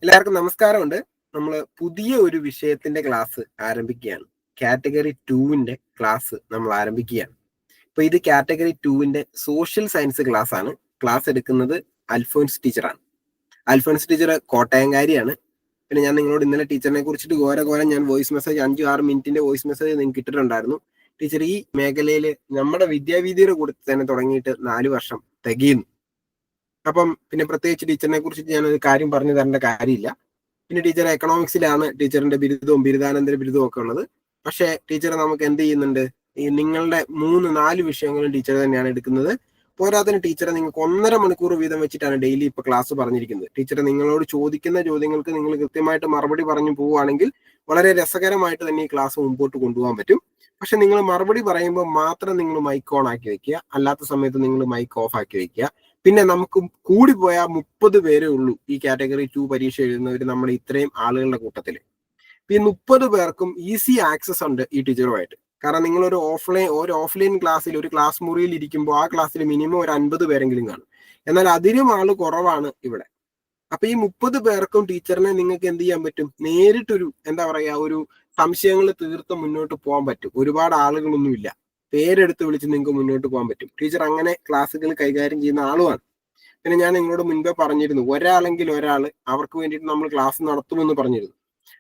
എല്ലാവർക്കും നമസ്കാരമുണ്ട്. നമ്മൾ പുതിയ ഒരു വിഷയത്തിന്റെ ക്ലാസ് ആരംഭിക്കുകയാണ്. കാറ്റഗറി 2-ന്റെ ക്ലാസ് നമ്മൾ ആരംഭിക്കുകയാണ്. അപ്പൊ ഇത് കാറ്റഗറി 2-ന്റെ സോഷ്യൽ സയൻസ് ക്ലാസ് ആണ്. ക്ലാസ് എടുക്കുന്നത് അൽഫോൻസ് ടീച്ചറാണ്. അൽഫോൻസ് ടീച്ചർ കോട്ടയംകാരിയാണ്. പിന്നെ ഞാൻ നിങ്ങളോട് ഇന്നലെ ടീച്ചറിനെ കുറിച്ചിട്ട് ഘോരം ഞാൻ വോയിസ് മെസ്സേജ് 5-6 മിനിറ്റിന്റെ വോയിസ് മെസ്സേജ് നിങ്ങൾക്ക് ഇട്ടിട്ടുണ്ടായിരുന്നു. ടീച്ചർ ഈ മേഖലയിൽ നമ്മുടെ വിദ്യാവീതിയുടെ കൂടെ തന്നെ തുടങ്ങിയിട്ട് 4 വർഷം തികയുന്നു. അപ്പം പിന്നെ പ്രത്യേകിച്ച് ടീച്ചറിനെ കുറിച്ച് ഞാനൊരു കാര്യം പറഞ്ഞു തരേണ്ട കാര്യമില്ല. പിന്നെ ടീച്ചർ എക്കണോമിക്സിലാണ് ടീച്ചറിന്റെ ബിരുദവും ബിരുദാനന്തര ബിരുദവും ഒക്കെ ഉള്ളത്. പക്ഷേ ടീച്ചർ നമുക്ക് എന്ത് ചെയ്യുന്നുണ്ട്, ഈ നിങ്ങളുടെ 3-4 വിഷയങ്ങളും ടീച്ചർ തന്നെയാണ് എടുക്കുന്നത്. പോരാത്തിന് ടീച്ചറെ നിങ്ങൾക്ക് 1.5 മണിക്കൂർ വീതം വെച്ചിട്ടാണ് ഡെയിലി ഇപ്പൊ ക്ലാസ് പറഞ്ഞിരിക്കുന്നത്. ടീച്ചർ നിങ്ങളോട് ചോദിക്കുന്ന ചോദ്യങ്ങൾക്ക് നിങ്ങൾ കൃത്യമായിട്ട് മറുപടി പറഞ്ഞു പോവുകയാണെങ്കിൽ വളരെ രസകരമായിട്ട് തന്നെ ഈ ക്ലാസ് മുമ്പോട്ട് കൊണ്ടുപോകാൻ പറ്റും. പക്ഷെ നിങ്ങൾ മറുപടി പറയുമ്പോൾ മാത്രം നിങ്ങൾ മൈക്ക് ഓൺ ആക്കി വെക്കുക, അല്ലാത്ത സമയത്ത് നിങ്ങൾ മൈക്ക് ഓഫ് ആക്കി വെക്കുക. പിന്നെ നമുക്ക് കൂടിപ്പോയാൽ 30 പേരേ ഉള്ളൂ ഈ കാറ്റഗറി 2 പരീക്ഷ എഴുതുന്നവർ നമ്മുടെ ഇത്രയും ആളുകളുടെ കൂട്ടത്തിൽ. ഈ 30 പേർക്കും ഈസി ആക്സസ് ഉണ്ട് ഈ ടീച്ചറുമായിട്ട്. കാരണം നിങ്ങൾ ഒരു ഓഫ്ലൈൻ ക്ലാസ്സിൽ ഒരു ക്ലാസ് മുറിയിൽ ഇരിക്കുമ്പോൾ ആ ക്ലാസ്സിൽ മിനിമം ഒരു 50 പേരെങ്കിലും കാണും. എന്നാൽ അതിലും ആള് കുറവാണ് ഇവിടെ. അപ്പൊ ഈ 30 പേർക്കും ടീച്ചറിനെ നിങ്ങൾക്ക് എന്ത് ചെയ്യാൻ പറ്റും, നേരിട്ടൊരു ഒരു സംശയങ്ങൾ തീർത്ത് മുന്നോട്ട് പോകാൻ പറ്റും. ഒരുപാട് ആളുകളൊന്നുമില്ല, പേരെടുത്ത് വിളിച്ച് നിങ്ങൾക്ക് മുന്നോട്ട് പോകാൻ പറ്റും. ടീച്ചർ അങ്ങനെ ക്ലാസ്സുകൾ കൈകാര്യം ചെയ്യുന്ന ആളുമാണ്. പിന്നെ ഞാൻ നിങ്ങളോട് മുൻപേ പറഞ്ഞിരുന്നു, ഒരാളെങ്കിൽ ഒരാൾ അവർക്ക് വേണ്ടിയിട്ട് നമ്മൾ ക്ലാസ് നടത്തുമെന്ന് പറഞ്ഞിരുന്നു.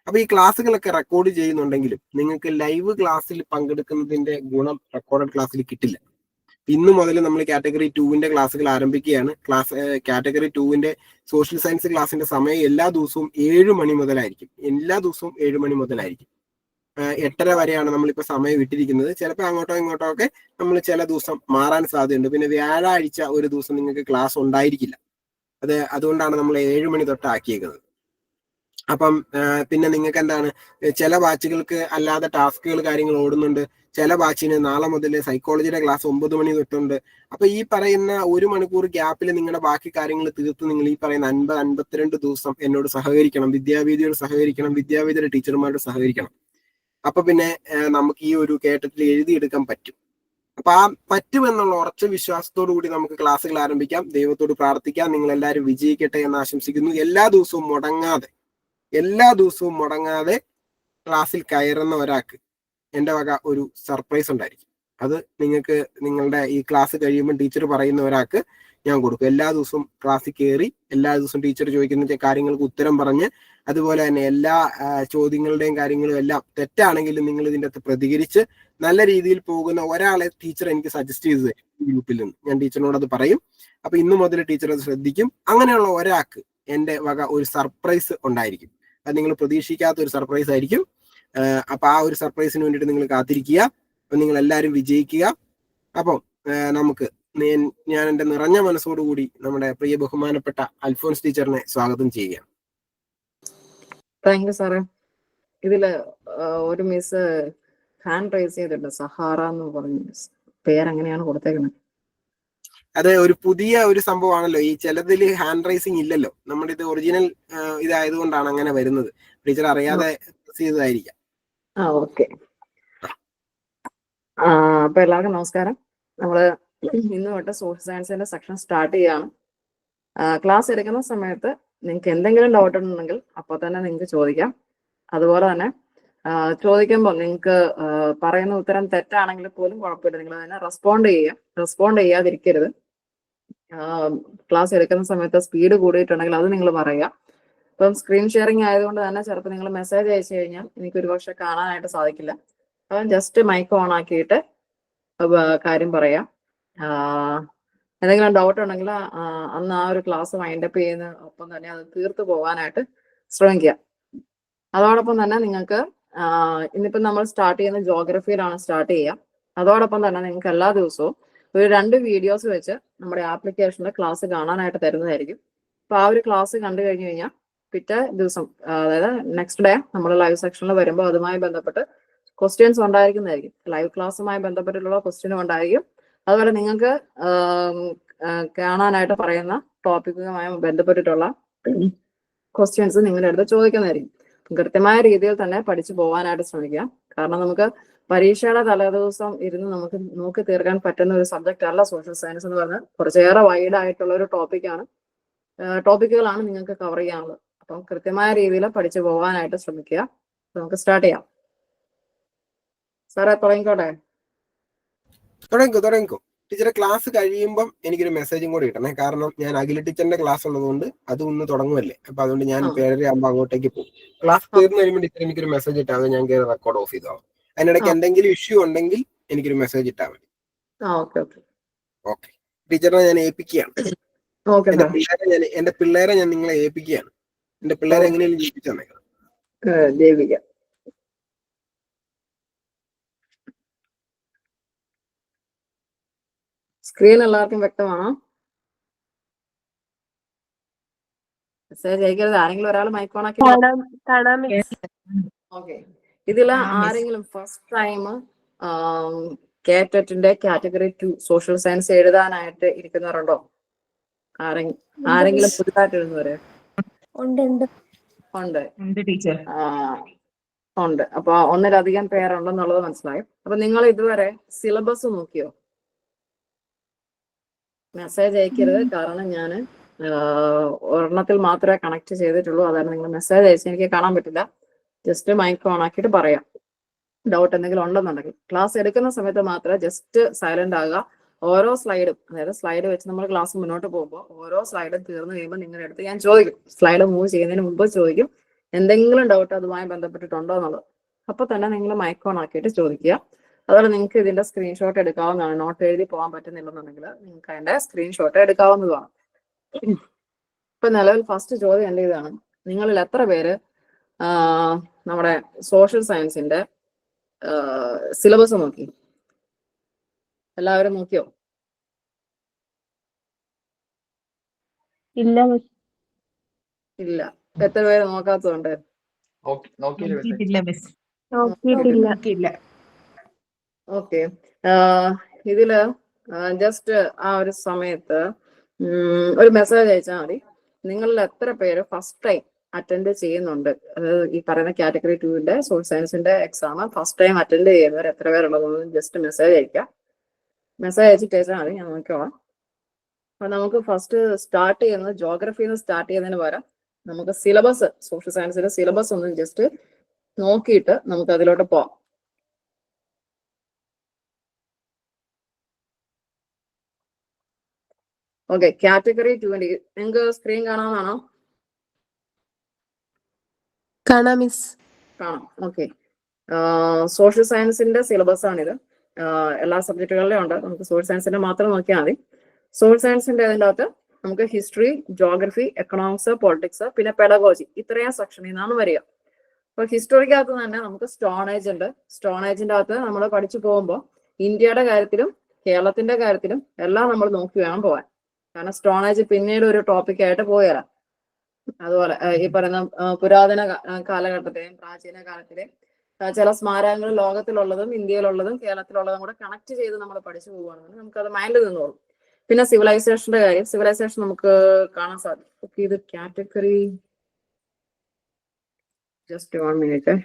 അപ്പൊ ഈ ക്ലാസ്സുകളൊക്കെ റെക്കോർഡ് ചെയ്യുന്നുണ്ടെങ്കിലും നിങ്ങൾക്ക് ലൈവ് ക്ലാസ്സിൽ പങ്കെടുക്കുന്നതിന്റെ ഗുണം റെക്കോർഡഡ് ക്ലാസ്സിൽ കിട്ടില്ല. ഇന്ന് മുതൽ നമ്മൾ കാറ്റഗറി 2-ന്റെ ക്ലാസ്സുകൾ ആരംഭിക്കുകയാണ്. കാറ്റഗറി 2-ന്റെ സോഷ്യൽ സയൻസ് ക്ലാസ്സിന്റെ സമയം എല്ലാ ദിവസവും 7 മണി മുതലായിരിക്കും. 8:30 വരെയാണ് നമ്മളിപ്പോൾ സമയം ഇട്ടിരിക്കുന്നത്. ചിലപ്പോൾ അങ്ങോട്ടോ ഇങ്ങോട്ടോ ഒക്കെ നമ്മൾ ചില ദിവസം മാറാൻ സാധ്യതയുണ്ട്. പിന്നെ വ്യാഴാഴ്ച ഒരു ദിവസം നിങ്ങൾക്ക് ക്ലാസ് ഉണ്ടായിരിക്കില്ല. അതുകൊണ്ടാണ് നമ്മൾ 7 മണി തൊട്ട് ആക്കിയേക്കുന്നത്. അപ്പം പിന്നെ നിങ്ങൾക്ക് ചില ബാച്ചുകൾക്ക് അല്ലാതെ ടാസ്കുകൾ കാര്യങ്ങൾ ഓടുന്നുണ്ട്. ചില ബാച്ചിന് നാളെ മുതൽ സൈക്കോളജിയുടെ ക്ലാസ് 9 മണി തൊട്ടുണ്ട്. അപ്പൊ ഈ പറയുന്ന 1 മണിക്കൂർ ഗ്യാപ്പിൽ നിങ്ങളുടെ ബാക്കി കാര്യങ്ങൾ തീർത്ത് നിങ്ങൾ ഈ പറയുന്ന 50-52 ദിവസം എന്നോട് സഹകരിക്കണം, വിദ്യാവീതിയോട് സഹകരിക്കണം, വിദ്യാവീതിയുടെ ടീച്ചർമാരോട് സഹകരിക്കണം. അപ്പൊ പിന്നെ നമുക്ക് ഈ ഒരു കേട്ടത്തിൽ എഴുതിയെടുക്കാൻ പറ്റും. അപ്പൊ ആ പറ്റുമെന്നുള്ള ഉറച്ച വിശ്വാസത്തോടു കൂടി നമുക്ക് ക്ലാസ്സുകൾ ആരംഭിക്കാം. ദൈവത്തോട് പ്രാർത്ഥിക്കാം, നിങ്ങൾ എല്ലാവരും വിജയിക്കട്ടെ എന്ന് ആശംസിക്കുന്നു. എല്ലാ ദിവസവും മുടങ്ങാതെ ക്ലാസ്സിൽ കയറുന്ന ഒരാൾക്ക് എൻ്റെ വക ഒരു സർപ്രൈസ് ഉണ്ടായിരിക്കും. അത് നിങ്ങൾക്ക് നിങ്ങളുടെ ഈ ക്ലാസ് കഴിയുമ്പോൾ ടീച്ചർ പറയുന്ന ഒരാൾക്ക് ഞാൻ കൊടുക്കും. എല്ലാ ദിവസവും ക്ലാസ്സിൽ കയറി എല്ലാ ദിവസവും ടീച്ചർ ചോദിക്കുന്ന കാര്യങ്ങൾക്ക് ഉത്തരം പറഞ്ഞ്, അതുപോലെ തന്നെ എല്ലാ ചോദ്യങ്ങളുടെയും കാര്യങ്ങളും എല്ലാം തെറ്റാണെങ്കിലും നിങ്ങൾ ഇതിൻ്റെ അകത്ത് പ്രതികരിച്ച് നല്ല രീതിയിൽ പോകുന്ന ഒരാളെ ടീച്ചർ എനിക്ക് സജസ്റ്റ് ചെയ്ത് തരും ഈ ഗ്രൂപ്പിൽ നിന്ന്. ഞാൻ ടീച്ചറിനോട് അത് പറയും. അപ്പൊ ഇന്ന് മുതൽ ടീച്ചർ അത് ശ്രദ്ധിക്കും. അങ്ങനെയുള്ള ഒരാൾക്ക് എൻ്റെ വക ഒരു സർപ്രൈസ് ഉണ്ടായിരിക്കും. അത് നിങ്ങൾ പ്രതീക്ഷിക്കാത്ത ഒരു സർപ്രൈസ് ആയിരിക്കും. അപ്പൊ ആ ഒരു സർപ്രൈസിന് വേണ്ടിയിട്ട് നിങ്ങൾ കാത്തിരിക്കുക. അപ്പൊ നിങ്ങൾ എല്ലാവരും വിജയിക്കുക. അപ്പം നമുക്ക് ഞാൻ എൻ്റെ നിറഞ്ഞ മനസ്സോടുകൂടി നമ്മുടെ പ്രിയ ബഹുമാനപ്പെട്ട അൽഫോൻസ് ടീച്ചറിനെ സ്വാഗതം ചെയ്യുകയാണ്. താങ്ക് യു സാറേ. ഇതില് ഒരു മിസ് ഹാൻഡ് റൈസ് ചെയ്തിട്ടുണ്ട്, സഹാറ എന്ന് പറഞ്ഞു. പേരെങ്ങനെയാണ് കൊടുത്തേക്കുന്നത്? അത് ഒരു പുതിയ ഒരു സംഭവമാണല്ലോ. ഈ ചിലതിൽ ഹാൻഡ് റൈസിങ് ഇല്ലല്ലോ. നമ്മുടെ ഇത് ഒറിജിനൽ ഇതായതുകൊണ്ടാണ് അങ്ങനെ വരുന്നത്. ടീച്ചർ അറിയാതെ ചെയ്തതായിരിക്കാം. ഓക്കെ. അപ്പൊ എല്ലാവർക്കും നമസ്കാരം. നമ്മള് ഇന്ന് തൊട്ട് സോഷ്യൽ സയൻസിന്റെ സെക്ഷൻ സ്റ്റാർട്ട് ചെയ്യാണ്. ക്ലാസ് എടുക്കുന്ന സമയത്ത് നിങ്ങൾക്ക് എന്തെങ്കിലും ഡൗട്ട് ഉണ്ടെങ്കിൽ അപ്പോൾ തന്നെ നിങ്ങൾക്ക് ചോദിക്കാം. അതുപോലെ തന്നെ ചോദിക്കുമ്പോൾ നിങ്ങൾക്ക് പറയുന്ന ഉത്തരം തെറ്റാണെങ്കിൽ പോലും കുഴപ്പമില്ല, നിങ്ങൾ അതിനെ റെസ്പോണ്ട് ചെയ്യാതിരിക്കരുത്. ക്ലാസ് എടുക്കുന്ന സമയത്ത് സ്പീഡ് കൂടിയിട്ടുണ്ടെങ്കിൽ അത് നിങ്ങൾ പറയുക. ഇപ്പം സ്ക്രീൻ ഷെയറിങ് ആയതുകൊണ്ട് തന്നെ ചിലപ്പോൾ നിങ്ങൾ മെസ്സേജ് അയച്ചു കഴിഞ്ഞാൽ എനിക്ക് ഒരുപക്ഷെ കാണാനായിട്ട് സാധിക്കില്ല. അപ്പം ജസ്റ്റ് മൈക്ക് ഓൺ ആക്കിയിട്ട് കാര്യം പറയാം. എന്തെങ്കിലും ഡൗട്ട് ഉണ്ടെങ്കിൽ അന്ന് ആ ഒരു ക്ലാസ് വൈൻഡപ്പ് ചെയ്യുന്ന ഒപ്പം തന്നെ അത് തീർത്തു പോകാനായിട്ട് ശ്രമിക്കുക. അതോടൊപ്പം തന്നെ നിങ്ങൾക്ക് ഇന്നിപ്പം നമ്മൾ സ്റ്റാർട്ട് ചെയ്യുന്ന ജോഗ്രഫിയിലാണ് സ്റ്റാർട്ട് ചെയ്യുക. അതോടൊപ്പം തന്നെ നിങ്ങൾക്ക് എല്ലാ ദിവസവും ഒരു 2 വീഡിയോസ് വെച്ച് നമ്മുടെ ആപ്ലിക്കേഷനിൽ ക്ലാസ് കാണാനായിട്ട് തരുന്നതായിരിക്കും. അപ്പോൾ ആ ഒരു ക്ലാസ് കണ്ടു കഴിഞ്ഞു കഴിഞ്ഞാൽ പിറ്റേ ദിവസം, അതായത് നെക്സ്റ്റ് ഡേ നമ്മൾ ലൈവ് സെക്ഷനിൽ വരുമ്പോൾ അതുമായി ബന്ധപ്പെട്ട് ക്വസ്റ്റ്യൻസ് ഉണ്ടായിരിക്കുന്നതായിരിക്കും. ലൈവ് ക്ലാസ്സുമായി ബന്ധപ്പെട്ടിട്ടുള്ള ക്വസ്റ്റ്യനും ഉണ്ടായിരിക്കും. അതുപോലെ നിങ്ങൾക്ക് കാണാനായിട്ട് പറയുന്ന ടോപ്പിക്കുമായി ബന്ധപ്പെട്ടിട്ടുള്ള ക്വസ്റ്റ്യൻസ് നിങ്ങളുടെ അടുത്ത് ചോദിക്കുന്നതായിരിക്കും. കൃത്യമായ രീതിയിൽ തന്നെ പഠിച്ചു പോകാനായിട്ട് ശ്രമിക്കുക. കാരണം നമുക്ക് പരീക്ഷയുടെ തലേദിവസം ഇരുന്ന് നമുക്ക് നോക്കി തീർക്കാൻ പറ്റുന്ന ഒരു സബ്ജക്റ്റ് അല്ല സോഷ്യൽ സയൻസ് എന്ന് പറഞ്ഞാൽ. കുറച്ചേറെ വൈഡ് ആയിട്ടുള്ള ഒരു ടോപ്പിക്കുകളാണ് നിങ്ങൾക്ക് കവർ ചെയ്യാനുള്ളത്. അപ്പം കൃത്യമായ രീതിയിൽ പഠിച്ചു പോകാനായിട്ട് ശ്രമിക്കുക. നമുക്ക് സ്റ്റാർട്ട് ചെയ്യാം. സാറേ തുടങ്ങിക്കോട്ടെ? തുടങ്ങിക്കോ. ടീച്ചറെ ക്ലാസ് കഴിയുമ്പം എനിക്കൊരു മെസ്സേജും കൂടി കിട്ടണേ. കാരണം ഞാൻ അഖില ടീച്ചറിന്റെ ക്ലാസ് ഉള്ളതുകൊണ്ട് അത് ഒന്ന് തുടങ്ങുമല്ലേ. അപ്പൊ അതുകൊണ്ട് ഞാൻ 7:30 ആകുമ്പോൾ അങ്ങോട്ടേക്ക് പോകും. ക്ലാസ് തീർന്നു കഴിയുമ്പോൾ ടീച്ചർ എനിക്കൊരു മെസ്സേജ് ഇട്ടാൽ ഞാൻ കയറി റെക്കോർഡ് ഓഫ് ചെയ്തോളാം. അതിനിടയ്ക്ക് എന്തെങ്കിലും ഇഷ്യൂ ഉണ്ടെങ്കിൽ എനിക്കൊരു മെസ്സേജ് ഇട്ടാൽ മതി. ഓക്കെ ടീച്ചറിനെ ഞാൻ ഏൽപ്പിക്കുകയാണ്. എന്റെ പിള്ളേരെ ഞാൻ നിങ്ങളെ ഏൽപ്പിക്കുകയാണ്. എന്റെ പിള്ളേരെ എങ്ങനെയും ജയിപ്പിച്ചു തന്നേക്കണം. ജയിപ്പിക്കാം. സ്ക്രീൻ എല്ലാവർക്കും വ്യക്തമാണോ? മെസ്സേജ് അയക്കരുത്. ആരെങ്കിലും ഒരാൾ മൈക്ക് ഓൺ ആക്കി. ഓക്കെ. ഇതിൽ ആരെങ്കിലും ഫസ്റ്റ് ടൈം കാറ്ററ്റിന്റെ കാറ്റഗറി 2 സോഷ്യൽ സയൻസ് എഴുതാനായിട്ട് ഇരിക്കുന്നവരുണ്ടോ? ആരെങ്കിലും പുതുതായിട്ട് എഴുതുന്നവരെ? ഉണ്ട് ടീച്ചർ. ഉണ്ട്. അപ്പൊ ഒന്നിലധികം പേരുണ്ടെന്നുള്ളത് മനസ്സിലായി. അപ്പൊ നിങ്ങൾ ഇതുവരെ സിലബസ് നോക്കിയോ? മെസ്സേജ് അയക്കരുത്. കാരണം ഞാൻ ഒരെണ്ണത്തിൽ മാത്രമേ കണക്ട് ചെയ്തിട്ടുള്ളൂ. അതാണ് നിങ്ങൾ മെസ്സേജ് അയച്ച് എനിക്ക് കാണാൻ പറ്റില്ല. ജസ്റ്റ് മൈക്ക് ഓൺ ആക്കിയിട്ട് പറയാം ഡൗട്ട് എന്തെങ്കിലും ഉണ്ടെന്നുണ്ടെങ്കിൽ. ക്ലാസ് എടുക്കുന്ന സമയത്ത് മാത്രമേ ജസ്റ്റ് സൈലന്റ് ആകുക. ഓരോ സ്ലൈഡും, അതായത് സ്ലൈഡ് വെച്ച് നമ്മൾ ക്ലാസ് മുന്നോട്ട് പോകുമ്പോൾ ഓരോ സ്ലൈഡും തീർന്നു കഴിയുമ്പോൾ നിങ്ങളുടെ അടുത്ത് ഞാൻ ചോദിക്കും. സ്ലൈഡ് മൂവ് ചെയ്യുന്നതിന് മുമ്പ് ചോദിക്കും എന്തെങ്കിലും ഡൗട്ട് അതുമായി ബന്ധപ്പെട്ടിട്ടുണ്ടോ എന്നുള്ളത്. അപ്പൊ തന്നെ നിങ്ങൾ മൈക്ക് ഓൺ ആക്കിയിട്ട് ചോദിക്കുക. അതുപോലെ നിങ്ങൾക്ക് ഇതിന്റെ സ്ക്രീൻഷോട്ട് എടുക്കാവുന്നതാണ്. നോട്ട് എഴുതി പോകാൻ പറ്റുന്നില്ലെന്നുണ്ടെങ്കിൽ നിങ്ങൾക്ക് അതിന്റെ സ്ക്രീൻഷോട്ട് എടുക്കാവുന്നതാണ്. ഇപ്പൊ നിലവിൽ ഫസ്റ്റ് ചോദ്യം എൻ്റെ ഇതാണ്: നിങ്ങളിൽ എത്ര പേര് നമ്മുടെ സോഷ്യൽ സയൻസിന്റെ സിലബസ് നോക്കി? എല്ലാവരും നോക്കിയോ? ഇല്ല. എത്ര പേര് നോക്കാത്തതുണ്ട്? ഓക്കെ. ഇതില് ജസ്റ്റ് ആ ഒരു സമയത്ത് ഒരു മെസ്സേജ് അയച്ചാൽ മതി. നിങ്ങളിൽ എത്ര പേര് ഫസ്റ്റ് ടൈം അറ്റൻഡ് ചെയ്യുന്നുണ്ട്? അതായത് ഈ പറയുന്ന കാറ്റഗറി 2ന്റെ സോഷ്യൽ സയൻസിന്റെ എക്സാം ഫസ്റ്റ് ടൈം അറ്റൻഡ് ചെയ്യുന്നവർ എത്ര പേരുള്ളതെന്ന് ജസ്റ്റ് മെസ്സേജ് അയക്കാം. മെസ്സേജ് അയച്ചിട്ട് അയച്ചാൽ മതി, ഞാൻ നോക്കിക്കോളാം. അപ്പൊ നമുക്ക് ഫസ്റ്റ് സ്റ്റാർട്ട് ചെയ്യുന്നത് ജോഗ്രഫിയിൽ നിന്ന് സ്റ്റാർട്ട് ചെയ്യുന്നതിന് പകരം നമുക്ക് സിലബസ്, സോഷ്യൽ സയൻസിന്റെ സിലബസ് ഒന്ന് ജസ്റ്റ് നോക്കിയിട്ട് നമുക്ക് അതിലോട്ട് പോവാം. ഓക്കെ. കാറ്റഗറി 2 നിങ്ങൾക്ക് സ്ക്രീൻ കാണാമെന്നാണോ? കാണാം മിസ്. കാണാം. ഓക്കെ. സോഷ്യൽ സയൻസിന്റെ സിലബസ് ആണിത്. എല്ലാ സബ്ജക്റ്റുകളിലും ഉണ്ട്. നമുക്ക് സോഷ്യൽ സയൻസിന്റെ മാത്രം നോക്കിയാൽ മതി. സോഷ്യൽ സയൻസിന്റെ അതിൻ്റെ അകത്ത് നമുക്ക് ഹിസ്റ്ററി, ജോഗ്രഫി, എക്കണോമിക്സ്, പൊളിറ്റിക്സ്, പിന്നെ പെഡഗോജി, ഇത്രയും സെക്ഷനിൽ നിന്നാണ് വരിക. അപ്പൊ ഹിസ്റ്ററിക്കകത്ത് തന്നെ നമുക്ക് സ്റ്റോൺ ഏജ് ഉണ്ട്. സ്റ്റോൺ ഏജിന്റെ അകത്ത് നമ്മൾ പഠിച്ചു പോകുമ്പോൾ ഇന്ത്യയുടെ കാര്യത്തിലും കേരളത്തിന്റെ കാര്യത്തിലും എല്ലാം നമ്മൾ നോക്കി വേണം പോകാൻ. കാരണം സ്റ്റോൺ ഏജ് പിന്നീട് ഒരു ടോപ്പിക്കായിട്ട് പോയാൽ അതുപോലെ ഈ പറയുന്ന പുരാതന കാലഘട്ടത്തെയും പ്രാചീന കാലത്തിലെയും ചില സ്മാരകങ്ങൾ ലോകത്തിലുള്ളതും ഇന്ത്യയിലുള്ളതും കേരളത്തിലുള്ളതും കൂടെ കണക്ട് ചെയ്ത് നമ്മൾ പഠിച്ചു പോവുകയാണെങ്കിൽ നമുക്കത് മൈൻഡിൽ നിന്നോളും. പിന്നെ സിവിലൈസേഷന്റെ കാര്യം, സിവിലൈസേഷൻ നമുക്ക് കാണാൻ സാധിക്കും. ഓക്കെ. ഇത് category, just 1 minute.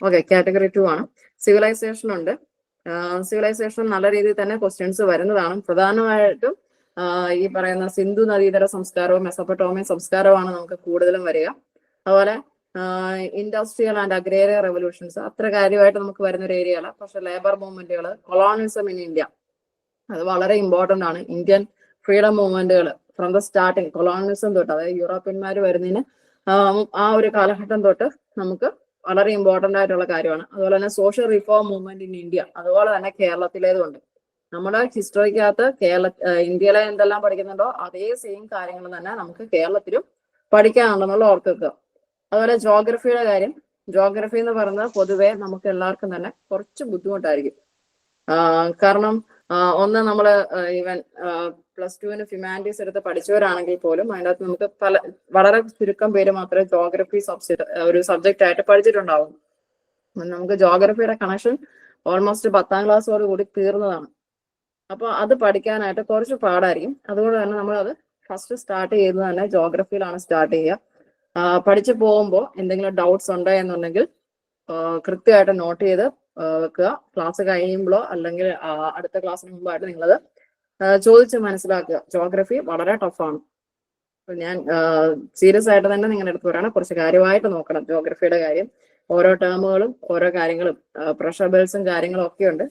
Okay. Category 2 ആണ്. സിവിലൈസേഷൻ ഉണ്ട്. സിവിലൈസേഷൻ നല്ല രീതിയിൽ തന്നെ ക്വസ്റ്റ്യൻസ് വരുന്നതാണ്. പ്രധാനമായിട്ടും ഈ പറയുന്ന സിന്ധു നദീതര സംസ്കാരവും മെസോപ്പൊട്ടോമിയൻ സംസ്കാരവുമാണ് നമുക്ക് കൂടുതലും വരിക. അതുപോലെ ഇൻഡസ്ട്രിയൽ ആൻഡ് അഗ്രേറിയ റെവല്യൂഷൻസ് അത്ര കാര്യമായിട്ട് നമുക്ക് വരുന്ന ഒരു ഏരിയ അല്ല. പക്ഷെ ലേബർ മൂവ്മെന്റുകൾ, കൊളോണിസം ഇൻ ഇന്ത്യ, അത് വളരെ ഇമ്പോർട്ടന്റ് ആണ്. ഇന്ത്യൻ ഫ്രീഡം മൂവ്മെന്റുകൾ ഫ്രം ദ സ്റ്റാർട്ടിങ്, കൊളോണിസം തൊട്ട്, അതായത് യൂറോപ്യന്മാർ വരുന്നതിന് ആ ഒരു കാലഘട്ടം തൊട്ട് നമുക്ക് വളരെ ഇമ്പോർട്ടന്റ് ആയിട്ടുള്ള കാര്യമാണ്. അതുപോലെ തന്നെ social reform movement in India, അതുപോലെ തന്നെ കേരളത്തിലേതുണ്ട്. നമ്മുടെ ഹിസ്റ്ററിക്കകത്ത് ഇന്ത്യയിലെ എന്തെല്ലാം പഠിക്കുന്നുണ്ടോ അതേ സെയിം കാര്യങ്ങൾ തന്നെ നമുക്ക് കേരളത്തിലും പഠിക്കാനുണ്ടെന്നുള്ള ഓർക്കുക. അതുപോലെ ജോഗ്രഫിയുടെ കാര്യം, ജോഗ്രഫി എന്ന് പറയുന്നത് പൊതുവെ നമുക്ക് എല്ലാവർക്കും തന്നെ കുറച്ച് ബുദ്ധിമുട്ടായിരിക്കും. കാരണം ഒന്ന് നമ്മൾ ഈവൻ +2 ഹ്യൂമാനിറ്റീസ് എടുത്ത് പഠിച്ചവരാണെങ്കിൽ പോലും അതിനകത്ത് നമുക്ക് വളരെ ചുരുക്കം പേര് മാത്രമേ ജോഗ്രഫി ഒരു സബ്ജക്റ്റ് ആയിട്ട് പഠിച്ചിട്ടുണ്ടാവും. നമുക്ക് ജോഗ്രഫിയുടെ കണക്ഷൻ ഓൾമോസ്റ്റ് 10ാം ക്ലാസ്സോട് കൂടി തീർന്നതാണ്. അപ്പൊ അത് പഠിക്കാനായിട്ട് കുറച്ച് പാടായിരിക്കും. അതുകൊണ്ട് തന്നെ നമ്മളത് ഫസ്റ്റ് സ്റ്റാർട്ട് ചെയ്യുന്നത് തന്നെ ജോഗ്രഫിയിലാണ് സ്റ്റാർട്ട് ചെയ്യുക. പഠിച്ചു പോകുമ്പോൾ എന്തെങ്കിലും ഡൗട്ട്സ് ഉണ്ട് എന്നുണ്ടെങ്കിൽ കൃത്യമായിട്ട് നോട്ട് ചെയ്ത് വെക്കുക. ക്ലാസ് കഴിയുമ്പോഴോ അല്ലെങ്കിൽ അടുത്ത ക്ലാസ്സിന് മുമ്പായിട്ട് നിങ്ങളത് ചോദിച്ച് മനസ്സിലാക്കുക. ജോഗ്രഫി വളരെ ടഫാണ്. ഞാൻ സീരിയസ് ആയിട്ട് തന്നെ നിങ്ങളുടെ അടുത്ത് പറയണം, കുറച്ച് കാര്യമായിട്ട് നോക്കണം ജോഗ്രഫിയുടെ കാര്യം. ഓരോ ടേമുകളും ഓരോ കാര്യങ്ങളും പ്രഷർ ബെൽസും കാര്യങ്ങളും ഒക്കെ ഉണ്ട്.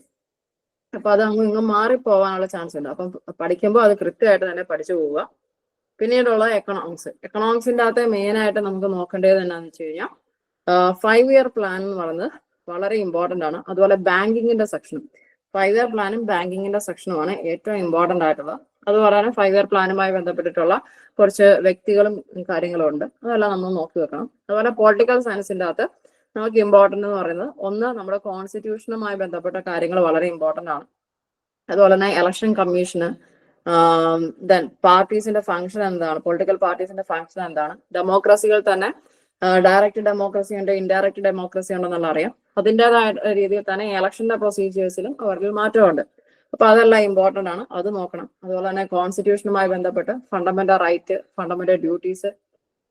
അപ്പൊ അത് അങ്ങ് ഇങ്ങ് മാറിപ്പോവാനുള്ള ചാൻസ് ഉണ്ട്. അപ്പം പഠിക്കുമ്പോൾ അത് കൃത്യമായിട്ട് തന്നെ പഠിച്ചു പോവുക. പിന്നീടുള്ള എക്കണോമിക്സിന്റെ അകത്തെ മെയിൻ ആയിട്ട് നമുക്ക് നോക്കേണ്ടത് എന്നാന്ന് വെച്ച് കഴിഞ്ഞാൽ 5 ഇയർ പ്ലാൻ എന്ന് പറയുന്നത് വളരെ ഇമ്പോർട്ടന്റ് ആണ്. അതുപോലെ ബാങ്കിങ്ങിന്റെ സെക്ഷനും 5 ഇയർ പ്ലാനും ബാങ്കിങ്ങിന്റെ സെക്ഷനുമാണ് ഏറ്റവും ഇമ്പോർട്ടന്റ് ആയിട്ടുള്ളത്. അതുപോലെ തന്നെ 5 ഇയർ പ്ലാനുമായി ബന്ധപ്പെട്ടിട്ടുള്ള കുറച്ച് വ്യക്തികളും കാര്യങ്ങളും ഉണ്ട്, അതെല്ലാം നമ്മൾ നോക്കി വെക്കണം. അതുപോലെ പൊളിറ്റിക്കൽ സയൻസിന്റെ അകത്ത് നമുക്ക് ഇമ്പോർട്ടന്റ് എന്ന് പറയുന്നത് ഒന്ന് നമ്മുടെ കോൺസ്റ്റിറ്റ്യൂഷനുമായി ബന്ധപ്പെട്ട കാര്യങ്ങൾ വളരെ ഇമ്പോർട്ടന്റ് ആണ്. അതുപോലെ തന്നെ ഇലക്ഷൻ കമ്മീഷന്, ദെൻ പാർട്ടീസിന്റെ ഫംഗ്ഷൻ എന്താണ്, പൊളിറ്റിക്കൽ പാർട്ടീസിന്റെ ഫംഗ്ഷൻ എന്താണ്, ഡെമോക്രസികൾ തന്നെ ഡയറക്റ്റ് ഡെമോക്രസി ഉണ്ട്, ഇൻഡയറക്റ്റ് ഡെമോക്രസി ഉണ്ടെന്നുള്ള അറിയാം. അതിൻ്റെതായ രീതിയിൽ തന്നെ ഇലക്ഷന്റെ പ്രൊസീജിയേഴ്സിലും അവർക്ക് മാറ്റമുണ്ട്. അപ്പൊ അതെല്ലാം ഇമ്പോർട്ടന്റ് ആണ്, അത് നോക്കണം. അതുപോലെ തന്നെ കോൺസ്റ്റിറ്റ്യൂഷനുമായി ബന്ധപ്പെട്ട് ഫണ്ടമെന്റൽ റൈറ്റ്, ഫണ്ടമെന്റൽ ഡ്യൂട്ടീസ്,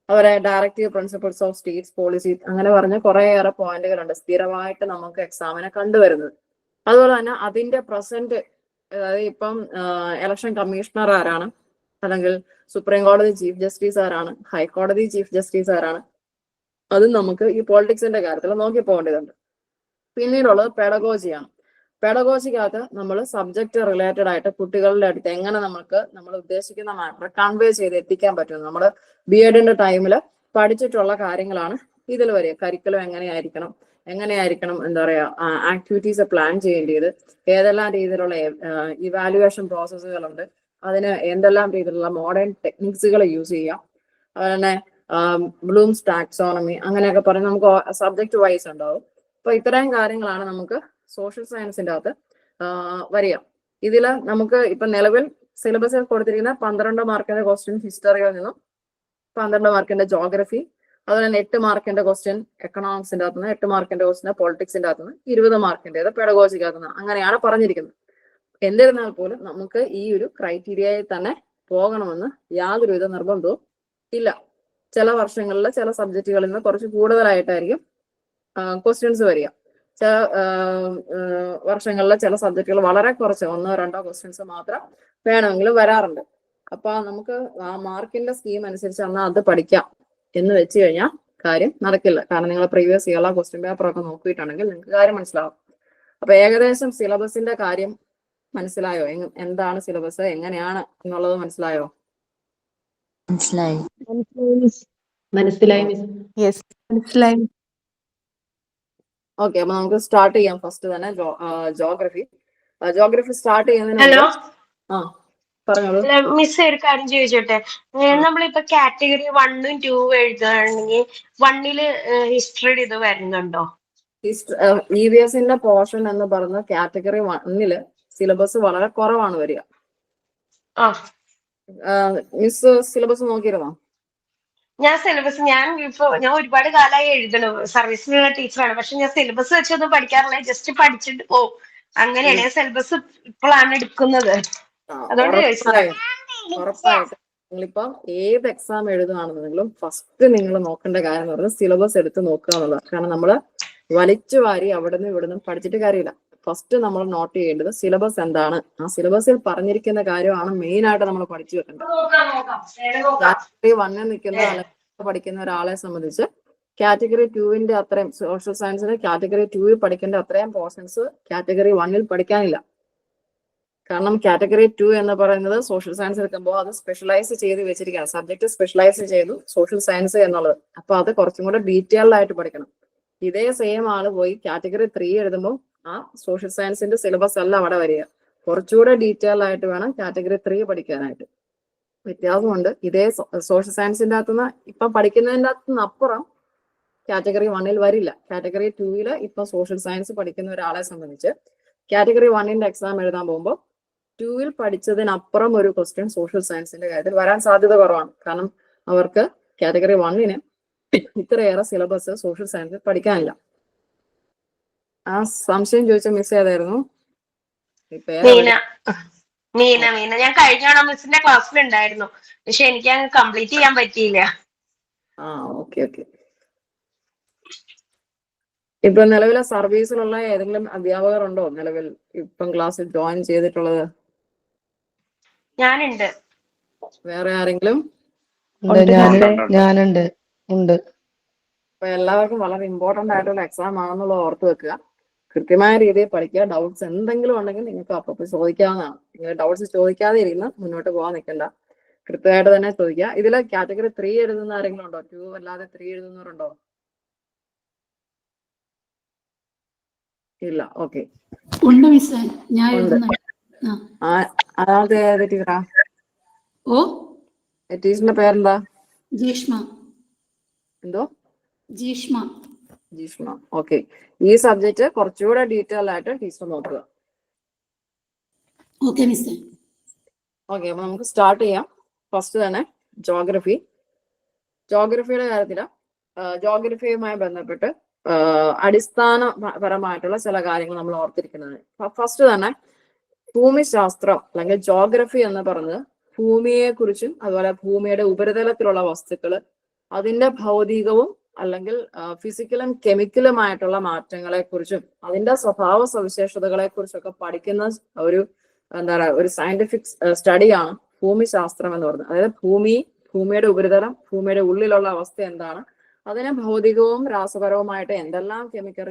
അതുപോലെ directive principles of States policy, അങ്ങനെ പറഞ്ഞ കുറേയേറെ പോയിന്റുകളുണ്ട് സ്ഥിരമായിട്ട് നമുക്ക് എക്സാമിനെ കണ്ടുവരുന്നത്. അതുപോലെ തന്നെ അതിന്റെ പ്രസന്റ്, അതായത് ഇപ്പം ഇലക്ഷൻ കമ്മീഷണർ ആരാണ്, അല്ലെങ്കിൽ സുപ്രീം കോടതി ചീഫ് ജസ്റ്റിസ് ആരാണ്, ഹൈക്കോടതി ചീഫ് ജസ്റ്റിസ് ആരാണ്, അതും നമുക്ക് ഈ പോളിറ്റിക്സിന്റെ കാര്യത്തിൽ നോക്കി പോകേണ്ടതുണ്ട്. പിന്നീടുള്ളത് പെഡഗോജിയാണ്. പെഡഗോജിക്കകത്ത് നമ്മൾ സബ്ജക്ട് റിലേറ്റഡ് ആയിട്ട് കുട്ടികളുടെ അടുത്ത് എങ്ങനെ നമ്മൾ ഉദ്ദേശിക്കുന്ന മാറ്റർ കൺവേ ചെയ്ത് എത്തിക്കാൻ പറ്റും. നമ്മൾ ബി.എഡിന്റെ ടൈമിൽ പഠിച്ചിട്ടുള്ള കാര്യങ്ങളാണ് ഇതിൽ വരിക. കരിക്കുലം എങ്ങനെയായിരിക്കണം എന്താ പറയാ, ആക്ടിവിറ്റീസ് പ്ലാൻ ചെയ്യേണ്ടത്, ഏതെല്ലാം രീതിയിലുള്ള ഇവാലുവേഷൻ പ്രോസസ്സുകളുണ്ട്, അതിന് എന്തെല്ലാം രീതിയിലുള്ള മോഡേൺ ടെക്നിക്സുകൾ യൂസ് ചെയ്യാം, അതുപോലെ ബ്ലൂംസ് ടാക്സോണമി, അങ്ങനെയൊക്കെ പറഞ്ഞ് നമുക്ക് സബ്ജക്ട് വൈസ് ഉണ്ടാവും. അപ്പൊ ഇത്രയും കാര്യങ്ങളാണ് നമുക്ക് സോഷ്യൽ സയൻസിന്റെ അകത്ത് വരിക. ഇതില് നമുക്ക് ഇപ്പൊ നിലവിൽ സിലബസിൽ കൊടുത്തിരിക്കുന്ന 12 മാർക്കിന്റെ ക്വസ്റ്റ്യൻ ഹിസ്റ്ററിയിൽ നിന്നും, 12 മാർക്കിന്റെ ജോഗ്രഫി, അതുപോലെ തന്നെ 8 മാർക്കിന്റെ ക്വസ്റ്റ്യൻ എക്കണോമിക്സിന്റെ അകത്തുനിന്ന്, 8 മാർക്കിന്റെ ക്വസ്റ്റ്യൻ പൊളിറ്റിക്സിന്റെ അകത്തുനിന്ന്, 20 മാർക്കിന്റേത് പെഡഗോജിക്കകത്തുനിന്ന്, അങ്ങനെയാണ് പറഞ്ഞിരിക്കുന്നത്. എന്നിരുന്നാൽ പോലും നമുക്ക് ഈ ഒരു ക്രൈറ്റീരിയയിൽ തന്നെ പോകണമെന്ന് യാതൊരുവിധ നിർബന്ധവും ഇല്ല. ചില വർഷങ്ങളിൽ ചില സബ്ജക്റ്റുകളിൽ നിന്ന് കുറച്ച് കൂടുതലായിട്ടായിരിക്കും ക്വസ്റ്റ്യൻസ് വരിക. ചില വർഷങ്ങളിലെ ചില സബ്ജക്റ്റുകൾ വളരെ കുറച്ച് 1-2 ക്വസ്റ്റ്യൻസ് മാത്രം വേണമെങ്കിലും വരാറുണ്ട്. അപ്പൊ നമുക്ക് ആ മാർക്കിന്റെ സ്കീം അനുസരിച്ച് എന്നാൽ അത് പഠിക്കാം എന്ന് വെച്ച് കഴിഞ്ഞാൽ കാര്യം നടക്കില്ല. കാരണം നിങ്ങൾ പ്രീവിയസ് ഇയറിലെ ക്വസ്റ്റ്യൻ പേപ്പർ ഒക്കെ നോക്കിയിട്ടുണ്ടെങ്കിൽ നിങ്ങൾക്ക് കാര്യം മനസ്സിലാവും. അപ്പൊ ഏകദേശം സിലബസിന്റെ കാര്യം മനസ്സിലായോ? എന്താണ് സിലബസ്, എങ്ങനെയാണ് എന്നുള്ളത് മനസ്സിലായോ? മനസ്സിലായി യെസ് മനസ്സിലായി. ഓക്കെ, അപ്പൊ നമുക്ക് സ്റ്റാർട്ട് ചെയ്യാം. ഫസ്റ്റ് തന്നെ ജോഗ്രഫി സ്റ്റാർട്ട് ചെയ്യുന്നതിന് ഹലോ പറഞ്ഞോളൂ. മിസ് ഒരു കാര്യം ചോദിച്ചോട്ടെ, നമ്മളിപ്പോ കാറ്റഗറി 1ഉം 2ഉം എഴുതുകയാണെങ്കിൽ 1ല് ഹിസ്റ്ററി ഇത് വരുന്നുണ്ടോ? EVSന്റെ പോർഷൻ എന്ന് പറയുന്ന കാറ്റഗറി 1ല് സിലബസ് വളരെ കുറവാണ് വരിക. മിസ് സിലബസ് നോക്കിയിരുന്നോ? ഞാൻ ഒരുപാട് കാലമായി എഴുതണു, സർവീസിലുള്ള ടീച്ചറാണ്. പക്ഷെ ഞാൻ സിലബസ് വെച്ചൊന്നും പഠിക്കാറില്ല, ജസ്റ്റ് പഠിച്ചിട്ട് പോകും. അങ്ങനെയാണ് ഞാൻ സിലബസ് ഇപ്പോഴാണ് എടുക്കുന്നത്. അതുകൊണ്ട് ഉറപ്പായിട്ടും നിങ്ങളിപ്പം ഏത് എക്സാം എഴുതുകയാണെന്നുണ്ടെങ്കിലും ഫസ്റ്റ് നിങ്ങൾ നോക്കേണ്ട കാര്യം എന്ന് പറയുന്നത് സിലബസ് എടുത്ത് നോക്കുക എന്നുള്ളതാണ്. കാരണം നമ്മൾ വലിച്ചു വാരി അവിടെ നിന്ന് ഇവിടെ നിന്നും പഠിച്ചിട്ട് കാര്യമില്ല. ഫസ്റ്റ് നമ്മൾ നോട്ട് ചെയ്യേണ്ടത് സിലബസ് എന്താണ്, ആ സിലബസിൽ പറഞ്ഞിരിക്കുന്ന കാര്യമാണ് മെയിൻ ആയിട്ട് നമ്മൾ പഠിച്ചു വെക്കേണ്ടത്. കാറ്റഗറി 1 നിൽക്കുന്ന പഠിക്കുന്ന ഒരാളെ സംബന്ധിച്ച് കാറ്റഗറി 2വിന്റെ അത്രയും സോഷ്യൽ സയൻസിന് കാറ്റഗറി 2 പഠിക്കേണ്ട അത്രയും പോർഷൻസ് കാറ്റഗറി 1ൽ പഠിക്കാനില്ല. കാരണം കാറ്റഗറി 2 എന്ന് പറയുന്നത് സോഷ്യൽ സയൻസ് എടുക്കുമ്പോൾ അത് സ്പെഷ്യലൈസ് ചെയ്ത് വെച്ചിരിക്കുകയാണ്. സബ്ജക്ട് സ്പെഷ്യലൈസ് ചെയ്തു സോഷ്യൽ സയൻസ് എന്നുള്ളത്. അപ്പൊ അത് കുറച്ചും കൂടെ ഡീറ്റെയിൽഡ് ആയിട്ട് പഠിക്കണം. ഇതേ സെയിം ആള് പോയി കാറ്റഗറി 3 എഴുതുമ്പോൾ ആ സോഷ്യൽ സയൻസിന്റെ സിലബസ് അല്ല അവിടെ വരിക. കുറച്ചുകൂടെ ഡീറ്റെയിൽഡ് ആയിട്ട് വേണം കാറ്റഗറി 3 പഠിക്കാനായിട്ട്. വ്യത്യാസമുണ്ട്. ഇതേ സോഷ്യൽ സയൻസിന്റെ അകത്തുനിന്ന് ഇപ്പൊ പഠിക്കുന്നതിന്റെ അകത്തുനിന്ന് അപ്പുറം കാറ്റഗറി 1ൽ വരില്ല. കാറ്റഗറി 2ല് ഇപ്പൊ സോഷ്യൽ സയൻസ് പഠിക്കുന്ന ഒരാളെ സംബന്ധിച്ച് കാറ്റഗറി 1ന്റെ എക്സാം എഴുതാൻ പോകുമ്പോൾ 2ൽ പഠിച്ചതിനപ്പുറം ഒരു ക്വസ്റ്റ്യൻ സോഷ്യൽ സയൻസിന്റെ കാര്യത്തിൽ വരാൻ സാധ്യത കുറവാണ്. കാരണം അവർക്ക് കാറ്റഗറി 1ന് ഇത്രയേറെ സിലബസ് സോഷ്യൽ സയൻസിൽ പഠിക്കാനില്ല. ആ സംശയം ചോദിച്ച മിസ് ഏതായിരുന്നു? മീന ഞാൻ കഴിഞ്ഞോണം മിസ്സിന്റെ ക്ലാസ്സിലുണ്ടായിരുന്നു, പക്ഷെ എനിക്ക് അങ്ങ് കംപ്ലീറ്റ് ചെയ്യാൻ പറ്റിയില്ല. ഓക്കെ. ഇപ്പൊ നിലവിലെ സർവീസിലുള്ള ഏതെങ്കിലും അധ്യാപകർ ഉണ്ടോ നിലവിൽ ഇപ്പം ക്ലാസ്സിൽ ജോയിൻ ചെയ്തിട്ടുള്ളത്? ഞാനുണ്ട്. വേറെ ആരെങ്കിലും? ഞാനുണ്ട്. ഉണ്ട്. അപ്പൊ എല്ലാവർക്കും വളരെ ഇമ്പോർട്ടന്റ് ആയിട്ടുള്ള എക്സാം ആണെന്നുള്ളത് ഓർത്ത് വെക്കുക. കൃത്യമായ രീതിയിൽ പഠിക്കുക. ഡൗട്ട്സ് എന്തെങ്കിലും ഉണ്ടെങ്കിൽ നിങ്ങൾക്ക് അപ്പോൾ ചോദിക്കാവുന്നതാണ്. നിങ്ങൾ ഡൗട്ട്സ് ചോദിക്കാതെ ഇരുന്ന് മുന്നോട്ട് പോകാൻ നിൽക്കണ്ട. കൃത്യമായിട്ട് തന്നെ ചോദിക്കുക. ഇതിൽ കാറ്റഗറി 3 എഴുതുന്ന ആരെങ്കിലും ഉണ്ടോ? 2 അല്ലാതെ 3 എഴുതുന്നവരുണ്ടോ? ഇല്ല. ഓക്കെ. ഉണ്ട് മിസ്സേ, ഞാൻ എഴുതുന്നുണ്ട്. അതായത് ടീച്ചറാ? ഓ, ടീച്ചറിന്റെ പേരെന്താ? ജീഷ്മ. എന്തോ? ജീഷ്മ. ജീഷ്മ. ഓക്കെ. ഈ സബ്ജക്ട് കുറച്ചുകൂടെ ഡീറ്റെയിൽ ആയിട്ട് ടീച്ചർ നോക്കുക. ഓക്കെ മിസ്സേ. ഓക്കെ, അപ്പൊ നമുക്ക് സ്റ്റാർട്ട് ചെയ്യാം. ഫസ്റ്റ് തന്നെ ജോഗ്രഫി. ജോഗ്രഫിയുടെ കാര്യത്തില് ജോഗ്രഫിയുമായി ബന്ധപ്പെട്ട് അടിസ്ഥാനപരമായിട്ടുള്ള ചില കാര്യങ്ങൾ നമ്മൾ ഓർത്തിരിക്കുന്നത്. ഫസ്റ്റ് തന്നെ ഭൂമിശാസ്ത്രം അല്ലെങ്കിൽ ജോഗ്രഫി എന്ന് പറയുന്നത് ഭൂമിയെ കുറിച്ചും അതുപോലെ ഭൂമിയുടെ ഉപരിതലത്തിലുള്ള വസ്തുക്കള്, അതിന്റെ ഭൗതികവും അല്ലെങ്കിൽ ഫിസിക്കലും കെമിക്കലുമായിട്ടുള്ള മാറ്റങ്ങളെ കുറിച്ചും അതിന്റെ സ്വഭാവ സവിശേഷതകളെ കുറിച്ചൊക്കെ പഠിക്കുന്ന ഒരു എന്താ പറയുക ഒരു സയന്റിഫിക് സ്റ്റഡിയാണ് ഭൂമിശാസ്ത്രം എന്ന് പറയുന്നത്. അതായത് ഭൂമിയുടെ ഉപരിതലം, ഭൂമിയുടെ ഉള്ളിലുള്ള അവസ്ഥ എന്താണ്, അതിന് ഭൗതികവും രാസപരവുമായിട്ട് എന്തെല്ലാം കെമിക്കൽ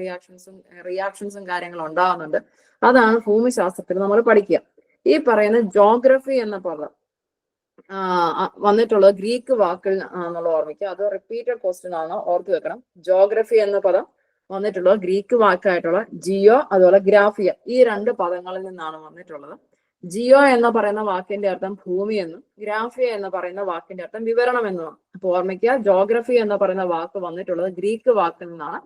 റിയാക്ഷൻസും കാര്യങ്ങളും ഉണ്ടാകുന്നുണ്ട്, അതാണ് ഭൂമിശാസ്ത്രത്തിൽ നമ്മൾ പഠിക്കുക. ഈ പറയുന്ന ജോഗ്രഫി എന്ന പദം വന്നിട്ടുള്ളത് ഗ്രീക്ക് വാക്കിൽ എന്നുള്ള ഓർമ്മിക്കുക. അത് റിപ്പീറ്റഡ് ക്വസ്റ്റ്യൻ ആണ്, ഓർത്തു വെക്കണം. ജോഗ്രഫി എന്ന പദം വന്നിട്ടുള്ളത് ഗ്രീക്ക് വാക്കായിട്ടുള്ള ജിയോ അതുപോലെ ഗ്രാഫിയ, ഈ 2 പദങ്ങളിൽ നിന്നാണ് വന്നിട്ടുള്ളത്. ജിയോ എന്ന് പറയുന്ന വാക്കിന്റെ അർത്ഥം ഭൂമി എന്നും ഗ്രാഫിയ എന്ന് പറയുന്ന വാക്കിന്റെ അർത്ഥം വിവരണം എന്നുമാണ്. അപ്പൊ ഓർമ്മിക്കുക, ജോഗ്രഫി എന്ന് പറയുന്ന വാക്ക് വന്നിട്ടുള്ളത് ഗ്രീക്ക് വാക്കിൽ നിന്നാണ്.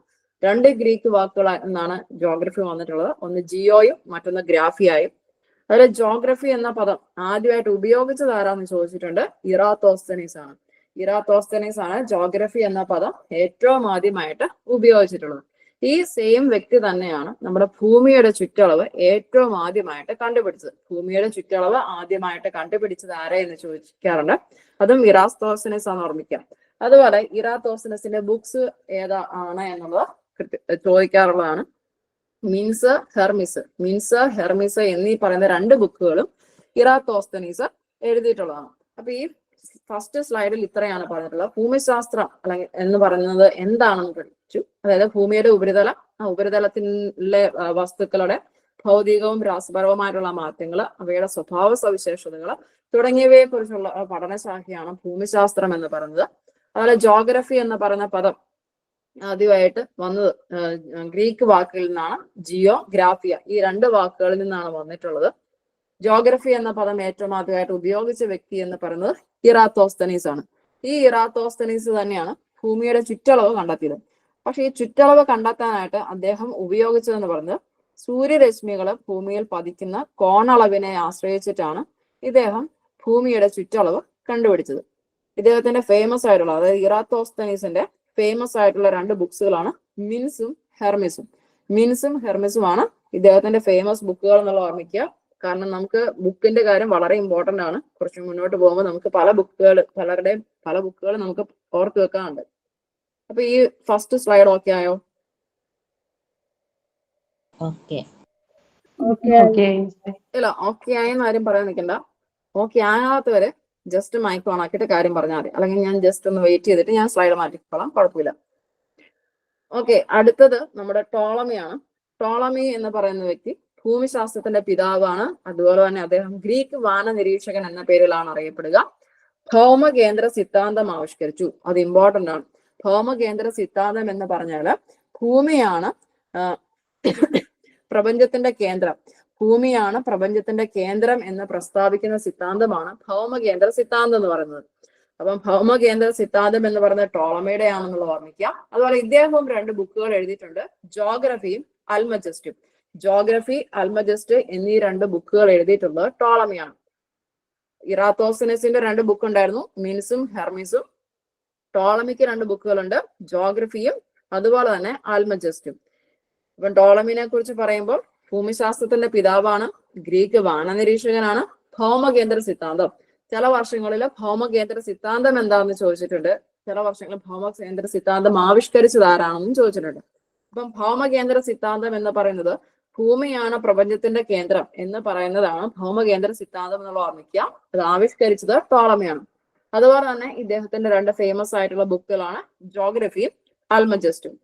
2 ഗ്രീക്ക് വാക്കുകൾ നിന്നാണ് ജോഗ്രഫി വന്നിട്ടുള്ളത്. ഒന്ന് ജിയോയും മറ്റൊന്ന് ഗ്രാഫിയായും. അതിൽ ജോഗ്രഫി എന്ന പദം ആദ്യമായിട്ട് ഉപയോഗിച്ചത് ആരാന്ന് ചോദിച്ചിട്ടുണ്ട്. ഇറാത്തോസ്തനീസ് ആണ്. ഇറാത്തോസ്തനീസ് ആണ് ജോഗ്രഫി എന്ന പദം ഏറ്റവും ആദ്യമായിട്ട് ഉപയോഗിച്ചിട്ടുള്ളത്. ഈ സെയിം വ്യക്തി തന്നെയാണ് നമ്മുടെ ഭൂമിയുടെ ചുറ്റളവ് ഏറ്റവും ആദ്യമായിട്ട് കണ്ടുപിടിച്ചത്. ഭൂമിയുടെ ചുറ്റളവ് ആദ്യമായിട്ട് കണ്ടുപിടിച്ചത് ആരെ എന്ന് ചോദിക്കാറുണ്ട്. അതും ഇറാത്തോസ്തനീസ് ആണ്, ഓർമ്മിക്കാം. അതുപോലെ ഇറാത്തോസ്തനീസിന്റെ ബുക്സ് ഏതാ ആണ് എന്നുള്ളത് ചോദിക്കാറുള്ളതാണ്. മിൻസ് ഹെർമിസ് എന്നീ പറയുന്ന 2 ബുക്കുകളും ഇറാത്തോസ്തനീസ് എഴുതിയിട്ടുള്ളതാണ്. അപ്പൊ ഈ ഫസ്റ്റ് സ്ലൈഡിൽ ഇത്രയാണ് പറഞ്ഞിട്ടുള്ളത്. ഭൂമിശാസ്ത്രം അല്ലെങ്കിൽ എന്ന് പറയുന്നത് എന്താണെന്ന് പഠിച്ചു. അതായത് ഭൂമിയുടെ ഉപരിതലം, ആ ഉപരിതലത്തിലെ വസ്തുക്കളുടെ ഭൗതികവും രാസപരവുമായിട്ടുള്ള മാറ്റങ്ങൾ, അവയുടെ സ്വഭാവ സവിശേഷതകൾ തുടങ്ങിയവയെ കുറിച്ചുള്ള പഠനശാഖയാണ് ഭൂമിശാസ്ത്രം എന്ന് പറയുന്നത്. അതുപോലെ ജോഗ്രഫി എന്ന് പറയുന്ന പദം ആദ്യമായിട്ട് വന്നത് ഗ്രീക്ക് വാക്കിൽ നിന്നാണ്. ജിയോ, ഗ്രാഫിയ, ഈ 2 വാക്കുകളിൽ നിന്നാണ് വന്നിട്ടുള്ളത്. ജോഗ്രഫി എന്ന പദം ഏറ്റവും ആദ്യമായിട്ട് ഉപയോഗിച്ച വ്യക്തി എന്ന് പറയുന്നത് ഇറാത്തോസ്തനീസ് ആണ്. ഈ ഇറാത്തോസ്തനീസ് തന്നെയാണ് ഭൂമിയുടെ ചുറ്റളവ് കണ്ടെത്തിയത്. പക്ഷെ ഈ ചുറ്റളവ് കണ്ടെത്താനായിട്ട് അദ്ദേഹം ഉപയോഗിച്ചതെന്ന് പറയുന്നത് സൂര്യരശ്മികൾ ഭൂമിയിൽ പതിക്കുന്ന കോണളവിനെ ആശ്രയിച്ചിട്ടാണ് ഇദ്ദേഹം ഭൂമിയുടെ ചുറ്റളവ് കണ്ടുപിടിച്ചത്. ഇദ്ദേഹത്തിന്റെ ഫേമസ് ആയിട്ടുള്ള, അതായത് ഇറാത്തോസ്തനീസിന്റെ ഫേമസ് ആയിട്ടുള്ള 2 ബുക്സുകളാണ് മിൻസും ഹെർമിസും ആണ് ഇദ്ദേഹത്തിന്റെ ഫേമസ് ബുക്കുകൾ എന്നുള്ള ഓർമ്മിക്കുക. കാരണം നമുക്ക് ബുക്കിന്റെ കാര്യം വളരെ ഇമ്പോർട്ടന്റ് ആണ്. കുറച്ച് മുന്നോട്ട് പോകുമ്പോൾ നമുക്ക് പല ബുക്കുകൾ നമുക്ക് ഓർത്ത് വെക്കാറുണ്ട്. അപ്പൊ ഈ ഫസ്റ്റ് സ്ലൈഡ് ഓക്കെ ആയോ? ഇല്ല, ഓക്കെ ആയെന്ന് ആരും പറയാൻ നിൽക്കണ്ട. ഓക്കെ ആകാത്തവരെ ജസ്റ്റ് മൈക്ക് ഓൺ ആക്കിയിട്ട് കാര്യം പറഞ്ഞാൽ മതി. അല്ലെങ്കിൽ ഞാൻ ജസ്റ്റ് ഒന്ന് വെയിറ്റ് ചെയ്തിട്ട് ഞാൻ സ്ലൈഡ് മാറ്റിക്കോളാം, കുഴപ്പമില്ല. ഓക്കെ, അടുത്തത് നമ്മുടെ ടോളമിയാണ്. ടോളമി എന്ന് പറയുന്ന വ്യക്തി ഭൂമിശാസ്ത്രത്തിന്റെ പിതാവാണ്. അതുപോലെ തന്നെ അദ്ദേഹം ഗ്രീക്ക് വാന നിരീക്ഷകൻ എന്ന പേരിലാണ് അറിയപ്പെടുക. ഭൗമകേന്ദ്ര സിദ്ധാന്തം ആവിഷ്കരിച്ചു. അത് ഇമ്പോർട്ടന്റ് ആണ്. ഭൗമകേന്ദ്ര സിദ്ധാന്തം എന്ന് പറഞ്ഞാല് ഭൂമിയാണ് പ്രപഞ്ചത്തിന്റെ കേന്ദ്രം, ഭൂമിയാണ് പ്രപഞ്ചത്തിന്റെ കേന്ദ്രം എന്ന് പ്രസ്താവിക്കുന്ന സിദ്ധാന്തമാണ് ഭൗമകേന്ദ്ര സിദ്ധാന്തം എന്ന് പറയുന്നത്. അപ്പം ഭൗമകേന്ദ്ര സിദ്ധാന്തം എന്ന് പറയുന്നത് ടോളമിയുടെ ആണെന്നുള്ള ഓർമ്മിക്കുക. അതുപോലെ ഇദ്ദേഹവും 2 ബുക്കുകൾ എഴുതിയിട്ടുണ്ട്, ജോഗ്രഫിയും അൽമജസ്റ്റും. ജോഗ്രഫി, അൽമജസ്റ്റ് എന്നീ 2 ബുക്കുകൾ എഴുതിയിട്ടുള്ളത് ടോളമിയാണ്. ഇറാത്തോസ്തനീസിന്റെ 2 ബുക്ക് ഉണ്ടായിരുന്നു, മിൻസും ഹെർമിസും. ടോളമിക്ക് 2 ബുക്കുകളുണ്ട്, ജോഗ്രഫിയും അതുപോലെ തന്നെ അൽമജസ്റ്റും. ഇപ്പം ടോളമിനെ കുറിച്ച് പറയുമ്പോൾ ഭൂമിശാസ്ത്രത്തിന്റെ പിതാവാണ്, ഗ്രീക്ക് വാനനിരീക്ഷകനാണ്, ഭൗമകേന്ദ്ര സിദ്ധാന്തം. ചില വർഷങ്ങളിൽ ഭൗമകേന്ദ്ര സിദ്ധാന്തം എന്താണെന്ന് ചോദിച്ചിട്ടുണ്ട്, ചില വർഷങ്ങളിൽ ഭൗമകേന്ദ്ര സിദ്ധാന്തം ആവിഷ്കരിച്ചത് ആരാണെന്നും ചോദിച്ചിട്ടുണ്ട്. അപ്പം ഭൗമകേന്ദ്ര സിദ്ധാന്തം എന്ന് പറയുന്നത് ഭൂമിയാണ് പ്രപഞ്ചത്തിന്റെ കേന്ദ്രം എന്ന് പറയുന്നതാണ് ഭൗമകേന്ദ്ര സിദ്ധാന്തം എന്നുള്ള ഓർമ്മിക്കുക. അത് ആവിഷ്കരിച്ചത് ടോളമിയാണ്. അതുപോലെ തന്നെ ഇദ്ദേഹത്തിന്റെ 2 ഫേമസ് ആയിട്ടുള്ള ബുക്കുകളാണ് ജോഗ്രഫിയും ആൽമജസ്റ്റും.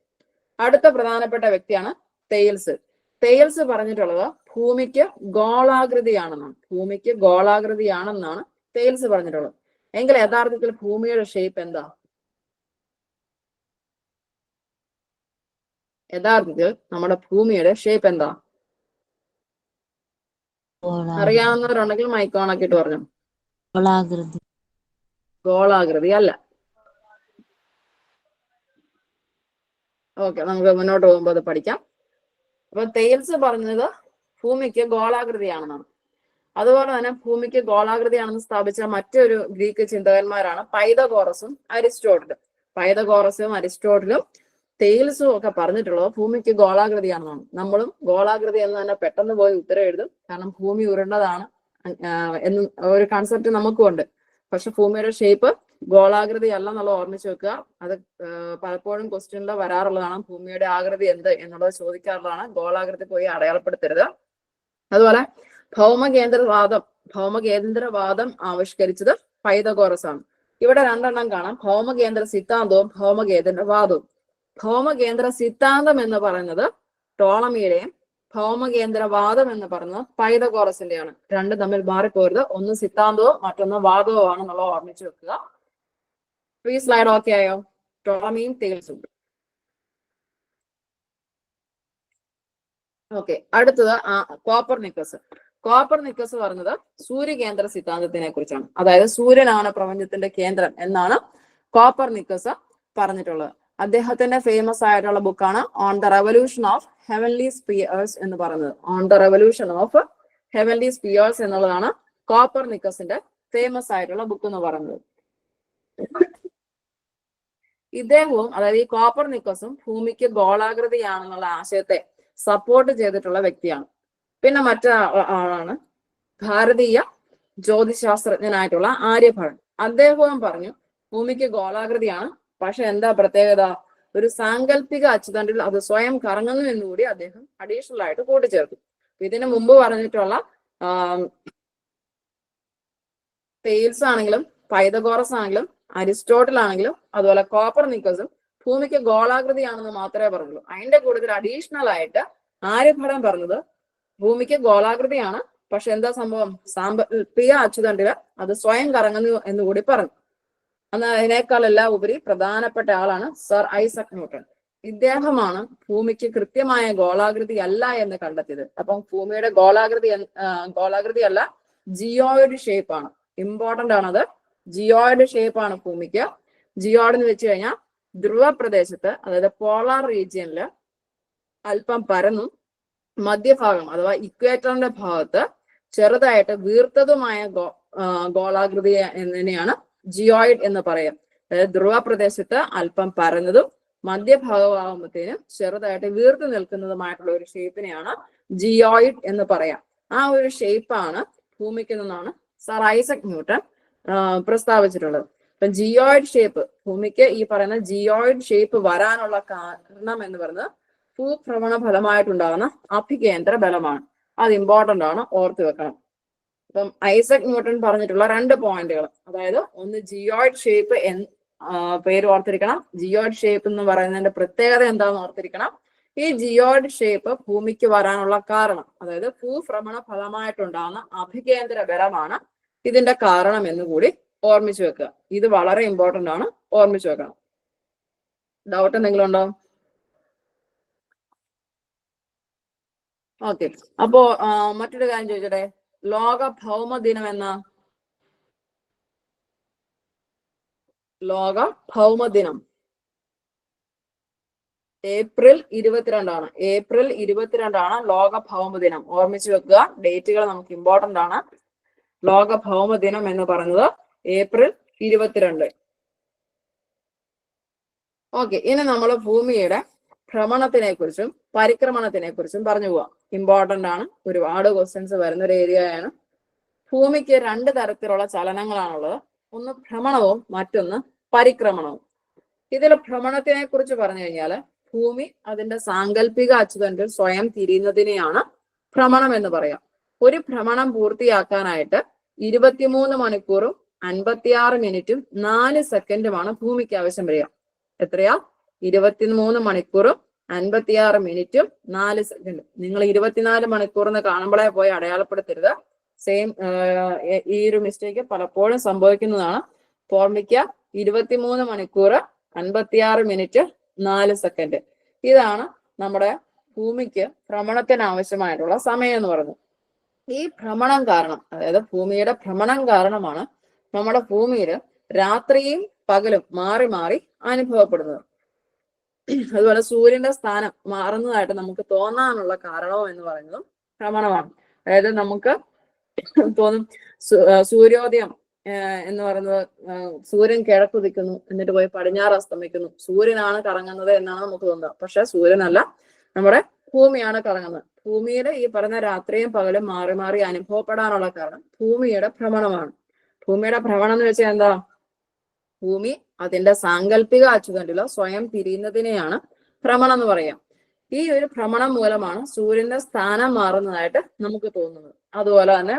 അടുത്ത പ്രധാനപ്പെട്ട വ്യക്തിയാണ് തെയിൽസ്. തെയിൽസ് പറഞ്ഞിട്ടുള്ളത് ഭൂമിക്ക് ഗോളാകൃതിയാണെന്നാണ്. ഭൂമിക്ക് ഗോളാകൃതിയാണെന്നാണ് തെയിൽസ് പറഞ്ഞിട്ടുള്ളത്. എങ്കിൽ യഥാർത്ഥത്തിൽ ഭൂമിയുടെ ഷേപ്പ് എന്താ? യഥാർത്ഥത്തിൽ നമ്മുടെ ഭൂമിയുടെ ഷേപ്പ് എന്താ? അറിയാവുന്നവരുണ്ടെങ്കിൽ മൈക്ക് ഓൺ ആക്കിയിട്ട് പറഞ്ഞു. ഗോളാകൃതി. ഗോളാകൃതി അല്ല. ഓക്കെ, നമുക്ക് മുന്നോട്ട് പോകുമ്പോൾ അത് പഠിക്കാം. അപ്പൊ തെയിൽസ് പറഞ്ഞത് ഭൂമിക്ക് ഗോളാകൃതിയാണെന്നാണ്. അതുപോലെ തന്നെ ഭൂമിക്ക് ഗോളാകൃതിയാണെന്ന് സ്ഥാപിച്ച മറ്റൊരു ഗ്രീക്ക് ചിന്തകന്മാരാണ് പൈതഗോറസും അരിസ്റ്റോട്ടിലും. പൈതഗോറസും അരിസ്റ്റോട്ടിലും തെയിൽസും ഒക്കെ പറഞ്ഞിട്ടുള്ളത് ഭൂമിക്ക് ഗോളാകൃതിയാണെന്നാണ്. നമ്മളും ഗോളാകൃതി എന്ന് തന്നെ പെട്ടെന്ന് പോയി ഉത്തരം എഴുതും. കാരണം ഭൂമി ഉരുണ്ടതാണ് എന്ന് ഒരു കൺസെപ്റ്റ് നമുക്കും ഉണ്ട്. പക്ഷെ ഭൂമിയുടെ ഷേപ്പ് ഗോളാകൃതി അല്ല എന്നുള്ളത് ഓർമ്മിച്ച് വെക്കുക. അത് പലപ്പോഴും ക്വസ്റ്റ്യനിൽ വരാറുള്ളതാണ്. ഭൂമിയുടെ ആകൃതി എന്ത് എന്നുള്ളത് ചോദിക്കാറുള്ളതാണ്. ഗോളാകൃതി പോയി അടയാളപ്പെടുത്തരുത്. അതുപോലെ ഭൗമകേന്ദ്രവാദം ആവിഷ്കരിച്ചത് പൈതഗോറസ് ആണ്. ഇവിടെ 2 എണ്ണം കാണാം, ഭൗമകേന്ദ്ര സിദ്ധാന്തവും ഭൗമകേന്ദ്രവാദവും. ഭൗമകേന്ദ്ര സിദ്ധാന്തം എന്ന് പറയുന്നത് ടോളമിയുടെയും ഭൗമകേന്ദ്രവാദം എന്ന് പറയുന്നത് പൈതഗോറസിന്റെയാണ്. 2 തമ്മിൽ മാറിപ്പോരുത്. ഒന്ന് സിദ്ധാന്തവും മറ്റൊന്ന് വാദവും ആണെന്നുള്ളത് ഓർമ്മിച്ച് വെക്കുക. ഈ സ്ലൈഡ് ഓക്കെ ആയോ? ടോളമിയും തെയിൽസും. ഓക്കെ, അടുത്തത് കോപ്പർനിക്കസ്. കോപ്പർനിക്കസ് പറഞ്ഞത് സൂര്യകേന്ദ്ര സിദ്ധാന്തത്തിനെ കുറിച്ചാണ്. അതായത് സൂര്യനാണ് പ്രപഞ്ചത്തിന്റെ കേന്ദ്രം എന്നാണ് കോപ്പർനിക്കസ് പറഞ്ഞിട്ടുള്ളത്. അദ്ദേഹത്തിന്റെ ഫേമസ് ആയിട്ടുള്ള ബുക്കാണ് on the revolution of heavenly spheres എന്ന് പറയുന്നത്. On the revolution of heavenly spheres എന്നുള്ളതാണ് കോപ്പർനിക്കസിന്റെ ഫേമസ് ആയിട്ടുള്ള ബുക്ക് എന്ന് പറയുന്നത്. ഇദ്ദേഹവും, അതായത് ഈ കോപ്പർനിക്കസും ഭൂമിക്ക് ഗോളാകൃതിയാണെന്നുള്ള ആശയത്തെ സപ്പോർട്ട് ചെയ്തിട്ടുള്ള വ്യക്തിയാണ്. പിന്നെ മറ്റൊരാളാണ് ഭാരതീയ ജ്യോതിശാസ്ത്രജ്ഞനായിട്ടുള്ള ആര്യഭടൻ. അദ്ദേഹവും പറഞ്ഞു ഭൂമിക്ക് ഗോളാകൃതിയാണ്. പക്ഷെ എന്താ പ്രത്യേകത? ഒരു സാങ്കല്പിക അച്ചുതണ്ടിൽ അത് സ്വയം കറങ്ങുന്നു എന്നുകൂടി അദ്ദേഹം അഡീഷണൽ ആയിട്ട് കൂട്ടിച്ചേർത്തു. ഇതിനു മുമ്പ് പറഞ്ഞിട്ടുള്ള തെയിൽസ് ആണെങ്കിലും പൈതഗോറസ് ആണെങ്കിലും അരിസ്റ്റോട്ടിൽ ആണെങ്കിലും അതുപോലെ കോപ്പർനിക്കസും ഭൂമിക്ക് ഗോളാകൃതിയാണെന്ന് മാത്രമേ പറഞ്ഞുള്ളൂ. അതിന്റെ കൂടുതൽ അഡീഷണൽ ആയിട്ട് ആര്യഭടൻ പറഞ്ഞത് ഭൂമിക്ക് ഗോളാകൃതിയാണ്, പക്ഷെ എന്താ സംഭവം? സാങ്കല്പിക അച്ചുതണ്ടില് അത് സ്വയം കറങ്ങുന്നു എന്നുകൂടി പറഞ്ഞു. എന്നാൽ അതിനേക്കാളെല്ലാം ഉപരി പ്രധാനപ്പെട്ട ആളാണ് സർ ഐസക് ന്യൂട്ടൺ. ഇദ്ദേഹമാണ് ഭൂമിക്ക് കൃത്യമായ ഗോളാകൃതി അല്ല എന്ന് കണ്ടെത്തിയത്. അപ്പം ഭൂമിയുടെ ഗോളാകൃതി അല്ല, ജിയോയിഡ് ഷേപ്പ് ആണ്. ഇമ്പോർട്ടന്റ് ആണത്. ജിയോയിഡ് ഷേപ്പ് ആണ് ഭൂമിക്ക്. ജിയോയിഡ് എന്ന് വെച്ച് കഴിഞ്ഞാൽ ധ്രുവ പ്രദേശത്ത്, അതായത് പോളാർ റീജിയനില് അല്പം പരന്നും മധ്യഭാഗം അഥവാ ഇക്വേറ്ററിന്റെ ഭാഗത്ത് ചെറുതായിട്ട് വീർത്തതുമായ ഗോളാകൃതി എന്നതിനെയാണ് ജിയോയിഡ് എന്ന് പറയാം. അതായത് ധ്രുവ പ്രദേശത്ത് അല്പം പരന്നതും മധ്യഭാഗമാകുമ്പോഴത്തേനും ചെറുതായിട്ട് വീർത്തു നിൽക്കുന്നതുമായിട്ടുള്ള ഒരു ഷേപ്പിനെയാണ് ജിയോയിഡ് എന്ന് പറയാം. ആ ഒരു ഷേപ്പാണ് ഭൂമിക്ക് നിന്നാണ് സർ ഐസക് ന്യൂട്ടൺ പ്രസ്താവിച്ചിട്ടുള്ളത്. അപ്പൊ ജിയോയിഡ് ഷേപ്പ്, ഭൂമിക്ക് ഈ പറയുന്ന ജിയോയിഡ് ഷേപ്പ് വരാനുള്ള കാരണം എന്ന് പറയുന്നത് ഭൂഭ്രമണ ഫലമായിട്ടുണ്ടാകുന്ന അഭികേന്ദ്ര ബലമാണ്. അത് ഇമ്പോർട്ടന്റ് ആണ്, ഓർത്ത് വെക്കണം. അപ്പം ഐസക് ന്യൂട്ടൺ പറഞ്ഞിട്ടുള്ള 2 പോയിന്റുകൾ, അതായത് ഒന്ന് ജിയോയിഡ് ഷേപ്പ് പേര് ഓർത്തിരിക്കണം. ജിയോയിഡ് ഷേപ്പ് എന്ന് പറയുന്നതിന്റെ പ്രത്യേകത എന്താണെന്ന് ഓർത്തിരിക്കണം. ഈ ജിയോയിഡ് ഷേപ്പ് ഭൂമിക്ക് വരാനുള്ള കാരണം, അതായത് ഭൂഭ്രമണ ഫലമായിട്ടുണ്ടാകുന്ന അഭികേന്ദ്ര ബലമാണ് ഇതിന്റെ കാരണം എന്നുകൂടി ഓർമ്മിച്ചു വെക്കുക. ഇത് വളരെ ഇമ്പോർട്ടന്റ് ആണ്, ഓർമ്മിച്ചു വെക്കണം. ഡൗട്ട് എന്തെങ്കിലും ഉണ്ടോ? ഓക്കെ, അപ്പോ മറ്റൊരു കാര്യം ചോദിച്ചോട്ടെ. ലോക ഭൗമ ദിനം എന്നാ? ലോക ഭൗമ ദിനം ഏപ്രിൽ 22 ഏപ്രിൽ 22 ലോക ഭൗമ ദിനം. ഓർമ്മിച്ചു വെക്കുക, ഡേറ്റുകൾ നമുക്ക് ഇമ്പോർട്ടന്റ് ആണ്. ലോക ഭൗമ ദിനം എന്ന് പറയുന്നത് ഏപ്രിൽ 22. ഓക്കെ, ഇനി നമ്മൾ ഭൂമിയുടെ ഭ്രമണത്തിനെ കുറിച്ചും പരിക്രമണത്തിനെ കുറിച്ചും പറഞ്ഞു പോവാം. ഇമ്പോർട്ടന്റ് ആണ്, ഒരുപാട് ക്വസ്റ്റ്യൻസ് വരുന്ന ഒരു ഏരിയയാണ്. ഭൂമിക്ക് 2 തരത്തിലുള്ള ചലനങ്ങളാണുള്ളത്. ഒന്ന് ഭ്രമണവും മറ്റൊന്ന് പരിക്രമണവും. ഇതിൽ ഭ്രമണത്തിനെ കുറിച്ച് പറഞ്ഞു കഴിഞ്ഞാൽ ഭൂമി അതിന്റെ സാങ്കല്പിക അച്ചുതണ്ടിൽ സ്വയം തിരിയുന്നതിനെയാണ് ഭ്രമണം എന്ന് പറയാം. ഒരു ഭ്രമണം പൂർത്തിയാക്കാനായിട്ട് 23 മണിക്കൂറും 56 മിനിറ്റും 4 സെക്കൻഡുമാണ് ഭൂമിക്ക് ആവശ്യം വരിക. എത്രയാ? 23 മണിക്കൂറും 56 മിനിറ്റും 4 സെക്കൻഡും. നിങ്ങൾ 24 മണിക്കൂർ എന്ന് കാണുമ്പോഴേ പോയി അടയാളപ്പെടുത്തരുത്. സെയിം ഈ ഒരു മിസ്റ്റേക്ക് പലപ്പോഴും സംഭവിക്കുന്നതാണ്. ഓർമ്മിക്കുക, 23 മണിക്കൂർ 56 മിനിറ്റ് 4 സെക്കൻഡ്. ഇതാണ് നമ്മുടെ ഭൂമിക്ക് ഭ്രമണത്തിന് ആവശ്യമായിട്ടുള്ള സമയം എന്ന് പറയുന്നത്. ഈ ഭ്രമണം കാരണം, അതായത് ഭൂമിയുടെ ഭ്രമണം കാരണമാണ് നമ്മുടെ ഭൂമിയിൽ രാത്രിയും പകലും മാറി മാറി അനുഭവപ്പെടുന്നത്. അതുപോലെ സൂര്യന്റെ സ്ഥാനം മാറുന്നതായിട്ട് നമുക്ക് തോന്നാനുള്ള കാരണവും എന്ന് പറയുന്നതും ഭ്രമണമാണ്. അതായത് നമുക്ക് തോന്നും സൂര്യോദയം എന്ന് പറയുന്നത് സൂര്യൻ കിഴക്കുദിക്കുന്നു എന്നിട്ട് പോയി പടിഞ്ഞാറ് അസ്തമിക്കുന്നു, സൂര്യനാണ് കറങ്ങുന്നത് എന്നാണ് നമുക്ക് തോന്നുന്നത്. പക്ഷെ സൂര്യനല്ല, നമ്മുടെ ഭൂമിയാണ് കറങ്ങുന്നത്. ഭൂമിയുടെ ഈ പറഞ്ഞ രാത്രിയും പകലും മാറി മാറി അനുഭവപ്പെടാനുള്ള കാരണം ഭൂമിയുടെ ഭ്രമണമാണ്. ഭൂമിയുടെ ഭ്രമണം എന്ന് വെച്ചാൽ എന്താ? ഭൂമി അതിന്റെ സാങ്കല്പിക അച്ചുതണ്ടിലോ സ്വയം തിരിയുന്നതിനെയാണ് ഭ്രമണം എന്ന് പറയാം. ഈ ഒരു ഭ്രമണം മൂലമാണ് സൂര്യന്റെ സ്ഥാനം മാറുന്നതായിട്ട് നമുക്ക് തോന്നുന്നത്. അതുപോലെ തന്നെ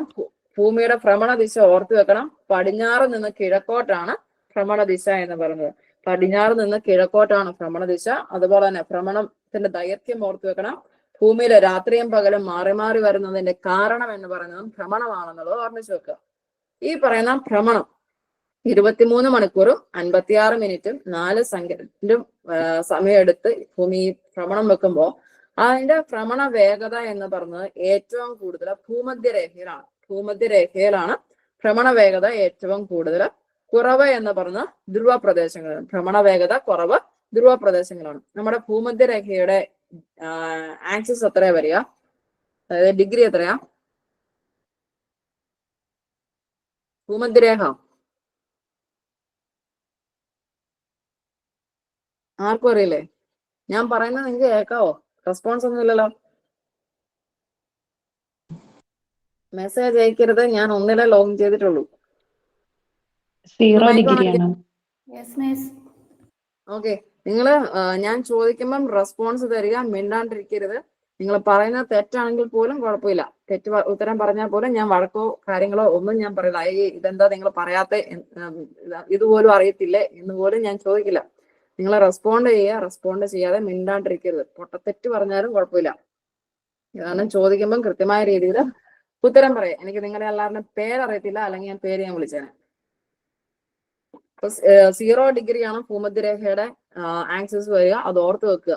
ഭൂമിയുടെ ഭ്രമണ ദിശ ഓർത്തു വെക്കണം. പടിഞ്ഞാറ് നിന്ന് കിഴക്കോട്ടാണ് ഭ്രമണ ദിശ എന്ന് പറയുന്നത്. പടിഞ്ഞാറ് നിന്ന് കിഴക്കോട്ടാണ് ഭ്രമണ ദിശ. അതുപോലെ തന്നെ ഭ്രമണത്തിന്റെ ദൈർഘ്യം ഓർത്തു വെക്കണം. ഭൂമിയിലെ രാത്രിയും പകലും മാറി മാറി വരുന്നതിന്റെ കാരണം എന്ന് പറയുന്നത് ഭ്രമണമാണെന്നുള്ളത് ഓർമ്മിച്ചു വെക്കുക. ഈ പറയുന്ന ഭ്രമണം 23 മണിക്കൂറും 56 മിനിറ്റും 4 സെക്കൻഡും സമയമെടുത്ത് ഭൂമി ഭ്രമണം വെക്കുമ്പോൾ അതിന്റെ ഭ്രമണ വേഗത എന്ന് പറയുന്നത് ഏറ്റവും കൂടുതൽ ഭൂമധ്യരേഖയിലാണ്. ഭൂമധ്യരേഖയിലാണ് ഭ്രമണ വേഗത ഏറ്റവും കൂടുതൽ. കുറവ് എന്ന് പറഞ്ഞ ധ്രുവ പ്രദേശങ്ങളാണ്. ഭ്രമണ വേഗത കുറവ് ധ്രുവ പ്രദേശങ്ങളാണ്. നമ്മുടെ ഭൂമധ്യരേഖയുടെ ആക്സിസ് എത്രയാ വരിക? അതായത് ഡിഗ്രി എത്രയാ? ഭൂമധ്യരേഖ ആർക്കും അറിയില്ലേ? ഞാൻ പറയുന്നത് നിങ്ങൾക്ക് കേൾക്കാവോ? റെസ്പോൺസ് ഒന്നും ഇല്ലല്ലോ. മെസ്സേജ് അയക്കരുത്. ഞാൻ ഒന്നിലെ ലോഗിൻ ചെയ്തിട്ടുള്ളൂ. 0 ഡിഗ്രിയാണ്. ഓക്കെ, നിങ്ങള് ഞാൻ ചോദിക്കുമ്പം റെസ്പോൺസ് തരിക, മിണ്ടാണ്ടിരിക്കരുത്. നിങ്ങൾ പറയുന്നത് തെറ്റാണെങ്കിൽ പോലും കുഴപ്പമില്ല. തെറ്റ് ഉത്തരം പറഞ്ഞാൽ പോലും ഞാൻ വഴക്കോ കാര്യങ്ങളോ ഒന്നും ഞാൻ പറയില്ല. ഇതെന്താ നിങ്ങൾ പറയാത്ത, ഇതുപോലും അറിയത്തില്ലേ എന്ന് പോലും ഞാൻ ചോദിക്കില്ല. നിങ്ങൾ റെസ്പോണ്ട് ചെയ്യുക. റെസ്പോണ്ട് ചെയ്യാതെ മിണ്ടാണ്ടിരിക്കരുത്. പൊട്ടത്തെറ്റ് പറഞ്ഞാലും കുഴപ്പമില്ല. കാരണം ചോദിക്കുമ്പം കൃത്യമായ രീതിയിൽ ഉത്തരം പറയാം. എനിക്ക് നിങ്ങളുടെ എല്ലാവരുടെയും പേരറിയത്തില്ല, അല്ലെങ്കിൽ ഞാൻ പേര് ഞാൻ വിളിച്ചേനെ. 0 ഡിഗ്രിയാണ് ഭൂമധ്യരേഖയുടെ ആക്സിസ് വരിക. അത് ഓർത്ത് വെക്കുക.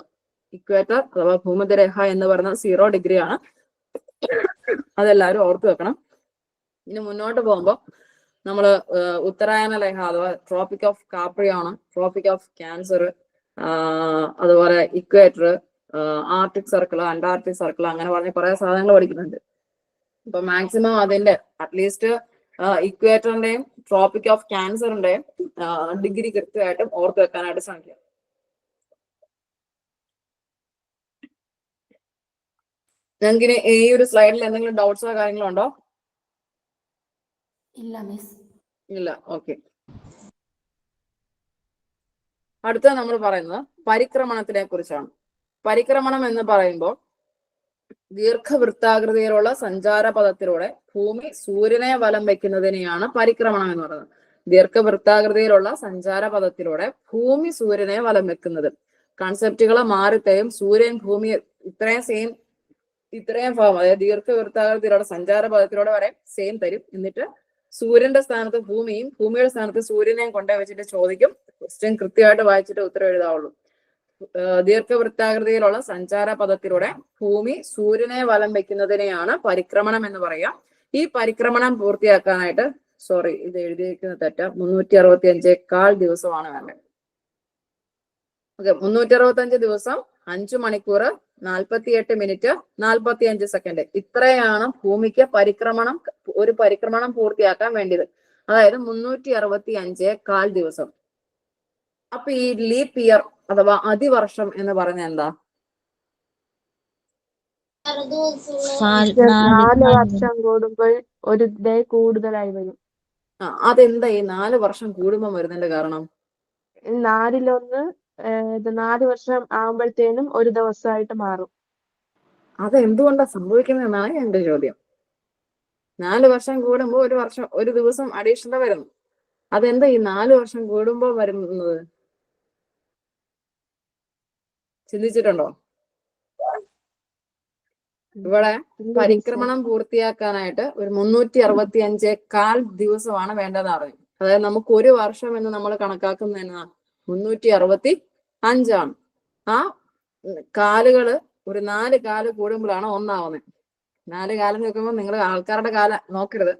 ഇക്വേറ്റർ അഥവാ ഭൂമധ്യരേഖ എന്ന് പറയുന്നത് 0 ഡിഗ്രിയാണ്. അതെല്ലാവരും ഓർത്ത് വെക്കണം. ഇനി മുന്നോട്ട് പോകുമ്പോൾ നമ്മൾ ഉത്തരായന രേഖ അഥവാ ട്രോപ്പിക് ഓഫ് കാപ്രിയാണ്, ട്രോപ്പിക് ഓഫ് ക്യാൻസർ, അതുപോലെ equator, arctic circle, antarctic circle, അങ്ങനെ പറഞ്ഞ കുറെ സാധനങ്ങൾ പഠിക്കുന്നുണ്ട്. അപ്പൊ മാക്സിമം അതിന്റെ അറ്റ്ലീസ്റ്റ് ഇക്വേറ്ററിന്റെയും ട്രോപ്പിക് ഓഫ് ക്യാൻസറിന്റെയും ഡിഗ്രി കൃത്യമായിട്ടും ഓർത്ത് വെക്കാനായിട്ട് ശ്രമിക്കുക. ഞങ്ങൾക്ക് ഈ ഒരു സ്ലൈഡിൽ എന്തെങ്കിലും ഡൗട്ട്സോ കാര്യങ്ങളോ ഉണ്ടോ? ഇല്ല മിസ്. ഇല്ല. ഓക്കെ. അടുത്ത നമ്മൾ പറയുന്നത് പരിക്രമണത്തിനെ കുറിച്ചാണ്. പരിക്രമണം എന്ന് പറയുമ്പോൾ ദീർഘവൃത്താകൃതിയിലുള്ള സഞ്ചാരപഥത്തിലൂടെ ഭൂമി സൂര്യനെ വലം വെക്കുന്നതിനെയാണ് പരിക്രമണം എന്ന് പറയുന്നത്. ദീർഘവൃത്താകൃതിയിലുള്ള സഞ്ചാരപഥത്തിലൂടെ ഭൂമി സൂര്യനെ വലം വെക്കുന്നത്. കൺസെപ്റ്റുകൾ മാറിത്തയും സൂര്യൻ ഭൂമി ഇത്രയും ഭാഗം, അതായത് ദീർഘവൃത്താകൃതിയിലുള്ള സഞ്ചാരപഥത്തിലൂടെ വരെ സെയിം തരും. എന്നിട്ട് സൂര്യന്റെ സ്ഥാനത്ത് ഭൂമിയും ഭൂമിയുടെ സ്ഥാനത്ത് സൂര്യനെയും കൊണ്ടേ വെച്ചിട്ട് ചോദിക്കും. ക്വസ്റ്റ്യൻ കൃത്യമായിട്ട് വായിച്ചിട്ട് ഉത്തരം എഴുതാവുള്ളൂ. ദീർഘവൃത്താകൃതിയിലുള്ള സഞ്ചാരപഥത്തിലൂടെ ഭൂമി സൂര്യനെ വലം വെക്കുന്നതിനെയാണ് പരിക്രമണം എന്ന് പറയാം. ഈ പരിക്രമണം പൂർത്തിയാക്കാനായിട്ട്, സോറി ഇത് എഴുതിയിരിക്കുന്ന തെറ്റ, 365 ദിവസമാണ് വേണ്ടത്. ഓക്കെ, 365 ദിവസം 5 മണിക്കൂർ 48 മിനിറ്റ് 45 സെക്കൻഡ്. ഇത്രയാണ് ഭൂമിക്ക് ഒരു പരിക്രമണം പൂർത്തിയാക്കാൻ വേണ്ടിയത്. അതായത് 365 ദിവസം. അപ്പൊ ഈ ലീപ്പ് ഇയർ അഥവാ അതിവർഷം എന്ന് പറഞ്ഞ എന്താ? 4 വർഷം കൂടുമ്പോൾ ഒരു ഡേ കൂടുതലായി വരും. അതെന്താ ഈ 4 വർഷം കൂടുമ്പോൾ വരുന്നതിന്റെ കാരണം? 4 വർഷം ആകുമ്പോഴത്തേനും ഒരു ദിവസമായിട്ട് മാറും. അതെന്തുകൊണ്ടാ സംഭവിക്കുന്നതെന്നാണ് എന്റെ ചോദ്യം. 4 വർഷം കൂടുമ്പോൾ ഒരു ദിവസം അഡീഷണൽ വരുന്നു. അതെന്താ ഈ 4 വർഷം കൂടുമ്പോൾ വരുന്നത്? ചിന്തിച്ചിട്ടുണ്ടോ? ഇവിടെ പരിക്രമണം പൂർത്തിയാക്കാനായിട്ട് ഒരു 365 ദിവസമാണ് വേണ്ടതെന്ന് പറയും. അതായത് നമുക്ക് 1 വർഷം എന്ന് നമ്മൾ കണക്കാക്കുന്നതിന് 365 ആണ്. ആ കാലുകള് ഒരു 4 കാല് കൂടുമ്പോഴാണ് ഒന്നാവുന്നത്. 4 കാലം നോക്കുമ്പോൾ നിങ്ങൾ ആൾക്കാരുടെ കാല നോക്കരുത്.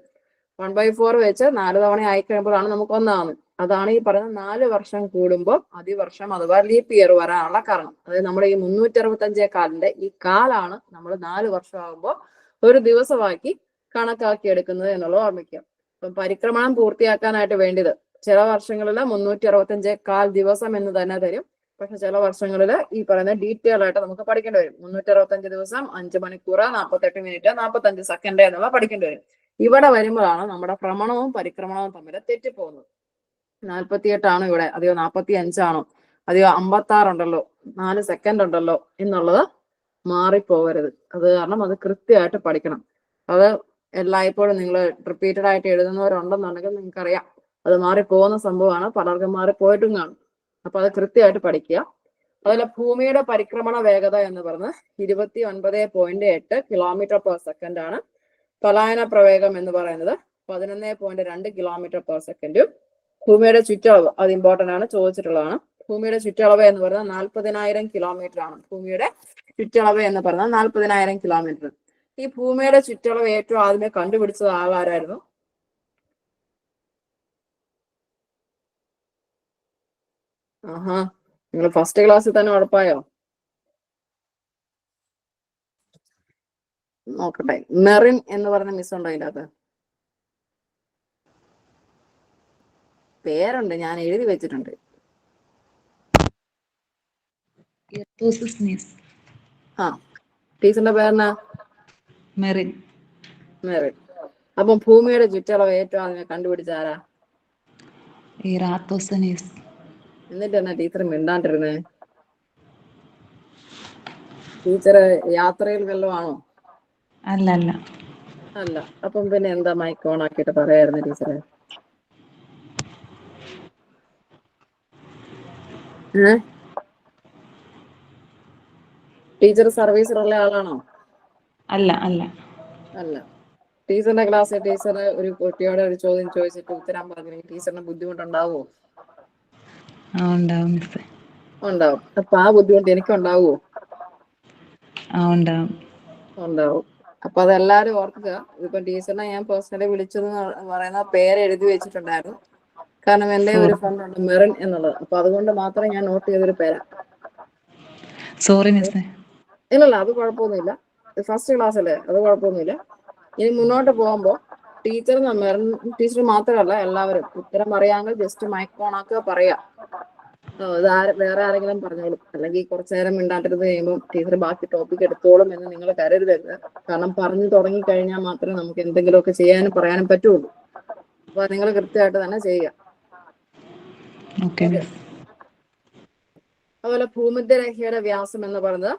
1/4 വെച്ച് 4 തവണ ആയി കഴിയുമ്പോഴാണ് നമുക്ക് ഒന്നാവുന്നത്. അതാണ് ഈ പറയുന്ന 4 വർഷം കൂടുമ്പോൾ അതിവർഷം അഥവാ ലീപ്പ് ഇയർ വരാനുള്ള കാരണം. അതായത് നമ്മുടെ ഈ 365 കാലിന്റെ ഈ കാലാണ് നമ്മൾ 4 വർഷം ആകുമ്പോൾ ഒരു ദിവസമാക്കി കണക്കാക്കി എടുക്കുന്നത് എന്നുള്ളത് ഓർമ്മിക്കുക. അപ്പം പരിക്രമണം പൂർത്തിയാക്കാനായിട്ട് വേണ്ടത് ചില വർഷങ്ങളിൽ 365 ദിവസം എന്ന് തന്നെ തരും. പക്ഷെ ചില വർഷങ്ങളിൽ ഈ പറയുന്ന ഡീറ്റെയിൽ ആയിട്ട് നമുക്ക് പഠിക്കേണ്ടി വരും. 365 ദിവസം 5 മണിക്കൂർ 48 മിനിറ്റ് 45 സെക്കൻഡ് എന്നുള്ള പഠിക്കേണ്ടി വരും. ഇവിടെ വരുമ്പോഴാണ് നമ്മുടെ ഭ്രമണവും പരിക്രമണവും തമ്മിൽ തെറ്റിപ്പോകുന്നത്. 48 ആണോ ഇവിടെ, അതെയോ 45 ആണോ, അതെയോ 56 ഉണ്ടല്ലോ, 4 സെക്കൻഡ് ഉണ്ടല്ലോ എന്നുള്ളത് മാറിപ്പോകരുത്. അത് കാരണം അത് കൃത്യമായിട്ട് പഠിക്കണം. അത് എല്ലായ്പ്പോഴും നിങ്ങൾ റിപ്പീറ്റഡ് ആയിട്ട് എഴുതുന്നവരുണ്ടെന്നുണ്ടെങ്കിൽ നിങ്ങൾക്കറിയാം അത് മാറിപ്പോകുന്ന സംഭവമാണ്. പലർക്കും മാറിപ്പോയിട്ടും കാണും. അപ്പൊ അത് കൃത്യമായിട്ട് പഠിക്കുക. അതുപോലെ ഭൂമിയുടെ പരിക്രമണ വേഗത എന്ന് പറഞ്ഞ് 29.8 കിലോമീറ്റർ പെർ സെക്കൻഡ് ആണ്. പലായന പ്രവേഗം എന്ന് പറയുന്നത് 11.2 കിലോമീറ്റർ പെർ സെക്കൻഡും. ഭൂമിയുടെ ചുറ്റളവ് അത് ഇമ്പോർട്ടന്റ് ആണ്, ചോദിച്ചിട്ടുള്ളതാണ്. ഭൂമിയുടെ ചുറ്റളവ് എന്ന് പറയുന്നത് 40,000 കിലോമീറ്റർ ആണ്. ഭൂമിയുടെ ചുറ്റളവ് എന്ന് പറയുന്നത് 40,000 കിലോമീറ്റർ. ഈ ഭൂമിയുടെ ചുറ്റളവ് ഏറ്റവും ആദ്യമേ കണ്ടുപിടിച്ചത് ആരായിരുന്നു? ആഹാ, നിങ്ങൾ ഫസ്റ്റ് ക്ലാസ്സിൽ തന്നെ ഉറപ്പായോ? നോക്കട്ടെ. മെറിൻ എന്ന് പറഞ്ഞ മിസ് ഉണ്ടോ അതിൻ്റെ അകത്ത്? പേരുണ്ട്, ഞാൻ എഴുതി വെച്ചിട്ടുണ്ട്. ആ, ടീച്ചറിന്റെ പേരെന്നാ? മെറിൻ. മെറിൻ. അപ്പം ഭൂമിയുടെ ചുറ്റളവ് ഏറ്റവും ആദ്യമേ കണ്ടുപിടിച്ച ആരാ? ഇറാത്തോസനീസ്. എന്നിട്ട് എന്നാ ടീച്ചർ മിണ്ടാണ്ടിരുന്നേ? ടീച്ചർ യാത്രയിൽ വല്ലതും അല്ല അല്ല അല്ല. അപ്പം പിന്നെ എന്താ മൈക്ക് ഓൺ ആക്കിയിട്ട് പറയായിരുന്നു ടീച്ചറെ? ടീച്ചർ സർവീസിലുള്ള ആളാണോ? അല്ല അല്ല അല്ല. ടീച്ചറിന്റെ ക്ലാസ്സിൽ ടീച്ചർ ഒരു കുട്ടിയോട് ഒരു ചോദ്യം ചോദിച്ചിട്ട് ഉത്തരം പറഞ്ഞെങ്കിൽ ടീച്ചറിന് ബുദ്ധിമുട്ടുണ്ടാവുമോ? ഉണ്ടാവും മിസ്സേ. ഉണ്ടാവും. അപ്പൊ ആ ബുദ്ധിമുട്ട് എനിക്കുണ്ടാവുമോ? ഉണ്ടാവും. ഉണ്ടാവും. അപ്പൊ അതെല്ലാരും ഓർക്കുക. ഇതിപ്പോ ടീച്ചറിനെ ഞാൻ പേഴ്സണലി വിളിച്ചെന്ന് പറയുന്ന പേര് എഴുതി വെച്ചിട്ടുണ്ടായിരുന്നു. കാരണം എന്റെ ഒരു ഫ്രണ്ട് ഉണ്ട് മെറിൻ എന്നുള്ളത്. അപ്പൊ അതുകൊണ്ട് മാത്രം ഞാൻ നോട്ട് ചെയ്തൊരു പേരാ. സോറി മിസ്സേ. ഇല്ലല്ല, അത് കുഴപ്പമൊന്നുമില്ല. ഫസ്റ്റ് ക്ലാസ് അല്ലേ, അത് കുഴപ്പമൊന്നുമില്ല. ഇനി മുന്നോട്ട് പോകുമ്പോ ടീച്ചർ മാത്രമല്ല എല്ലാവരും ഉത്തരം അറിയാമെങ്കിൽ ജസ്റ്റ് മൈക്ക് ഓൺ ആക്കുക, പറയാ. വേറെ ആരെങ്കിലും പറഞ്ഞോളും. അല്ലെങ്കിൽ കുറച്ചു നേരം മിണ്ടാണ്ടിരുന്ന് കഴിയുമ്പോൾ ടീച്ചർ ബാക്കി ടോപ്പിക് എടുത്തോളും എന്ന് നിങ്ങൾ കരുതരുത്. കാരണം പറഞ്ഞു തുടങ്ങി കഴിഞ്ഞാൽ മാത്രമേ നമുക്ക് എന്തെങ്കിലുമൊക്കെ ചെയ്യാനും പറയാനും പറ്റുള്ളൂ. അപ്പൊ നിങ്ങൾ കൃത്യമായിട്ട് തന്നെ ചെയ്യുക. അതുപോലെ ഭൂമധ്യരേഖയുടെ വ്യാസം എന്ന് പറയുന്നത്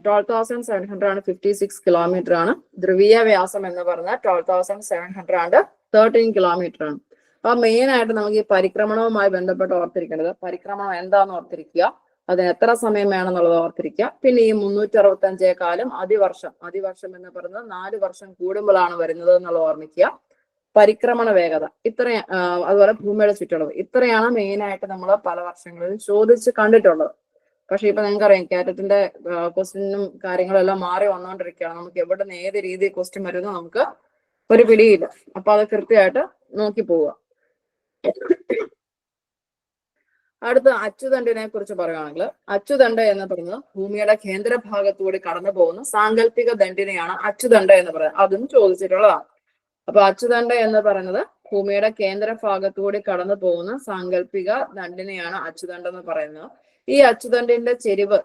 12,756 കിലോമീറ്റർ ആണ്. ധ്രുവീയ വ്യാസം എന്ന് പറഞ്ഞാൽ 12,713 കിലോമീറ്റർ ആണ്. അപ്പൊ മെയിൻ ആയിട്ട് നമുക്ക് ഈ പരിക്രമണവുമായി ബന്ധപ്പെട്ട് ഓർത്തിരിക്കേണ്ടത്, പരിക്രമണം എന്താന്ന് ഓർത്തിരിക്കുക, അതിന് എത്ര സമയം വേണമെന്നുള്ളത് ഓർത്തിരിക്കുക. പിന്നെ ഈ 365 കാലം അതിവർഷം എന്ന് പറയുന്നത് 4 വർഷം കൂടുമ്പോഴാണ് വരുന്നത് എന്നുള്ളത് ഓർമ്മിക്കുക. പരിക്രമണ വേഗത ഇത്രയും, അതുപോലെ ഭൂമിയുടെ ചുറ്റളവ്, ഇത്രയാണ് മെയിൻ ആയിട്ട് നമ്മൾ പല വർഷങ്ങളിൽ ചോദിച്ച് കണ്ടിട്ടുള്ളത്. പക്ഷെ ഇപ്പൊ നിങ്ങൾക്കറിയാം കാറ്റത്തിന്റെ ക്വസ്റ്റ്യനും കാര്യങ്ങളും എല്ലാം മാറി വന്നുകൊണ്ടിരിക്കുകയാണ്. നമുക്ക് എവിടെ നിന്ന് ഏത് രീതിയിൽ ക്വസ്റ്റ്യൻ വരുന്നു നമുക്ക് ഒരു പിടിയില്ല. അപ്പൊ അത് കൃത്യമായിട്ട് നോക്കി പോവുക. അടുത്ത അച്ചുതണ്ടിനെ കുറിച്ച് പറയുകയാണെങ്കിൽ, അച്ചുതണ്ട് എന്ന് പറയുന്നത് ഭൂമിയുടെ കേന്ദ്രഭാഗത്തൂടെ കടന്നു പോകുന്ന സാങ്കല്പിക ദണ്ഡിനെയാണ് അച്ചുതണ്ട് എന്ന് പറയുന്നത്. അതും ചോദിച്ചിട്ടുള്ളതാണ്. അപ്പൊ അച്ചുതണ്ട് എന്ന് പറയുന്നത് ഭൂമിയുടെ കേന്ദ്രഭാഗത്തൂടെ കടന്നു പോകുന്ന സാങ്കല്പിക ദണ്ഡിനെയാണ് അച്ചുതണ്ട് എന്ന് പറയുന്നത്. ഈ അച്ചുതണ്ടിന്റെ ചെരിവ്,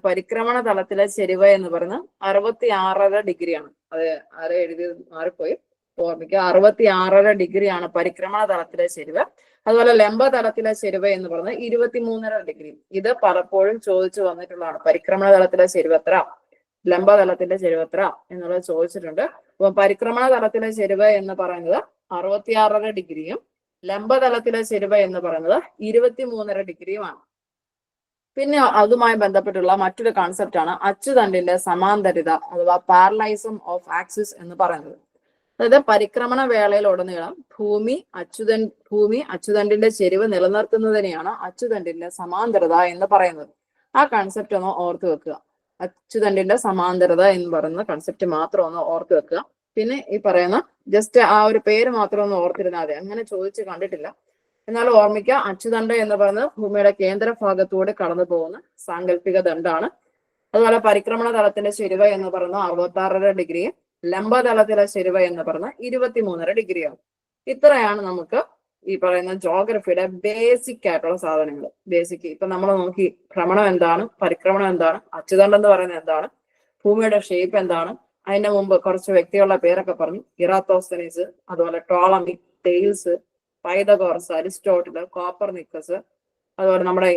പരിക്രമണ തലത്തിലെ ചെരിവ് എന്ന് പറയുന്നത് 66.5 ഡിഗ്രിയാണ്. അത് ആരെ എഴുതി മാറിപ്പോയി, ഓർമ്മിക്കുക. 66.5 ഡിഗ്രിയാണ് പരിക്രമണ തലത്തിലെ ചെരിവ്. അതുപോലെ ലംബ തലത്തിലെ ചെരിവ് എന്ന് പറയുന്നത് 23.5 ഡിഗ്രി. ഇത് പലപ്പോഴും ചോദിച്ചു വന്നിട്ടുള്ളതാണ്. പരിക്രമണ തലത്തിലെ ചെരിവ് എത്ര, ലംബ തലത്തിന്റെ ചെരിവ് എത്ര എന്നുള്ളത് ചോദിച്ചിട്ടുണ്ട്. അപ്പൊ പരിക്രമണ തലത്തിലെ ചെരിവ് എന്ന് പറയുന്നത് 66.5 ഡിഗ്രിയും ലംബതലത്തിലെ ചെരിവ് എന്ന് പറയുന്നത് 23.5 ഡിഗ്രിയുമാണ്. പിന്നെ അതുമായി ബന്ധപ്പെട്ടുള്ള മറ്റൊരു കോൺസെപ്റ്റ് ആണ് അച്ചുതണ്ടിന്റെ സമാന്തരിത അഥവാ പാരലൈസം ഓഫ് ആക്സിസ് എന്ന് പറയുന്നത്. അതായത് പരിക്രമണ വേളയിലുടനീളം ഭൂമി അച്ചുതണ്ടിന്റെ ചെരിവ് നിലനിർത്തുന്നതിനെയാണ് അച്ചുതണ്ടിന്റെ സമാന്തരത എന്ന് പറയുന്നത്. ആ കൺസെപ്റ്റ് ഒന്ന് ഓർത്ത് വെക്കുക. അച്ചുതണ്ടിന്റെ സമാന്തരത എന്ന് പറയുന്ന കൺസെപ്റ്റ് മാത്രം ഒന്ന് ഓർത്ത് വെക്കുക. പിന്നെ ഈ പറയുന്ന ജസ്റ്റ് ആ ഒരു പേര് മാത്രം ഒന്ന് ഓർത്തിരുന്നാൽ മതി. അങ്ങനെ ചോദിച്ച് കണ്ടിട്ടില്ല, എന്നാലും ഓർമ്മിക്കുക. അച്ചുതണ്ട് എന്ന് പറയുന്നത് ഭൂമിയുടെ കേന്ദ്ര ഭാഗത്തൂടെ കടന്നു പോകുന്ന സാങ്കല്പിക ദണ്ഡാണ്. അതുപോലെ പരിക്രമണ തലത്തിന്റെ ചെരിവ് എന്ന് പറയുന്നത് 66.5 ഡിഗ്രിയും ലംബതലത്തിലെ ചെരിവ് എന്ന് പറയുന്നത് 23.5 ഡിഗ്രിയാണ്. ഇത്രയാണ് നമുക്ക് ഈ പറയുന്ന ജോഗ്രഫിയുടെ ബേസിക് ആയിട്ടുള്ള സാധനങ്ങൾ. ബേസിക് ഇപ്പൊ നമ്മൾ നോക്കി ഭ്രമണം എന്താണ്, പരിക്രമണം എന്താണ്, അച്ചുതണ്ട് എന്ന് പറയുന്നത് എന്താണ്, ഭൂമിയുടെ ഷേപ്പ് എന്താണ്. അതിന്റെ മുമ്പ് കുറച്ച് വ്യക്തികളുടെ പേരൊക്കെ പറഞ്ഞു. ഇറാത്തോസ്തനീസ്, അതുപോലെ ടോളമി, തെയിൽസ്, പൈതഗോറസ്, അരിസ്റ്റോട്ടില്, കോപ്പർനിക്കസ്, അതുപോലെ നമ്മുടെ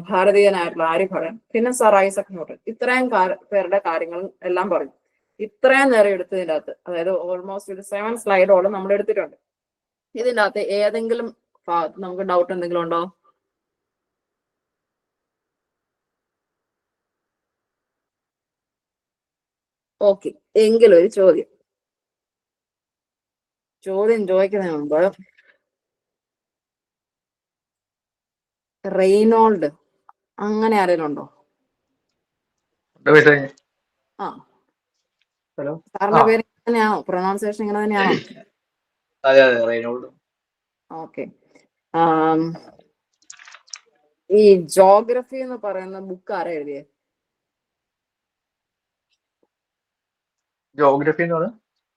ഭാരതീയനായിട്ടുള്ള ആര്യഭടൻ, പിന്നെ സർ ഐസക് ന്യൂട്ടൺ. ഇത്രയും പേരുടെ കാര്യങ്ങൾ എല്ലാം പറഞ്ഞു. ഇത്രയും നേരം എടുത്തതിൻ്റെ അകത്ത്, അതായത് ഓൾമോസ്റ്റ് ഒരു 7 സ്ലൈഡോളം നമ്മൾ എടുത്തിട്ടുണ്ട്. ഇതിൻ്റെ അകത്ത് ഏതെങ്കിലും നമുക്ക് ഡൗട്ട് എന്തെങ്കിലും ഉണ്ടോ? ഓക്കെ, എങ്കിലും ഒരു ചോദ്യം ചോദിക്കുന്നതിന് മുമ്പ് റെയ്നോൾഡ് അങ്ങനെ ആരെങ്കിലും ഉണ്ടോ? ആ, ഹലോ, സാറിന്റെ പേര് ഇങ്ങനെയാണോ? പ്രൊനൗൺസിയേഷൻ ഇങ്ങനെ തന്നെയാണോ? അതെ അതെ, റെയ്നോൾഡ്. ഓക്കെ. ഈ ജോഗ്രഫി എന്ന് പറയുന്ന ബുക്ക് ആരാ എഴുതിയേ? ജോഗ്രഫി എന്ന് പറഞ്ഞാൽ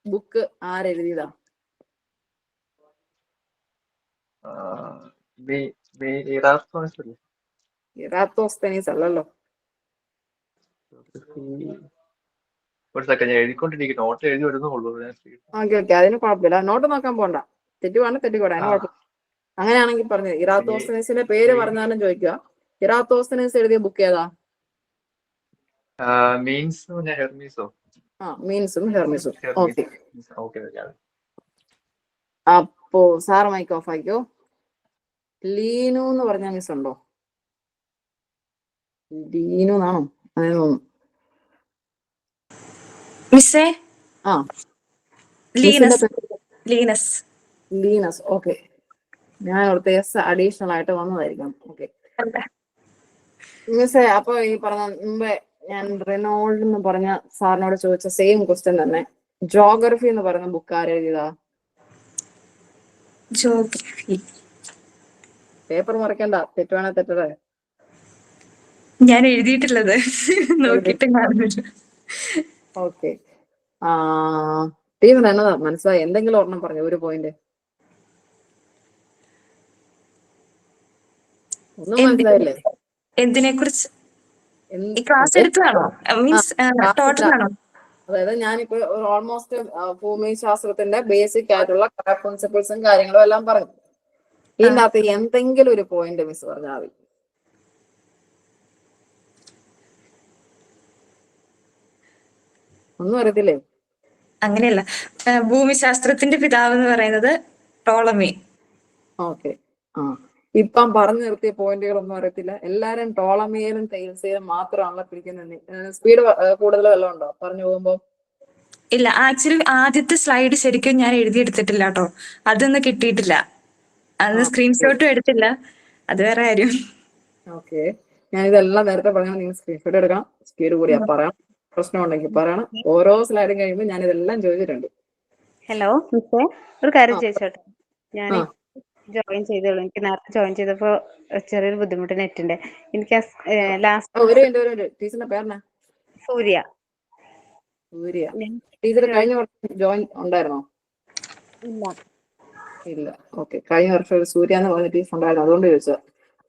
ബുക്ക് ആരെഴുതിയതാ? ഇറാത്തോസ്തനീസ് അല്ലല്ലോ. ഒരു സെക്കൻഡ്, ഞാൻ എഴുതിക്കൊണ്ടിരിക്കും. നോട്ട് എഴുതി വരുന്നുള്ളൂ. ഓക്കെ ഓക്കെ, അതിന് കുഴപ്പമില്ല. നോട്ട് നോക്കാൻ പോണ്ട. തെറ്റുവാണ് തെറ്റിക്കൂടെ, അതിന് കുഴപ്പമില്ല. അങ്ങനെയാണെങ്കിൽ പറഞ്ഞു ഇറാത്തോസ്തനീസിന്റെ പേര് പറഞ്ഞാലും ചോദിക്കുക. ഇറാത്തോസ്തനീസ് എഴുതിയ ബുക്ക് ഏതാ? മീൻസും ഹെർമീസോ? മീൻസും ഹെർമീസും. Okay, okay. അപ്പോ സാർ മൈക്ക് ഓഫ് ആക്കിയോ. ലീനു എന്ന് പറഞ്ഞ മിസ് ഉണ്ടോ? ലീനു എന്നാണോ? അങ്ങനെ തോന്നുന്നു. മിസ്സേ, ആ, ലീനസ്. ഓക്കെ, ഞാൻ ഓർത്ത് എസ് അഡീഷണൽ ആയിട്ട് വന്നതായിരിക്കും. ഓക്കെ മിസ്സേ, അപ്പൊ ഈ പറഞ്ഞ മുമ്പേ ഞാൻ റെനോൾഡ് എന്ന് പറഞ്ഞ സാറിനോട് ചോദിച്ച സെയിം ക്വസ്റ്റ്യൻ തന്നെ. ജോഗ്രഫി എന്ന് പറയുന്ന ബുക്ക് ആരെഴുതിയതാ? ജോഗ്രഫി പേപ്പർ മറിക്കണ്ട, തെറ്റുവാണെ തെറ്റേ. ഞാൻ എഴുതിയിട്ടുള്ളത് നോക്കിയിട്ട് കാണുന്നില്ല. ഓക്കെ, ടീമിന് എന്നതാ മനസ്സിലായി? എന്തെങ്കിലും ഒരെണ്ണം പറഞ്ഞു, ഒരു പോയിന്റ്. ഒന്നും മനസ്സിലായില്ലേ? എന്തിനെ കുറിച്ച്? ഈ ക്ലാസ് എടുത്തതാണോ? മീൻസ് ടോട്ടലാണോ? അതായത് ഞാനിപ്പോ ഓൾമോസ്റ്റ് ഭൂമി ശാസ്ത്രത്തിന്റെ ബേസിക് ആയിട്ടുള്ള പ്രിൻസിപ്പിൾസും കാര്യങ്ങളും എല്ലാം പറഞ്ഞു. ഇതിനകത്ത് എന്തെങ്കിലും ഒരു പോയിന്റ് മിസ് പറഞ്ഞാൽ മതി. ഒന്നും അറിയത്തില്ലേ? അങ്ങനെയല്ല, ഭൂമിശാസ്ത്രത്തിന്റെ പിതാവ് എന്ന് പറയുന്നത് ടോളമി. ഓക്കെ, ഇപ്പം പറഞ്ഞു നിർത്തിയ പോയിന്റുകളൊന്നും അറിയത്തില്ല. എല്ലാരും ടോളമിയിലും തെയിൽസിലും മാത്രമാണല്ലോ പിടിക്കുന്നത്. സ്പീഡ് കൂടുതൽ വല്ലതും ഉണ്ടോ പറഞ്ഞു പോകുമ്പോ? ഇല്ല, ആക്ച്വലി ആദ്യത്തെ സ്ലൈഡ് ശരിക്കും ഞാൻ എഴുതിയെടുത്തിട്ടില്ല കേട്ടോ. അതൊന്നും കിട്ടിയിട്ടില്ല. അന്ന് സ്ക്രീൻഷോട്ടും എടുത്തില്ല. അത് വേറെ കാര്യം. ഓക്കെ, ഞാൻ ഇതെല്ലാം നേരത്തെ പറഞ്ഞാൽ നിങ്ങൾ സ്ക്രീൻഷോട്ട് എടുക്കണം. സ്പീഡ് കൂടിയാ പറയാം, പ്രശ്നം ഉണ്ടെങ്കിൽ പറയണം. ഓരോ സ്ലൈഡും കഴിയുമ്പോൾ ഞാൻ ഇതെല്ലാം ചോദിച്ചിട്ടുണ്ട്. ഹലോ മിസ്സേ, ഒരു കാര്യം ചോദിച്ചോട്ടെ? ഞാൻ ജോയിൻ ചെയ്തോളൂ. എനിക്ക് നേരത്തെ ജോയിൻ ചെയ്തപ്പോ ചെറിയൊരു ബുദ്ധിമുട്ട് നെറ്റിന്റെ. എനിക്ക് ലാസ്റ്റ് ഒരു ടീച്ചറിന്റെ പേരെന്നാ? സൂര്യ. ടീച്ചർ കഴിഞ്ഞ വർഷം ജോയിൻ ഉണ്ടായിരുന്നോ? ഇല്ല. ഓക്കെ, കഴിഞ്ഞ വർഷം ഒരു സൂര്യ എന്ന് പറഞ്ഞ ടീച്ചർ ഉണ്ടായിരുന്നു, അതുകൊണ്ട് ചോദിച്ചത്.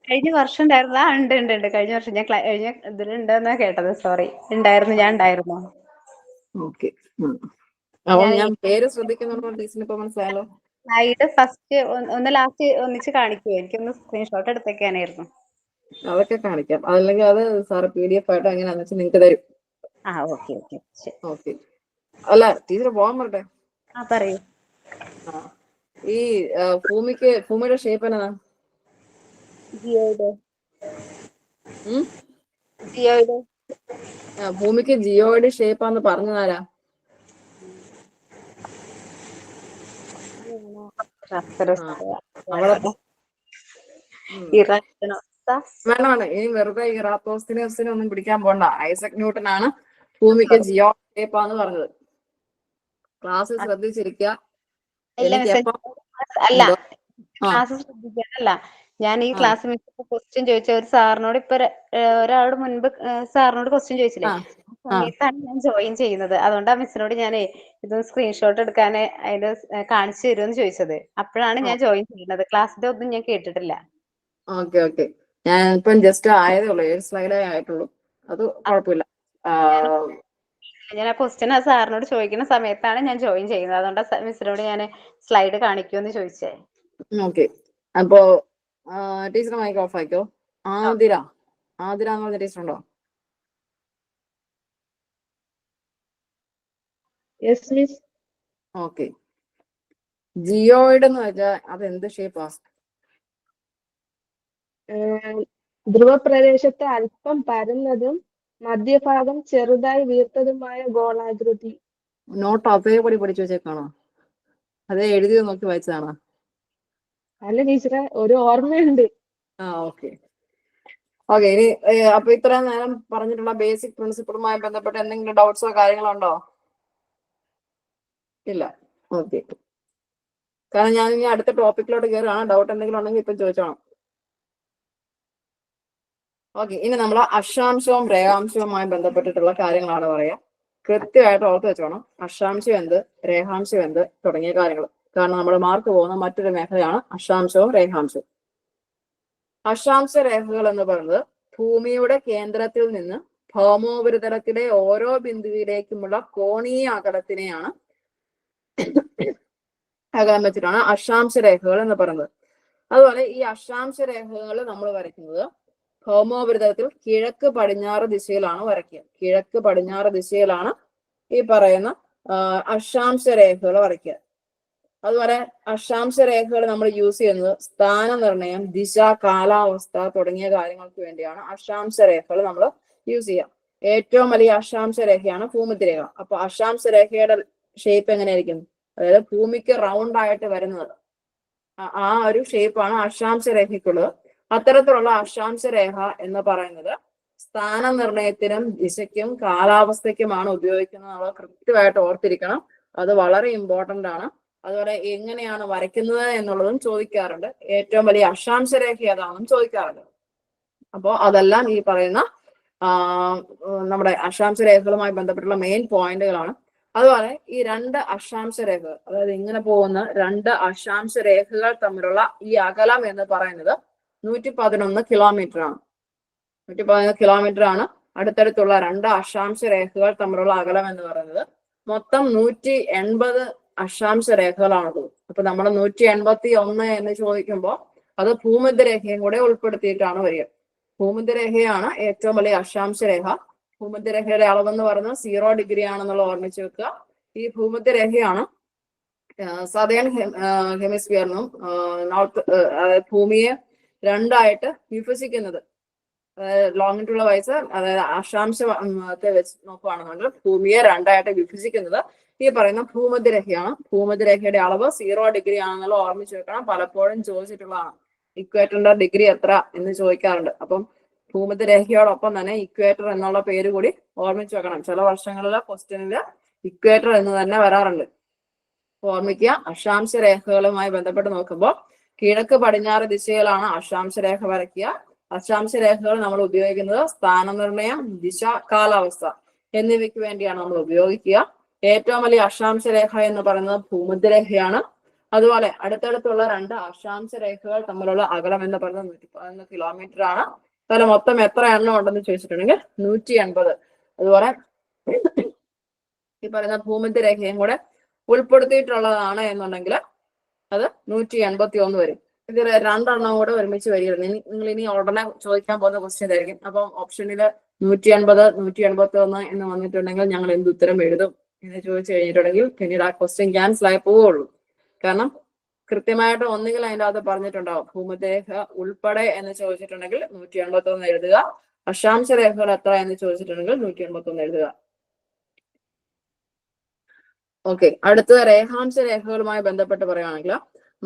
കഴിഞ്ഞ വർഷം ഉണ്ടായിരുന്നോ? ഉണ്ട്. കഴിഞ്ഞ വർഷം ഞാൻ കഴിഞ്ഞ ഇതിലുണ്ടെന്നാ കേട്ടത്. സോറി, ഉണ്ടായിരുന്നു. ഞാൻ ഉണ്ടായിരുന്നു. ഓക്കെ, അപ്പൊ ഞാൻ പേര് ശ്രദ്ധിക്കുന്നുണ്ടോ ടീച്ചറിന് ഇപ്പൊ മനസ്സിലായല്ലോ? സ്ലൈഡ് ഫസ്റ്റ് ഒന്ന് ലാസ്റ്റ് ഒന്നിച്ച് കാണിക്കുമോ? എനിക്കൊന്ന് സ്ക്രീൻഷോട്ട് എടുത്തേക്കാനായിരുന്നു. അതൊക്കെ കാണിക്കാം, അതല്ലെങ്കിൽ അത് സാറ് PDF ആയിട്ട് എങ്ങനെയാന്ന് വെച്ചാൽ നിങ്ങൾക്ക് തരും. ഓക്കെ, അല്ല ടീച്ചർ പോകാൻ പറട്ടെ. പറയൂ. ഈ ഭൂമിയുടെ ഷേപ്പ് എന്നാ? ജിയോയുടെ ഉം? ജിയോയുടെ ഭൂമിക്ക് ജിയോയുടെ ഷേപ്പാന്ന് പറഞ്ഞതാരാ? അവിടെ വേണ്ട ഇനി വെറുതെ ഈ റാത്തോസ്തിനെ ഒന്നും പിടിക്കാൻ പോണ്ട. ഐസക് ന്യൂട്ടൻ ആണ് ഭൂമിക്ക് ജിയോ ഷേപ്പാന്ന് പറഞ്ഞത്. ക്ലാസ് ശ്രദ്ധിച്ചിരിക്കുക. അല്ല ക്ലാസ് ശ്രദ്ധിക്കാനല്ല, ഞാൻ ഈ ക്ലാസ് ക്വസ്റ്റ്യൻ ചോദിച്ച ഒരു സാറിനോട് ഇപ്പൊ ഒരാളോട് മുൻപ് സാറിനോട് ക്വസ്റ്റ്യൻ ചോദിച്ചില്ലേ, സമയത്താണ് ഞാൻ ജോയിൻ ചെയ്യുന്നത്. അതുകൊണ്ടാണ് മിസ്സിനോട് ഞാൻ ഇത് സ്ക്രീൻഷോട്ട് എടുക്കാന് അതിന്റെ കാണിച്ചു തരുമെന്ന് ചോദിച്ചത്. അപ്പോഴാണ് ഞാൻ ജോയിൻ ചെയ്യുന്നത്. ക്ലാസ്സിന്റെ ഒന്നും ഞാൻ കേട്ടിട്ടില്ല. ഓക്കെ ഞാൻ ഇപ്പം ജസ്റ്റ് ആയതേ ഉള്ളൂ, 7 സ്ലൈഡേ ആയിട്ടുള്ളൂ. അത് കുഴപ്പമില്ല. ഞാൻ ആ ക്വസ്റ്റ്യൻ ആ സാറിനോട് ചോദിക്കുന്ന സമയത്താണ് ഞാൻ ജോയിൻ ചെയ്യുന്നത്. അതുകൊണ്ടാണ് മിസ്സിനോട് ഞാൻ സ്ലൈഡ് കാണിക്കുമെന്ന് ചോദിച്ചേ. ഓക്കെ, അപ്പോ ടീച്ചർ മൈക്ക് ഓഫ് ആക്കിയോ. ആതിര എന്ന് പറഞ്ഞ ടീച്ചർ ഉണ്ടോ? Yes miss. ഓക്കെ, ജിയോയിഡ് എന്ന് വെച്ചാൽ അത് എന്ത് ഷേപ്പാ? ധ്രുവപ്രദേശത്തെ അല്പം പരന്നതും മധ്യഭാഗം ചെറുതായി വീർത്തതുമായ ഗോളാകൃതി. നോട്ട് അതേപടി പഠിച്ചു വെച്ചേക്കാണോ? അതേ എഴുതി നോക്കി വായിച്ചതാണോ? അല്ല ടീച്ചറെ, ഒരു ഓർമ്മയുണ്ട്. ഓക്കെ ഇനി അപ്പൊ ഇത്രയും നേരം പറഞ്ഞിട്ടുള്ള ബേസിക് പ്രിൻസിപ്പിളുമായി ബന്ധപ്പെട്ട് എന്തെങ്കിലും ഡൗട്ട്സോ കാര്യങ്ങളോ ഉണ്ടോ? ഇല്ല. ഓക്കെ, കാരണം ഞാൻ ഇനി അടുത്ത ടോപ്പിക്കിലോട്ട് കയറുകയാണ്. ഡൗട്ട് എന്തെങ്കിലും ഉണ്ടെങ്കിൽ ഇപ്പം ചോദിച്ചോണം. ഓക്കെ, ഇനി നമ്മൾ അക്ഷാംശവും രേഖാംശവുമായി ബന്ധപ്പെട്ടിട്ടുള്ള കാര്യങ്ങളാണ് പറയാ. കൃത്യമായിട്ട് ഓർത്ത് വെച്ചോണം. അക്ഷാംശം എന്ത്, രേഖാംശം എന്ത് തുടങ്ങിയ കാര്യങ്ങൾ. കാരണം നമ്മൾ മാർക്ക് പോകുന്ന മറ്റൊരു മേഖലയാണ് അക്ഷാംശവും രേഖാംശവും. അക്ഷാംശ രേഖകൾ എന്ന് പറയുന്നത് ഭൂമിയുടെ കേന്ദ്രത്തിൽ നിന്ന് ഭൗമോപരിതലത്തിലെ ഓരോ ബിന്ദുവിലേക്കുമുള്ള കോണീയ അകലത്തിനെയാണ് അകലം വെച്ചിട്ടാണ് അക്ഷാംശ രേഖകൾ എന്ന് പറയുന്നത്. അതുപോലെ ഈ അക്ഷാംശ രേഖകൾ നമ്മൾ വരയ്ക്കുന്നത് ഭൗമോപരിതലത്തിൽ കിഴക്ക് പടിഞ്ഞാറ് ദിശയിലാണ് വരയ്ക്കുക. കിഴക്ക് പടിഞ്ഞാറ് ദിശയിലാണ് ഈ പറയുന്ന അക്ഷാംശ രേഖകൾ വരയ്ക്കുക. അതുപോലെ അക്ഷാംശ രേഖകൾ നമ്മൾ യൂസ് ചെയ്യുന്നത് സ്ഥാനനിർണയം, ദിശ, കാലാവസ്ഥ തുടങ്ങിയ കാര്യങ്ങൾക്ക് വേണ്ടിയാണ് അക്ഷാംശ രേഖകൾ നമ്മൾ യൂസ് ചെയ്യുക. ഏറ്റവും വലിയ അക്ഷാംശ രേഖയാണ് ഭൂമധ്യരേഖ. അപ്പൊ അക്ഷാംശ രേഖയുടെ ഷേപ്പ് എങ്ങനെയായിരിക്കും? അതായത് ഭൂമിക്ക് റൗണ്ട് ആയിട്ട് വരുന്നത്, ആ ഒരു ഷേപ്പാണ് അക്ഷാംശ രേഖയ്ക്കുള്ളത്. അത്തരത്തിലുള്ള അക്ഷാംശ രേഖ എന്ന് പറയുന്നത് സ്ഥാനനിർണയത്തിനും ദിശയ്ക്കും കാലാവസ്ഥയ്ക്കുമാണ് ഉപയോഗിക്കുന്നത്. നമ്മൾ കൃത്യമായിട്ട് ഓർത്തിരിക്കണം. അത് വളരെ ഇമ്പോർട്ടന്റ് ആണ്. അതുപോലെ എങ്ങനെയാണ് വരയ്ക്കുന്നത് എന്നുള്ളതും ചോദിക്കാറുണ്ട്. ഏറ്റവും വലിയ അക്ഷാംശ രേഖ ഏതാണെന്നും ചോദിക്കാറുണ്ട്. അപ്പോൾ അതെല്ലാം ഈ പറയുന്ന നമ്മുടെ അക്ഷാംശ രേഖകളുമായി ബന്ധപ്പെട്ടുള്ള മെയിൻ പോയിന്റുകളാണ്. അതുപോലെ ഈ 2 അക്ഷാംശ രേഖകൾ, അതായത് ഇങ്ങനെ പോകുന്ന 2 അക്ഷാംശ രേഖകൾ തമ്മിലുള്ള ഈ അകലം എന്ന് പറയുന്നത് 111 കിലോമീറ്റർ ആണ്. 111 കിലോമീറ്റർ ആണ് അടുത്തടുത്തുള്ള 2 അക്ഷാംശ രേഖകൾ തമ്മിലുള്ള അകലം എന്ന് പറയുന്നത്. മൊത്തം 180 അക്ഷാംശ രേഖകളാണത്. അപ്പൊ നമ്മൾ 181 എന്ന് ചോദിക്കുമ്പോൾ അത് ഭൂമധ്യരേഖയും കൂടെ ഉൾപ്പെടുത്തിയിട്ടാണ് വരിക. ഭൂമധ്യരേഖയാണ് ഏറ്റവും വലിയ അക്ഷാംശ രേഖ. ഭൂമധ്യരേഖയുടെ അളവെന്ന് പറയുന്നത് 0 ഡിഗ്രി ആണെന്നുള്ള ഓർമ്മിച്ച് വെക്കുക. ഈ ഭൂമധ്യരേഖയാണ് സദേൺ ഹെമിസ്ഫിയറിനും നോർത്ത് ഭൂമിയെ 2ആയിട്ട് വിഭജിക്കുന്നത്. ലോങ്ങിറ്റുള്ള വയസ്സ്, അതായത് അക്ഷാംശത്തെ വെച്ച് നോക്കുകയാണെന്നുണ്ടെങ്കിൽ ഭൂമിയെ 2ആയിട്ട് വിഭജിക്കുന്നത് ഈ പറയുന്ന ഭൂമധ്യരേഖയാണ്. ഭൂമധ്യരേഖയുടെ അളവ് 0 ഡിഗ്രി ആണെന്നുള്ള ഓർമ്മിച്ച് വെക്കണം. പലപ്പോഴും ചോദിച്ചിട്ടുള്ളതാണ് ഇക്വേറ്ററിന്റെ ഡിഗ്രി എത്ര എന്ന് ചോദിക്കാറുണ്ട്. അപ്പം ഭൂമധ്യരേഖയോടൊപ്പം തന്നെ ഇക്വേറ്റർ എന്നുള്ള പേര് കൂടി ഓർമ്മിച്ച് വെക്കണം. ചില വർഷങ്ങളിലെ ക്വസ്റ്റ്യനില് ഇക്വേറ്റർ എന്ന് തന്നെ വരാറുണ്ട്. ഓർമ്മിക്കുക, അക്ഷാംശ രേഖകളുമായി ബന്ധപ്പെട്ട് നോക്കുമ്പോൾ കിഴക്ക് പടിഞ്ഞാറ് ദിശയിലാണ് അക്ഷാംശ രേഖ വരയ്ക്കുക. അക്ഷാംശ രേഖകൾ നമ്മൾ ഉപയോഗിക്കുന്നത് സ്ഥാനനിർണയം, ദിശ, കാലാവസ്ഥ എന്നിവയ്ക്ക് വേണ്ടിയാണ് നമ്മൾ ഉപയോഗിക്കുക. ഏറ്റവും വലിയ അക്ഷാംശ രേഖ എന്ന് പറയുന്നത് ഭൂമധ്യരേഖയാണ്. അതുപോലെ അടുത്തടുത്തുള്ള 2 അക്ഷാംശ രേഖകൾ തമ്മിലുള്ള അകലം എന്ന് പറയുന്നത് 111 കിലോമീറ്റർ ആണ്. അതുപോലെ മൊത്തം എത്ര എണ്ണം ഉണ്ടെന്ന് ചോദിച്ചിട്ടുണ്ടെങ്കിൽ 180. അതുപോലെ ഈ പറയുന്ന ഭൂമധ്യരേഖയും കൂടെ ഉൾപ്പെടുത്തിയിട്ടുള്ളതാണ് എന്നുണ്ടെങ്കിൽ അത് 181 വരും. ഇതിൽ 2 എണ്ണം കൂടെ ഒരുമിച്ച് വരികയാണ്. നിങ്ങൾ ഇനി ഉടനെ ചോദിക്കാൻ പോകുന്ന ക്വസ്റ്റ്യൻ ആയിരിക്കും. അപ്പം ഓപ്ഷനിൽ 180, 181 എന്ന് വന്നിട്ടുണ്ടെങ്കിൽ ഞങ്ങൾ എന്ത് ഉത്തരം എഴുതും എന്ന് ചോദിച്ചു കഴിഞ്ഞിട്ടുണ്ടെങ്കിൽ പിന്നീട് ആ ക്വസ്റ്റ്യൻ ക്യാൻസൽ ആയി പോവുള്ളൂ. കാരണം കൃത്യമായിട്ട് ഒന്നുകിൽ അതിൻ്റെ അകത്ത് പറഞ്ഞിട്ടുണ്ടാവും ഭൂമധ്യരേഖ ഉൾപ്പെടെ എന്ന് ചോദിച്ചിട്ടുണ്ടെങ്കിൽ 181 എഴുതുക. അക്ഷാംശ രേഖകൾ എത്ര എന്ന് ചോദിച്ചിട്ടുണ്ടെങ്കിൽ 181 എഴുതുക. ഓക്കെ, അടുത്തത് രേഖാംശ രേഖകളുമായി ബന്ധപ്പെട്ട് പറയുകയാണെങ്കിൽ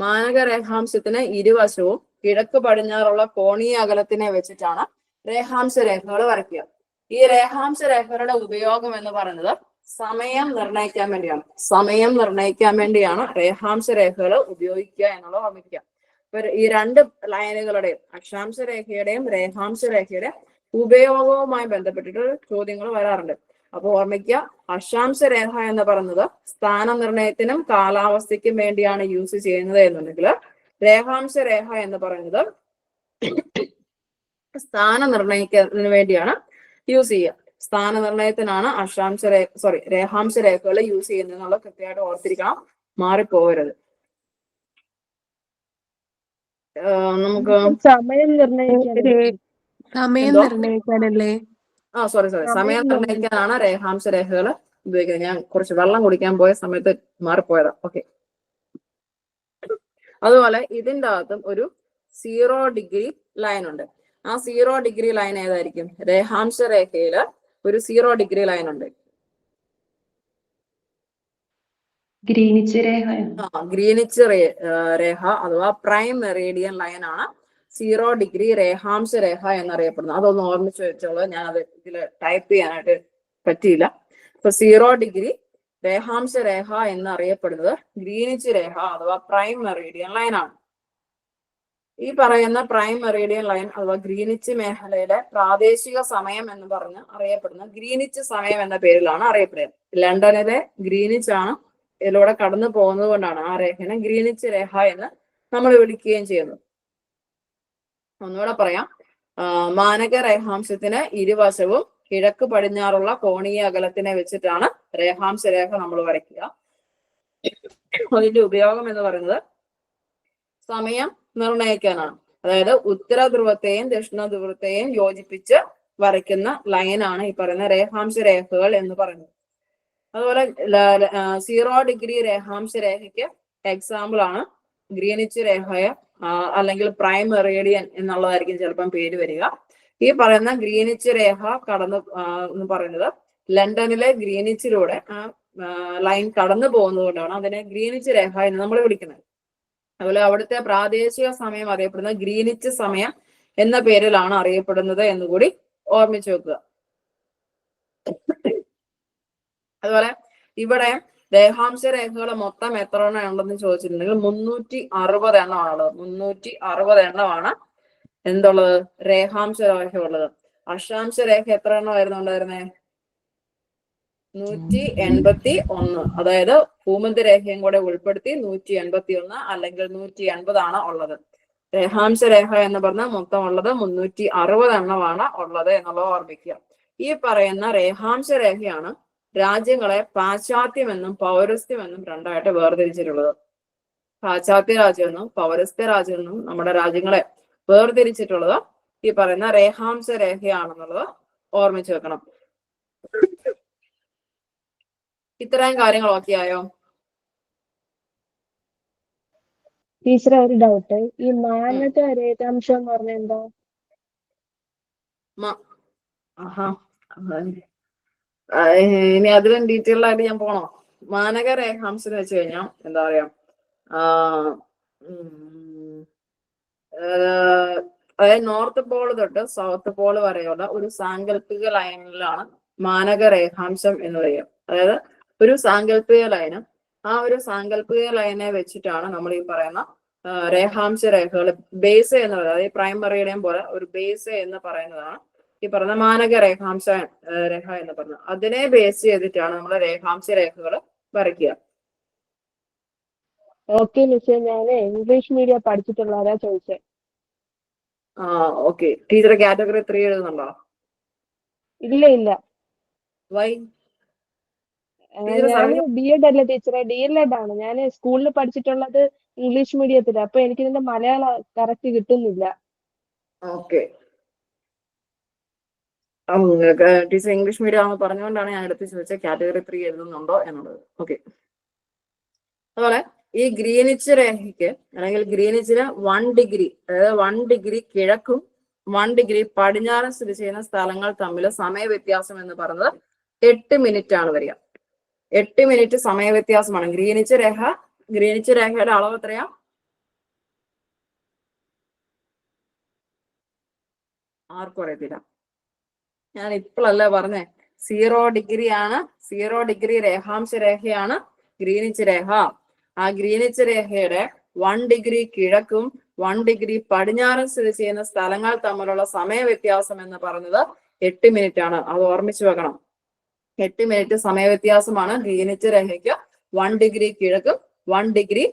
മാനക രേഖാംശത്തിന് ഇരുവശവും കിഴക്ക് പടിഞ്ഞാറുള്ള കോണീയ അകലത്തിനെ വെച്ചിട്ടാണ് രേഖാംശ രേഖകൾ വരയ്ക്കുക. ഈ രേഖാംശ രേഖകളുടെ ഉപയോഗം എന്ന് പറയുന്നത് സമയം നിർണ്ണയിക്കാൻ വേണ്ടിയാണ്. സമയം നിർണ്ണയിക്കാൻ വേണ്ടിയാണ് രേഖാംശ രേഖകൾ ഉപയോഗിക്കുക എന്നുള്ളത് ഓർമ്മിക്കുക. ഇപ്പൊ ഈ രണ്ട് ലൈനുകളുടെയും അക്ഷാംശ രേഖയുടെയും രേഖാംശ രേഖയുടെയും ഉപയോഗവുമായി ബന്ധപ്പെട്ടിട്ട് ചോദ്യങ്ങൾ വരാറുണ്ട്. അപ്പൊ ഓർമ്മിക്കുക, അക്ഷാംശ രേഖ എന്ന് പറയുന്നത് സ്ഥാന നിർണയത്തിനും കാലാവസ്ഥയ്ക്കും വേണ്ടിയാണ് യൂസ് ചെയ്യുന്നത് എന്നുണ്ടെങ്കിൽ രേഖാംശ രേഖ എന്ന് പറയുന്നത് സ്ഥാന നിർണയിക്കുന്നതിന് വേണ്ടിയാണ് യൂസ് ചെയ്യുക. സ്ഥാന നിർണയത്തിനാണ് രേഖാംശ രേഖകൾ യൂസ് ചെയ്യുന്നത് എന്നുള്ള കൃത്യമായിട്ട് ഓർത്തിരിക്കണം, മാറിപ്പോകരുത്. നമുക്ക് സമയം നിർണ്ണയിക്കാനല്ലേ? സമയം നിർണ്ണയിക്കാനാണ് രേഖാംശ രേഖകൾ ഉപയോഗിക്കുന്നത്. ഞാൻ കുറച്ച് വെള്ളം കുടിക്കാൻ പോയ സമയത്ത് മാറിപ്പോയതാ. ഓക്കെ, അതുപോലെ ഇതിൻ്റെ അകത്തും ഒരു 0 ഡിഗ്രി ലൈൻ ഉണ്ട്. ആ 0 ഡിഗ്രി ലൈൻ ഏതായിരിക്കും? രേഖാംശ രേഖയില് ഒരു 0 ഡിഗ്രി ലൈൻ ഉണ്ട്. ഗ്രീനിച്ച് രേഖ. ഗ്രീനിച്ച് രേഖ അഥവാ പ്രൈം മെറീഡിയൻ ലൈൻ ആണ് 0 ഡിഗ്രി രേഖാംശ രേഖ എന്നറിയപ്പെടുന്നത്. അതൊന്ന് ഓർമ്മിച്ച് വെച്ചോളൂ, ഞാൻ അത് ഇതിൽ ടൈപ്പ് ചെയ്യാനായിട്ട് പറ്റിയില്ല. ഇപ്പൊ 0 ഡിഗ്രി രേഖാംശ രേഖ എന്നറിയപ്പെടുന്നത് ഗ്രീനിച്ച് രേഖ അഥവാ പ്രൈം മെറീഡിയൻ ലൈൻ ആണ്. ഈ പറയുന്ന പ്രൈം മെറീഡിയൻ ലൈൻ അഥവാ ഗ്രീനിച്ച് മേഖലയിലെ പ്രാദേശിക സമയം എന്ന് പറഞ്ഞ് അറിയപ്പെടുന്ന ഗ്രീനിച്ച് സമയം എന്ന പേരിലാണ് അറിയപ്പെടുന്നത്. ലണ്ടനിലെ ഗ്രീനിച്ച് ആണ് ഇതിലൂടെ കടന്നു പോകുന്നത് കൊണ്ടാണ് ആ രേഖനെ ഗ്രീനിച്ച് രേഖ എന്ന് നമ്മൾ വിളിക്കുകയും ചെയ്യുന്നത്. ഒന്നുകൂടെ പറയാം, മാനക രേഖാംശത്തിന് ഇരുവശവും കിഴക്ക് പടിഞ്ഞാറുള്ള കോണീയ അകലത്തിനെ വെച്ചിട്ടാണ് രേഖാംശ രേഖ നമ്മൾ വരയ്ക്കുക. അതിന്റെ ഉപയോഗം എന്ന് പറയുന്നത് സമയം നിർണ്ണയിക്കാനാണ്. അതായത് ഉത്തര ധ്രുവത്തെയും ദക്ഷിണ ധ്രുവത്തെയും യോജിപ്പിച്ച് വരയ്ക്കുന്ന ലൈനാണ് ഈ പറയുന്ന രേഖാംശ രേഖകൾ എന്ന് പറയുന്നത്. അതുപോലെ 0 ഡിഗ്രി രേഖാംശ രേഖയ്ക്ക് എക്സാമ്പിൾ ആണ് ഗ്രീനിച്ച് രേഖയെ അല്ലെങ്കിൽ പ്രൈം മെറീഡിയൻ എന്നുള്ളതായിരിക്കും ചിലപ്പം പേര് വരിക. ഈ പറയുന്ന ഗ്രീനിച്ച് രേഖ എന്ന് പറയുന്നത് ലണ്ടനിലെ ഗ്രീനിച്ചിലൂടെ ലൈൻ കടന്നു പോകുന്നത് കൊണ്ടാണ് അതിനെ ഗ്രീനിച്ച് രേഖ എന്ന് നമ്മൾ വിളിക്കുന്നത്. അതുപോലെ അവിടുത്തെ പ്രാദേശിക സമയം അറിയപ്പെടുന്ന ഗ്രീനിച്ച് സമയം എന്ന പേരിലാണ് അറിയപ്പെടുന്നത് എന്നുകൂടി ഓർമ്മിച്ചു വെക്കുക. അതുപോലെ ഇവിടെ രേഖാംശ രേഖകൾ മൊത്തം എത്ര എണ്ണം ഉണ്ടെന്ന് ചോദിച്ചിട്ടുണ്ടെങ്കിൽ 360 എണ്ണമാണുള്ളത്. 360 എണ്ണമാണ് എന്തുള്ളത്? രേഖാംശ രേഖ ഉള്ളത്. അക്ഷാംശ രേഖ എത്ര എണ്ണമായിരുന്നു ഉണ്ടായിരുന്നേ? 181. അതായത് ഭൂമധ്യരേഖയും കൂടെ ഉൾപ്പെടുത്തി 181 അല്ലെങ്കിൽ 180 ആണ് ഉള്ളത്. രേഖാംശ രേഖ എന്ന് പറഞ്ഞാൽ മൊത്തം ഉള്ളത് 360 എണ്ണമാണ് ഉള്ളത് എന്നുള്ളത് ഓർമ്മിക്കുക. ഈ പറയുന്ന രേഖാംശ രേഖയാണ് രാജ്യങ്ങളെ പാശ്ചാത്യമെന്നും പൗരസ്ത്യമെന്നും രണ്ടായിട്ട് വേർതിരിച്ചിട്ടുള്ളത്. പാശ്ചാത്യ രാജ്യമെന്നും പൗരസ്ത്യ രാജ്യമെന്നും നമ്മുടെ രാജ്യങ്ങളെ വേർതിരിച്ചിട്ടുള്ളത് ഈ പറയുന്ന രേഖാംശ രേഖയാണെന്നുള്ളത് ഓർമ്മിച്ചു വെക്കണം. ഇത്രയും കാര്യങ്ങൾ ഓക്കെ ആയോ? ടീച്ചറെ ഒരു ഡൗട്ട്, ഈ മാനക രേഖാംശം എന്ന് പറഞ്ഞാൽ എന്താ? ഇനി അതിലും ഡീറ്റെയിൽ ആയിട്ട് ഞാൻ പോണോ? മാനക രേഖാംശം എന്ന് വെച്ച് കഴിഞ്ഞാൽ എന്താ പറയാ, അതായത് നോർത്ത് പോൾ തൊട്ട് സൗത്ത് പോൾ വരെയുള്ള ഒരു സാങ്കല്പിക ലൈനിലാണ് മാനക രേഖാംശം എന്ന് പറയുക. അതായത് ഒരു സാങ്കല്പിക ലൈന്, ആ ഒരു സാങ്കല്പിക ലൈനെ വെച്ചിട്ടാണ് നമ്മൾ ഈ പറയുന്ന രേഖാംശ രേഖകൾ ബേസ് എന്ന് പറയുന്നത്. അതായത് പ്രൈം മെറീഡിയൻ പോലെ ഒരു ബേസ് എന്ന് പറയുന്നതാണ് ഈ പറയുന്ന മാനക രേഖാംശ രേഖ എന്ന് പറയുന്നത്. അതിനെ ബേസ് ചെയ്തിട്ടാണ് നമ്മൾ രേഖാംശ രേഖകൾ വരയ്ക്കുക. ഓക്കെ മിസ്സേ, ഞാൻ ഇംഗ്ലീഷ് മീഡിയം പഠിച്ചിട്ടുള്ളവരാ ചോദിച്ചേ. ഓക്കെ. Teacher category 3 എഴുതുന്നുണ്ടോ? ഇല്ല. വൈ? ഞാൻ B.Ed അല്ല ടീച്ചറെ, DLED ആണ്. ഞാൻ സ്കൂളിൽ പഠിച്ചിട്ടുള്ളത് ഇംഗ്ലീഷ് മീഡിയത്തില്. അപ്പൊ എനിക്ക് ഇതിന്റെ മലയാളം കറക്റ്റ് കിട്ടുന്നില്ല. ഓക്കെ. ടീച്ചർ ഇംഗ്ലീഷ് മീഡിയം ആണെന്ന് പറഞ്ഞുകൊണ്ടാണ് ഞാൻ എടുത്ത് ചോദിച്ചത് കാറ്റഗറി 3 എഴുതുന്നുണ്ടോ എന്നുള്ളത്. ഓക്കെ. അതുപോലെ ഈ ഗ്രീനിച്ച് രേഖയ്ക്ക് അല്ലെങ്കിൽ ഗ്രീനിച്ചിന് 1 ഡിഗ്രി, അതായത് 1 ഡിഗ്രി കിഴക്കും 1 ഡിഗ്രി പടിഞ്ഞാറും സ്ഥിതി ചെയ്യുന്ന സ്ഥലങ്ങൾ തമ്മിൽ സമയ വ്യത്യാസം എന്ന് പറയുന്നത് 8 മിനിറ്റ് ആണ് വരിക. 8 മിനിറ്റ് സമയ വ്യത്യാസമാണ് ഗ്രീനിച്ച് രേഖ. ഗ്രീനിച്ച് രേഖയുടെ അളവ് എത്രയാ? ആർക്കും അറിയത്തില്ല. ഞാൻ ഇപ്പോഴല്ലേ പറഞ്ഞേ, 0 ഡിഗ്രി ആണ്. 0 ഡിഗ്രി രേഖാംശ രേഖയാണ് ഗ്രീനിച്ച് രേഖ. ആ ഗ്രീനിച്ച് രേഖയുടെ 1 ഡിഗ്രി കിഴക്കും 1 ഡിഗ്രി പടിഞ്ഞാറും സ്ഥിതി ചെയ്യുന്ന സ്ഥലങ്ങൾ തമ്മിലുള്ള സമയ വ്യത്യാസം എന്ന് പറയുന്നത് 8 മിനിറ്റ് ആണ്. അത് ഓർമ്മിച്ചു വെക്കണം. 8 മിനിറ്റ് സമയ വ്യത്യാസമാണ് ഗ്രീനിച്ച് രേഖയ്ക്ക് 1 ഡിഗ്രി കിഴക്കും 1 ഡിഗ്രി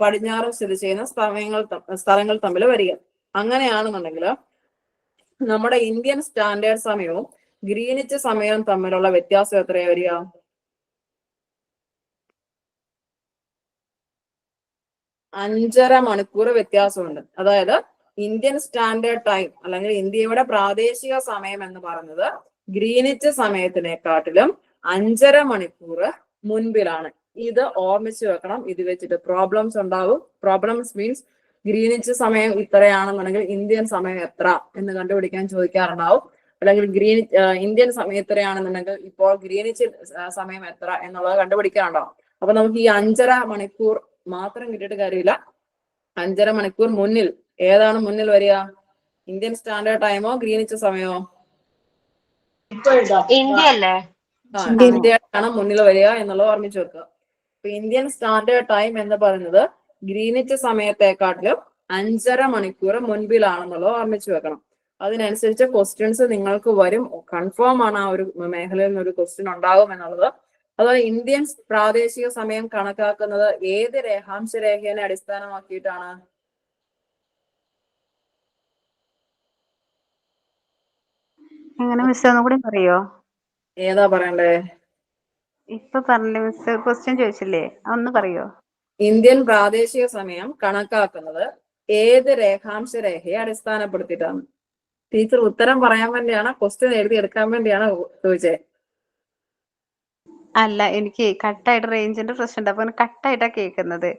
പടിഞ്ഞാറും സ്ഥിതി ചെയ്യുന്ന സ്ഥലങ്ങൾ തമ്മിൽ വരിക. അങ്ങനെയാണെന്നുണ്ടെങ്കിൽ നമ്മുടെ ഇന്ത്യൻ സ്റ്റാൻഡേർഡ് സമയവും ഗ്രീനിച്ച് സമയവും തമ്മിലുള്ള വ്യത്യാസം എത്രയാ വരിക? 5.5 മണിക്കൂർ വ്യത്യാസമുണ്ട്. അതായത് ഇന്ത്യൻ സ്റ്റാൻഡേർഡ് ടൈം അല്ലെങ്കിൽ ഇന്ത്യയുടെ പ്രാദേശിക സമയം എന്ന് പറയുന്നത് ഗ്രീനിച്ച് സമയത്തിനെക്കാട്ടിലും 5.5 മണിക്കൂർ മുൻപിലാണ്. ഇത് ഓർമ്മിച്ചു വെക്കണം. ഇത് വെച്ചിട്ട് പ്രോബ്ലംസ് ഉണ്ടാവും. പ്രോബ്ലംസ് മീൻസ് ഗ്രീനിച്ച് സമയം ഇത്രയാണെന്നുണ്ടെങ്കിൽ ഇന്ത്യൻ സമയം എത്ര എന്ന് കണ്ടുപിടിക്കാൻ ചോദിക്കാറുണ്ടാവും. അല്ലെങ്കിൽ ഇന്ത്യൻ സമയം എത്രയാണെന്നുണ്ടെങ്കിൽ ഇപ്പോൾ ഗ്രീനിച്ച് സമയം എത്ര എന്നുള്ളത് കണ്ടുപിടിക്കാറുണ്ടാവും. അപ്പൊ നമുക്ക് ഈ 5.5 മണിക്കൂർ മാത്രം കിട്ടിയിട്ട് കാര്യമില്ല. 5.5 മണിക്കൂർ മുന്നിൽ ഏതാണ് മുന്നിൽ വരിക? ഇന്ത്യൻ സ്റ്റാൻഡേർഡ് ടൈമോ ഗ്രീനിച്ച് സമയമോ? ഇന്ത്യ അല്ലേ? ഇന്ത്യയാണ് മുന്നിൽ വരിക എന്നുള്ളത് ഓർമ്മിച്ചു വെക്കുക. അപ്പൊ ഇന്ത്യൻ സ്റ്റാൻഡേർഡ് ടൈം എന്ന് പറയുന്നത് ഗ്രീനിച്ച് സമയത്തെക്കാട്ടിലും 5.5 മണിക്കൂർ മുൻപിലാണെന്നുള്ളത് ഓർമ്മിച്ചു വെക്കണം. അതിനനുസരിച്ച് ക്വസ്റ്റ്യൻസ് നിങ്ങൾക്ക് വരും. കൺഫേം ആണ് ആ ഒരു മേഖലയിൽ നിന്ന് ഒരു ക്വസ്റ്റ്യൻ ഉണ്ടാകും എന്നുള്ളത്. അതുപോലെ ഇന്ത്യൻ പ്രാദേശിക സമയം കണക്കാക്കുന്നത് ഏത് രേഖാംശ രേഖയെ അടിസ്ഥാനമാക്കിയിട്ടാണ്? അങ്ങനെ മിസ് ഒന്നും കൂടി പറയോ? ഏതാ പറയണ്ടേ? ഇപ്പൊ പറഞ്ഞില്ലേ മിസ്, ക്വസ്റ്റ്യൻ ചോദിച്ചില്ലേ, ഒന്ന് പറയോ? ഇന്ത്യൻ പ്രാദേശിക സമയം കണക്കാക്കുന്നത് ഏത് രേഖാംശ രേഖയെ അടിസ്ഥാനപ്പെടുത്തിയിട്ടാണ്? ടീച്ചർ ഉത്തരം പറയാൻ വേണ്ടിയാണ്, ക്വസ്റ്റ്യൻ എഴുതി എടുക്കാൻ വേണ്ടിയാണ് ചോദിച്ചേ. അല്ല, എനിക്ക് കട്ടായിട്ട് റേഞ്ചിന്റെ പ്രശ്നമുണ്ട്. അപ്പൊ കട്ടായിട്ടാ കേൾക്കുന്നത്.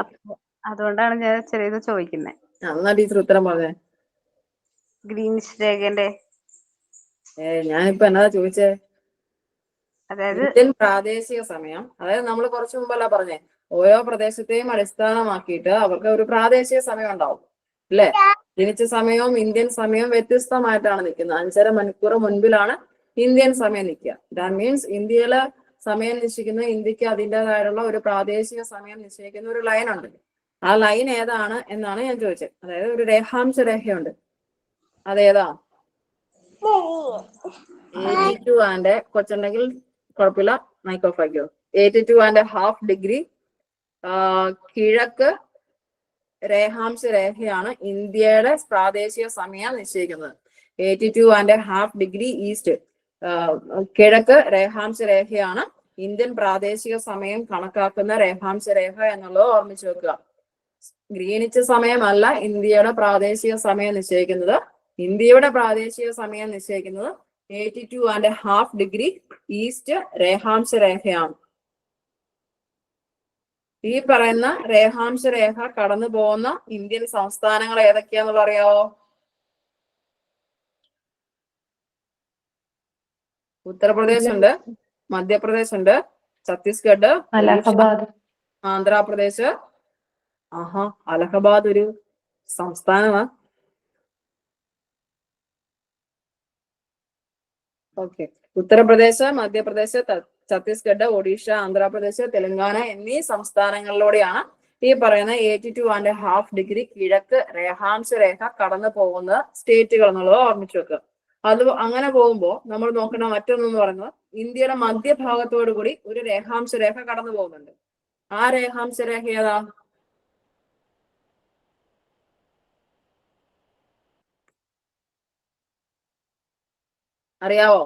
അപ്പൊ അതുകൊണ്ടാണ് ഞാൻ ചെറിയത് ചോദിക്കുന്നത്. എന്നാ ടീച്ചർ ഉത്തരം പറഞ്ഞേ. ഗ്രീനിഷ് രേഖന്റെ ഞാനിപ്പോ എന്നതാ ചോദിച്ചേ? അതായത് ഇന്ത്യൻ പ്രാദേശിക സമയം, അതായത് നമ്മൾ കുറച്ചു മുമ്പല്ല പറഞ്ഞേ, ഓരോ പ്രദേശത്തെയും അടിസ്ഥാനമാക്കിയിട്ട് അവർക്ക് ഒരു പ്രാദേശിക സമയം ഉണ്ടാവും അല്ലെ? ഗ്രീനിച്ച് സമയവും ഇന്ത്യൻ സമയവും വ്യത്യസ്തമായിട്ടാണ് നിൽക്കുന്നത്. 5.5 മണിക്കൂർ മുൻപിലാണ് ഇന്ത്യൻ സമയം നിൽക്കുക. ദാറ്റ് മീൻസ് ഇന്ത്യയിലെ സമയം നിശ്ചയിക്കുന്ന, ഇന്ത്യക്ക് അതിൻ്റെതായുള്ള ഒരു പ്രാദേശിക സമയം നിശ്ചയിക്കുന്ന ഒരു ലൈൻ ഉണ്ട്. ആ ലൈൻ ഏതാണ് എന്നാണ് ഞാൻ ചോദിച്ചത്. അതായത് ഒരു രേഖാംശ രേഖയുണ്ട്. അതേതാ? 82 ആൻഡ് കൊച്ചുണ്ടെങ്കിൽ കുഴപ്പമില്ല, മൈക്ക് ഓഫ് ആക്കിയോ. 82.5 ഡിഗ്രി കിഴക്ക് രേഖാംശ രേഖയാണ് ഇന്ത്യയുടെ പ്രാദേശിക സമയം നിശ്ചയിക്കുന്നത്. 82.5 ഡിഗ്രി ഈസ്റ്റ് കിഴക്ക് രേഖാംശ രേഖയാണ് ഇന്ത്യൻ പ്രാദേശിക സമയം കണക്കാക്കുന്ന രേഖാംശ രേഖ എന്നുള്ളത് ഓർമ്മിച്ചു വെക്കുക. ഗ്രീനിച്ച് സമയമല്ല ഇന്ത്യയുടെ പ്രാദേശിക സമയം നിശ്ചയിക്കുന്നത്. ഇന്ത്യയുടെ പ്രാദേശിക സമയം നിശ്ചയിക്കുന്നത് 82.5 ഡിഗ്രി ഈസ്റ്റ് രേഖാംശ രേഖയാണ്. ഈ പറയുന്ന രേഖാംശ രേഖ കടന്നു പോകുന്ന ഇന്ത്യൻ സംസ്ഥാനങ്ങൾ ഏതൊക്കെയാണെന്നുള്ള അറിയാവോ? ഉത്തർപ്രദേശ് ഉണ്ട്, മധ്യപ്രദേശ് ഉണ്ട്, ഛത്തീസ്ഗഡ്, അലഹബാദ്, ആന്ധ്രാപ്രദേശ്. ആഹാ, അലഹബാദ് ഒരു സംസ്ഥാനമാണ്. ഓക്കെ. ഉത്തർപ്രദേശ്, മധ്യപ്രദേശ്, ഛത്തീസ്ഗഡ്, ഒഡീഷ, ആന്ധ്രാപ്രദേശ്, തെലങ്കാന എന്നീ സംസ്ഥാനങ്ങളിലൂടെയാണ് ഈ പറയുന്ന 82.5 ഡിഗ്രി കിഴക്ക് രേഖാംശ രേഖ കടന്നു പോകുന്ന സ്റ്റേറ്റുകൾ എന്നുള്ളത് ഓർമ്മിച്ചു വെക്കുക. അത് അങ്ങനെ പോകുമ്പോൾ നമ്മൾ നോക്കേണ്ട മറ്റൊന്നെന്ന് പറയുന്നത് ഇന്ത്യയുടെ മധ്യഭാഗത്തോടു കൂടി ഒരു രേഖാംശ രേഖ കടന്നു പോകുന്നുണ്ട്. ആ രേഖാംശ രേഖ ഏതാ? അറിയാവോ?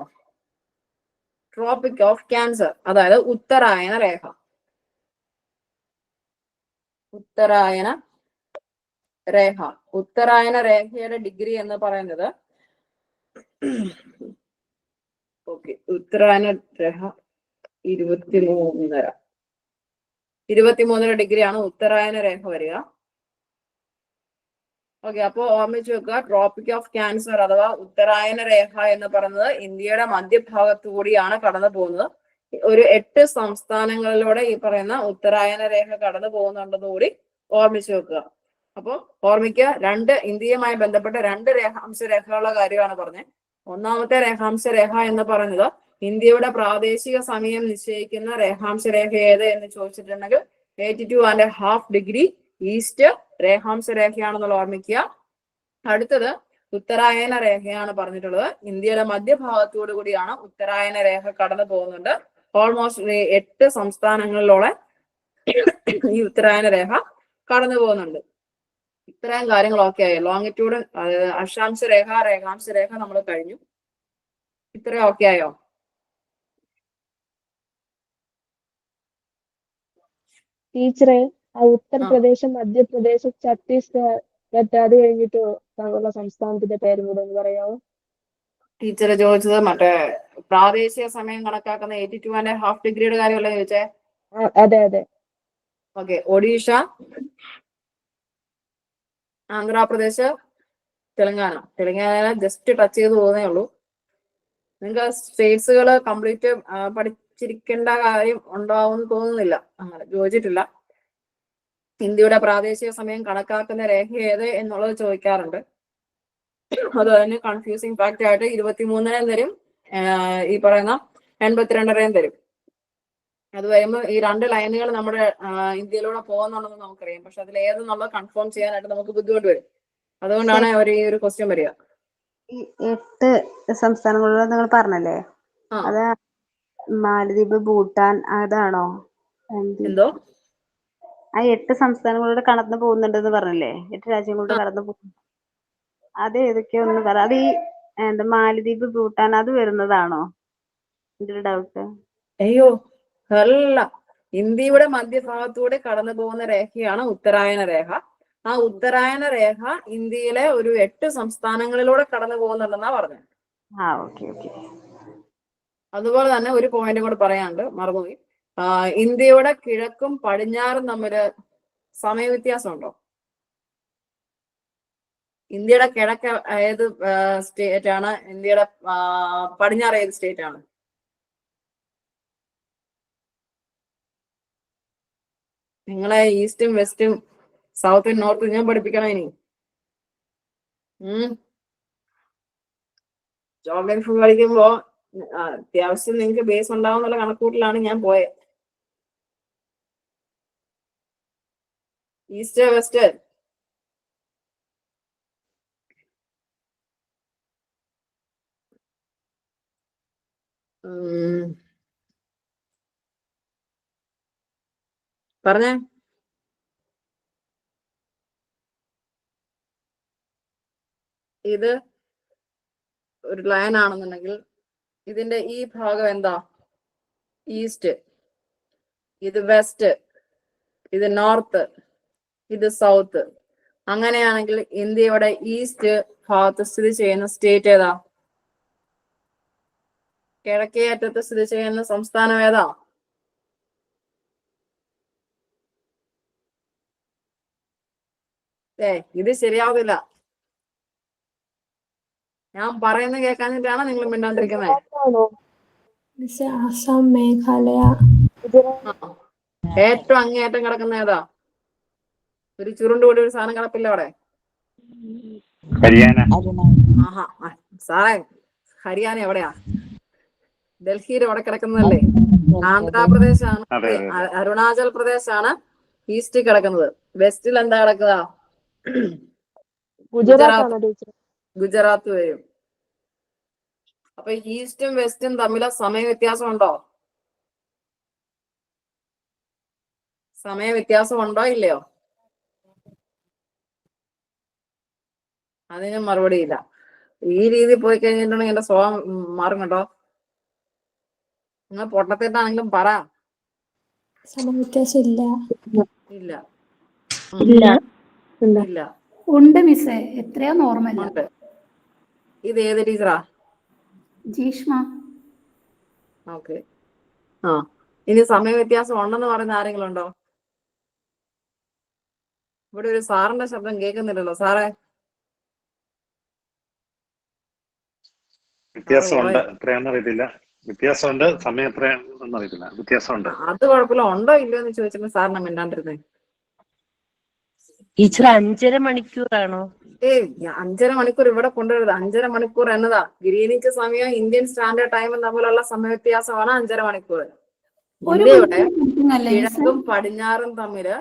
ട്രോപ്പിക് ഓഫ് ക്യാൻസർ, അതായത് ഉത്തരായന രേഖ. ഉത്തരായന രേഖ, ഉത്തരായന രേഖയുടെ ഡിഗ്രി എന്ന് പറയുന്നത് ഓക്കെ, ഉത്തരായന രേഖ 23.5. 23 ഡിഗ്രിയാണ് ഉത്തരായന രേഖ വരിക. ഓക്കെ, അപ്പൊ ഓർമ്മിച്ച് വെക്കുക, ട്രോപ്പിക് ഓഫ് ക്യാൻസർ അഥവാ ഉത്തരായന രേഖ എന്ന് പറയുന്നത് ഇന്ത്യയുടെ മധ്യഭാഗത്തു കൂടിയാണ് കടന്നു പോകുന്നത്. ഒരു 8 സംസ്ഥാനങ്ങളിലൂടെ ഈ പറയുന്ന ഉത്തരായന രേഖ കടന്നു പോകുന്നുണ്ടെന്ന് കൂടി ഓർമ്മിച്ച് വെക്കുക. അപ്പൊ ഓർമ്മിക്കുക, ഇന്ത്യയുമായി ബന്ധപ്പെട്ട 2 രേഖാംശ രേഖകളുടെ കാര്യമാണ് പറഞ്ഞത്. ഒന്നാമത്തെ രേഖാംശ രേഖ എന്ന് പറയുന്നത് ഇന്ത്യയുടെ പ്രാദേശിക സമയം നിശ്ചയിക്കുന്ന രേഖാംശ രേഖ ഏത് എന്ന് ചോദിച്ചിട്ടുണ്ടെങ്കിൽ 82.5 ഡിഗ്രി ഈസ്റ്റ് രേഖാംശ രേഖയാണെന്നുള്ള ഓർമ്മിക്കുക. അടുത്തത് ഉത്തരായന രേഖയാണ് പറഞ്ഞിട്ടുള്ളത്. ഇന്ത്യയുടെ മധ്യഭാഗത്തോടു കൂടിയാണ് ഉത്തരായന രേഖ കടന്നു പോകുന്നുണ്ട്. ഓൾമോസ്റ്റ് 8 സംസ്ഥാനങ്ങളിലൂടെ ഈ ഉത്തരായന രേഖ കടന്നു പോകുന്നുണ്ട്. ഇത്രയും കാര്യങ്ങളൊക്കെ ആയി. ലോങ്ങിറ്റ്യൂഡ്, അക്ഷാംശ രേഖ, രേഖാംശ രേഖ നമ്മൾ കഴിഞ്ഞു. ഇത്രയും ഓക്കെ ആയോ? ടീച്ചറെ, ആ ഉത്തർപ്രദേശ്, മധ്യപ്രദേശ്, ഛത്തീസ്ഗഡ് അത് കഴിഞ്ഞിട്ട് ഉള്ള സംസ്ഥാനത്തിന്റെ പേരും കൂടെ ഒന്ന് പറയാമോ? ടീച്ചർ ചോദിച്ചത് മറ്റേ പ്രാദേശിക സമയം കണക്കാക്കുന്ന 82.5 ഡിഗ്രിയുടെ കാര്യമല്ലേ ചോദിച്ചേ? അതെ അതെ. Okay, Odisha, Andhra Pradesh, Telangana just touch ചെയ്ത് പോകുന്നേ ഉള്ളൂ. നിങ്ങൾക്ക് സ്റ്റേറ്റ്സുകൾ കംപ്ലീറ്റ് പഠിച്ചിരിക്കേണ്ട കാര്യം ഉണ്ടാവുമെന്ന് തോന്നുന്നില്ല, അങ്ങനെ ചോദിച്ചിട്ടില്ല. ഇന്ത്യയുടെ പ്രാദേശിക സമയം കണക്കാക്കുന്ന രേഖ ഏത് എന്നുള്ളത് ചോദിക്കാറുണ്ട്. അത് തന്നെ കൺഫ്യൂസിങ് ഫാക്ട് ആയിട്ട് 23 തരും, ഈ പറയുന്ന 82 തരും. അത് വരുമ്പോൾ ഈ 2 ലൈനുകൾ നമ്മുടെ ഇന്ത്യയിലൂടെ പോകുന്നുണ്ടെന്ന് നമുക്കറിയാം. പക്ഷെ അതിൽ ഏതെന്നുള്ളത് കൺഫേം ചെയ്യാനായിട്ട് നമുക്ക് ബുദ്ധിമുട്ട് വരും. അതുകൊണ്ടാണ് ഈ ഒരു ക്വസ്റ്റ്യൻ വരിക. ഈ 8 സംസ്ഥാനങ്ങളിലും നിങ്ങൾ പറഞ്ഞല്ലേ, അത് മാലദ്വീപ്, ഭൂട്ടാൻ അതാണോ? എന്തോ? ആ 8 സംസ്ഥാനങ്ങളിലൂടെ കടന്നു പോകുന്നുണ്ടെന്ന് പറഞ്ഞില്ലേ, 8 രാജ്യങ്ങളിലൂടെ കടന്നു പോകുന്നു. അത് ഏതൊക്കെയോ ഒന്ന് പറ. അത് ഈ മാലദ്വീപ്, ഭൂട്ടാൻ അത് വരുന്നതാണോ? എന്റെ ഒരു ഡൗട്ട്. അയ്യോ അല്ല, ഇന്ത്യയുടെ മധ്യഭാഗത്തൂടെ കടന്നു പോകുന്ന രേഖയാണ് ഉത്തരായന രേഖ. ആ ഉത്തരായന രേഖ ഇന്ത്യയിലെ ഒരു 8 സംസ്ഥാനങ്ങളിലൂടെ കടന്നു പോകുന്നുണ്ടെന്നാ പറഞ്ഞത്. അതുപോലെ തന്നെ ഒരു പോയിന്റ് കൂടെ പറയാനുണ്ട്, മറന്നുപോയി. ഇന്ത്യയുടെ കിഴക്കും പടിഞ്ഞാറും തമ്മിൽ സമയവ്യത്യാസം ഉണ്ടോ? ഇന്ത്യയുടെ കിഴക്ക് ഏത് സ്റ്റേറ്റ് ആണ്? ഇന്ത്യയുടെ പടിഞ്ഞാറ് ഏത് സ്റ്റേറ്റ് ആണ്? നിങ്ങളെ ഈസ്റ്റും വെസ്റ്റും സൗത്തും നോർത്തും ഞാൻ പഠിപ്പിക്കണം ഇനി. ജോഗ്രഫി പഠിക്കുമ്പോ അത്യാവശ്യം നിങ്ങൾക്ക് ബേസ് ഉണ്ടാവും എന്നുള്ള കണക്കൂട്ടിലാണ് ഞാൻ പോയത്. ഈസ്റ്റ് വെസ്റ്റ് പറഞ്ഞേ. ഇത് ഒരു ലൈൻ ആണെന്നുണ്ടെങ്കിൽ ഇതിന്റെ ഈ ഭാഗം എന്താ? ഈസ്റ്റ്, ഇത് വെസ്റ്റ്, ഇത് നോർത്ത്, ഇത് സൗത്ത്. അങ്ങനെയാണെങ്കിൽ ഇന്ത്യയുടെ ഈസ്റ്റ് ഭാഗത്ത് സ്ഥിതി ചെയ്യുന്ന സ്റ്റേറ്റ് ഏതാ? കിഴക്കേ അറ്റത്ത് സ്ഥിതി ചെയ്യുന്ന സംസ്ഥാനം ഏതാ? ഇത് ശരിയാവില്ല. ഞാൻ പറയുന്നത് കേൾക്കാഞ്ഞിട്ടാണ് നിങ്ങൾ മിണ്ടാണ്ടിരിക്കുന്നത്. ആസാം, മേഘാലയ. ഏറ്റവും അങ്ങേയറ്റം കിടക്കുന്ന ഏതാ? ഒരു ചുരുണ്ട് കൂടി ഒരു സാധനം കിടപ്പില്ല അവിടെ. ആഹാ സാറേ, ഹരിയാന എവിടെയാ? ഡൽഹിയുടെ അവിടെ കിടക്കുന്നതല്ലേ? ആന്ധ്രാപ്രദേശാണ്, അരുണാചൽ പ്രദേശാണ് ഈസ്റ്റ് കിടക്കുന്നത്. വെസ്റ്റിൽ എന്താ കിടക്കുക? ഗുജറാത്ത് വരും. അപ്പൊ ഈസ്റ്റും വെസ്റ്റും തമ്മിൽ സമയ വ്യത്യാസം ഉണ്ടോ? സമയ വ്യത്യാസം ഉണ്ടോ ഇല്ലയോ? അതിന് മറുപടി ഇല്ല. ഈ രീതി പോയി കഴിഞ്ഞിട്ടുണ്ടെങ്കിൽ എന്റെ സ്വഭാവം മാറും കേട്ടോ. നിങ്ങൾ പൊട്ടത്തിട്ടാണെങ്കിലും പറ. സമയ വ്യത്യാസം ഇല്ല. ഇല്ല ഇല്ല ഇല്ല ഉണ്ട് മിസ്സേ, എത്രയോ നോർമൽ. ഇത് ഏത് ടീച്ചറാ? ജീഷ്മ. ഓക്കെ. ഇനി സമയ വ്യത്യാസം ഉണ്ടെന്ന് പറയുന്ന ആരെങ്കിലും ഉണ്ടോ? ഇവിടെ ഒരു സാറിന്റെ ശബ്ദം കേൾക്കുന്നില്ലല്ലോ സാറേ. വ്യത്യാസമുണ്ട്, എത്രയാണെന്ന് അറിയത്തില്ല. വ്യത്യാസമുണ്ട്, സമയം എത്രയാണെന്ന് അറിയത്തില്ല, വ്യത്യാസമുണ്ട്. അത് കുഴപ്പമില്ല, ഉണ്ടോ ഇല്ലയോ എന്ന് ചോദിച്ചപ്പോ സാറിനെ മിണ്ടാണ്ടിരുന്നേ. ടീച്ചർ 5.5 മണിക്കൂറാണോ? 5.5 മണിക്കൂർ ഇവിടെ കൊണ്ടുവരുന്നത്. 5.5 മണിക്കൂർ എന്നതാ ഗ്രീനിച്ച് സമയം ഇന്ത്യൻ സ്റ്റാൻഡേർഡ് ടൈമും തമ്മിലുള്ള സമയ വ്യത്യാസമാണ് 5.5 മണിക്കൂർ. ഇന്ത്യയുടെ കിഴക്കും പടിഞ്ഞാറും തമ്മില്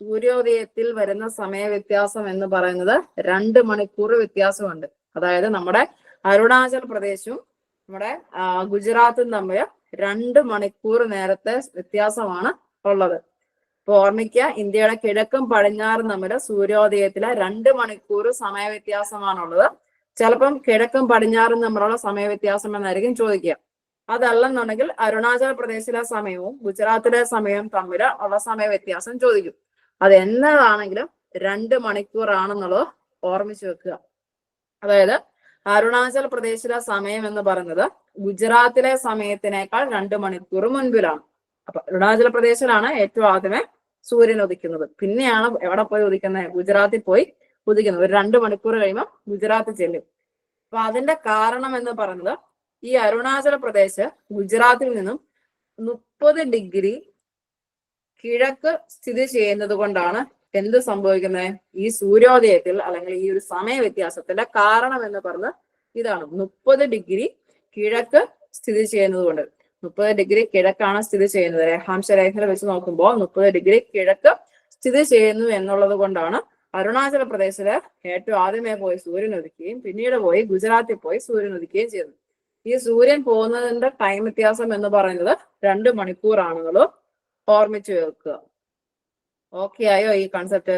സൂര്യോദയത്തിൽ വരുന്ന സമയ വ്യത്യാസം എന്ന് പറയുന്നത് 2 മണിക്കൂർ വ്യത്യാസമുണ്ട്. അതായത് നമ്മുടെ അരുണാചൽ പ്രദേശും നമ്മുടെ ഗുജറാത്തും തമ്മിൽ 2 മണിക്കൂർ നേരത്തെ വ്യത്യാസമാണ് ഉള്ളത്. ഇപ്പൊ ഓർമ്മിക്കുക, ഇന്ത്യയുടെ കിഴക്കും പടിഞ്ഞാറും തമ്മിൽ സൂര്യോദയത്തിലെ 2 മണിക്കൂർ സമയ വ്യത്യാസമാണുള്ളത്. ചിലപ്പം കിഴക്കും പടിഞ്ഞാറും തമ്മിലുള്ള സമയ വ്യത്യാസം എന്നായിരിക്കും ചോദിക്കുക. അതല്ലെന്നുണ്ടെങ്കിൽ അരുണാചൽ പ്രദേശിലെ സമയവും ഗുജറാത്തിലെ സമയവും തമ്മിൽ ഉള്ള സമയ വ്യത്യാസം ചോദിക്കും. അത് എന്നതാണെങ്കിലും 2 മണിക്കൂർ ആണെന്നുള്ളത് ഓർമ്മിച്ചു വെക്കുക. അതായത് അരുണാചൽ പ്രദേശിലെ സമയം എന്ന് പറയുന്നത് ഗുജറാത്തിലെ സമയത്തിനേക്കാൾ 2 മണിക്കൂർ മുൻപിലാണ്. അപ്പൊ അരുണാചൽ പ്രദേശിലാണ് ഏറ്റവും ആദ്യമേ സൂര്യൻ ഉദിക്കുന്നത്. പിന്നെയാണ് എവിടെ പോയി ഉദിക്കുന്നത്? ഗുജറാത്തിൽ പോയി ഉദിക്കുന്നത്. ഒരു 2 മണിക്കൂർ കഴിയുമ്പോൾ ഗുജറാത്ത് ചെല്ലും. അപ്പൊ അതിന്റെ കാരണം എന്ന് പറയുന്നത് ഈ അരുണാചൽ പ്രദേശ് ഗുജറാത്തിൽ നിന്നും 30 ഡിഗ്രി കിഴക്ക് സ്ഥിതി ചെയ്യുന്നത് കൊണ്ടാണ് എന്ത് സംഭവിക്കുന്നത്? ഈ സൂര്യോദയത്തിൽ അല്ലെങ്കിൽ ഈ ഒരു സമയ വ്യത്യാസത്തിന്റെ കാരണം എന്ന് പറഞ്ഞത് ഇതാണ്. 30 ഡിഗ്രി കിഴക്ക് സ്ഥിതി ചെയ്യുന്നത് കൊണ്ട്. 30 ഡിഗ്രി കിഴക്കാണ് സ്ഥിതി ചെയ്യുന്നത്. രേഖാംശ രേഖയിൽ വെച്ച് നോക്കുമ്പോൾ 30 ഡിഗ്രി കിഴക്ക് സ്ഥിതി ചെയ്യുന്നു എന്നുള്ളത് കൊണ്ടാണ് അരുണാചൽ പ്രദേശില് ഏറ്റവും ആദ്യമേ പോയി സൂര്യൻ ഉദിക്കുകയും പിന്നീട് പോയി ഗുജറാത്തിൽ പോയി സൂര്യൻ ഉദിക്കുകയും ചെയ്യുന്നത്. ഈ സൂര്യൻ പോകുന്നതിന്റെ ടൈം വ്യത്യാസം എന്ന് പറയുന്നത് 2 മണിക്കൂറാണെന്നുള്ളത് ഓർമ്മിച്ചു വെക്കുക. ഓക്കെ ആയോ ഈ കൺസെപ്റ്റ്?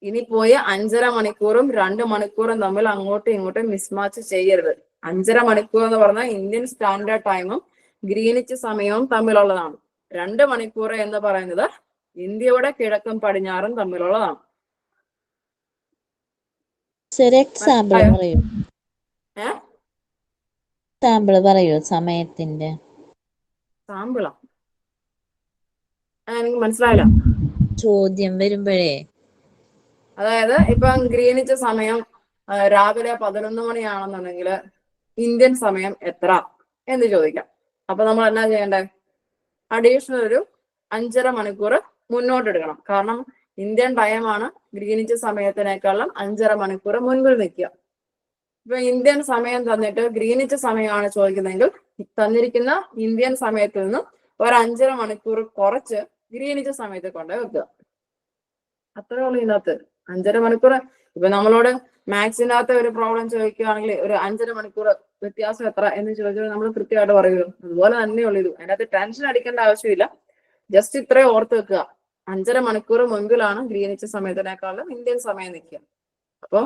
ഇനി പോയി 5.5 മണിക്കൂറും 2 മണിക്കൂറും തമ്മിൽ അങ്ങോട്ടും ഇങ്ങോട്ടും മിസ്മാച്ച് ചെയ്യരുത്. 5.5 മണിക്കൂർ എന്ന് പറഞ്ഞാൽ ഇന്ത്യൻ സ്റ്റാൻഡേർഡ് ടൈമും ഗ്രീനിച്ച് സമയവും തമ്മിലുള്ളതാണ്. 2 മണിക്കൂർ എന്ന് പറയുന്നത് ഇന്ത്യയുടെ കിഴക്കും പടിഞ്ഞാറും തമ്മിലുള്ളതാണ്. സാമ്പിള് പറയൂ സമയത്തിന്റെ. സാമ്പിളാ? എനിക്ക് മനസ്സിലായില്ല. ചോദ്യം വരുമ്പോഴേ, അതായത് ഇപ്പം ഗ്രീനിച്ച് സമയം രാവിലെ 11 മണിയാണെന്നുണ്ടെങ്കിൽ ഇന്ത്യൻ സമയം എത്ര എന്ന് ചോദിക്കാം. അപ്പൊ നമ്മൾ എന്നാ ചെയ്യണ്ടേ? അഡീഷണൽ ഒരു 5.5 മണിക്കൂർ മുന്നോട്ട് എടുക്കണം. കാരണം ഇന്ത്യൻ ടൈമാണ് ഗ്രീനിച്ച് സമയത്തിനേക്കാളും 5.5 മണിക്കൂർ മുൻപിൽ നിൽക്കുക. ഇപ്പൊ ഇന്ത്യൻ സമയം തന്നിട്ട് ഗ്രീനിച്ച് സമയമാണ് ചോദിക്കുന്നതെങ്കിൽ തന്നിരിക്കുന്ന ഇന്ത്യൻ സമയത്തിൽ നിന്നും ഒരു 5.5 മണിക്കൂർ കുറച്ച് ഗ്രീനിച്ച് സമയത്ത് കൊണ്ട് വെക്കുക. അത്രേ ഉള്ളൂ ഇതിനകത്ത്. 5.5 മണിക്കൂർ. ഇപ്പൊ നമ്മളോട് മാത്സിന്റെ അകത്ത് ഒരു പ്രോബ്ലം ചോദിക്കുകയാണെങ്കിൽ ഒരു 5.5 മണിക്കൂർ വ്യത്യാസം എത്ര എന്ന് ചോദിച്ചാൽ നമ്മൾ കൃത്യമായിട്ട് പറയുമല്ലോ. അതുപോലെ തന്നെയുള്ളൂ ഇത്. അതിനകത്ത് ടെൻഷൻ അടിക്കേണ്ട ആവശ്യമില്ല. ജസ്റ്റ് ഇത്രേ ഓർത്ത് വെക്കുക. 5.5 മണിക്കൂർ മുൻപിലാണ് ഗ്രീനിച്ച് സമയത്തിനേക്കാളും ഇന്ത്യൻ സമയം നിൽക്കുക. അപ്പൊ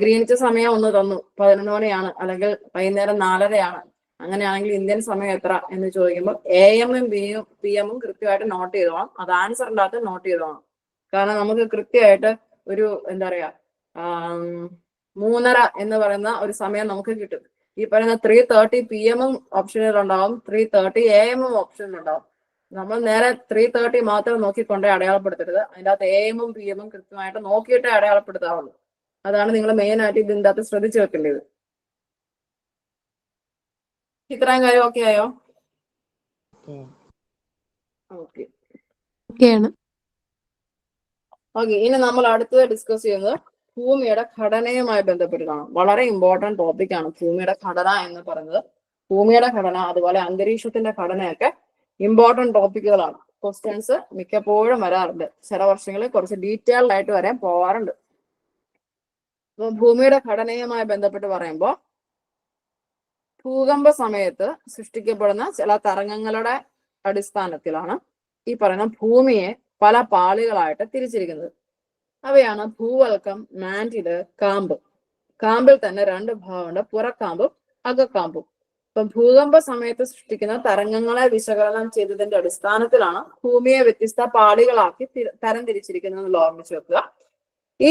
ഗ്രീനിച്ച് സമയം ഒന്ന് തന്നു, 11 മണിയാണ് അല്ലെങ്കിൽ വൈകുന്നേരം 4:30 അങ്ങനെയാണെങ്കിൽ ഇന്ത്യൻ സമയം എത്ര എന്ന് ചോദിക്കുമ്പോൾ AM ഉം PM ഉം കൃത്യമായിട്ട് നോട്ട് ചെയ്തോളാം. അത് ആൻസറിൻ്റെ അകത്ത് നോട്ട് ചെയ്തോളാം. കാരണം നമുക്ക് കൃത്യമായിട്ട് ഒരു എന്താ പറയാ 3:30 എന്ന് പറയുന്ന ഒരു സമയം നമുക്ക് കിട്ടും. ഈ പറയുന്ന 3:30 PM ഉം ഓപ്ഷനിലുണ്ടാവും, 3:30 AM ഉം ഓപ്ഷനിലുണ്ടാവും. നമ്മൾ നേരെ 3:30 മാത്രം നോക്കിക്കൊണ്ടേ അടയാളപ്പെടുത്തരുത്. അതിൻ്റെ അകത്ത് AM ഉം PM ഉം കൃത്യമായിട്ട് നോക്കിയിട്ടേ അടയാളപ്പെടുത്താവുള്ളൂ. അതാണ് നിങ്ങൾ മെയിൻ ആയിട്ട് ഇതിൻ്റെ അകത്ത് ശ്രദ്ധിച്ചു വെക്കേണ്ടത്. ഇത്രയും കാര്യം ഓക്കെ ആയോ? ഓക്കെ. ഇനി നമ്മൾ അടുത്തത് ഡിസ്കസ് ചെയ്യുന്നത് ഭൂമിയുടെ ഘടനയുമായി ബന്ധപ്പെട്ടിട്ടാണ്. വളരെ ഇമ്പോർട്ടന്റ് ടോപ്പിക്കാണ് ഭൂമിയുടെ ഘടന എന്ന് പറയുന്നത്. ഭൂമിയുടെ ഘടന അതുപോലെ അന്തരീക്ഷത്തിന്റെ ഘടനയൊക്കെ ഇമ്പോർട്ടന്റ് ടോപ്പിക്കുകളാണ്. ക്വസ്റ്റ്യൻസ് മിക്കപ്പോഴും വരാറുണ്ട്. ചില വർഷങ്ങളിൽ കുറച്ച് ഡീറ്റെയിൽഡ് ആയിട്ട് വരെ പോവാറുണ്ട്. അപ്പൊ ഭൂമിയുടെ ഘടനയുമായി ബന്ധപ്പെട്ട് പറയുമ്പോൾ ഭൂകമ്പ സമയത്ത് സൃഷ്ടിക്കപ്പെടുന്ന ചില തരംഗങ്ങളുടെ അടിസ്ഥാനത്തിലാണ് ഈ പറയുന്ന ഭൂമിയെ പല പാളികളായിട്ട് തിരിച്ചിരിക്കുന്നത്. അവയാണ് ഭൂവൽക്കം, മാന്റില്, കാമ്പ്. കാമ്പിൽ തന്നെ 2 ഭാഗമുണ്ട്, പുറക്കാമ്പും അകക്കാമ്പും. ഇപ്പൊ ഭൂകമ്പ സമയത്ത് സൃഷ്ടിക്കുന്ന തരംഗങ്ങളെ വിശകലനം ചെയ്തതിന്റെ അടിസ്ഥാനത്തിലാണ് ഭൂമിയെ വ്യത്യസ്ത പാളികളാക്കി തരംതിരിച്ചിരിക്കുന്നത് ഓർമ്മിച്ചു വെക്കുക. ഈ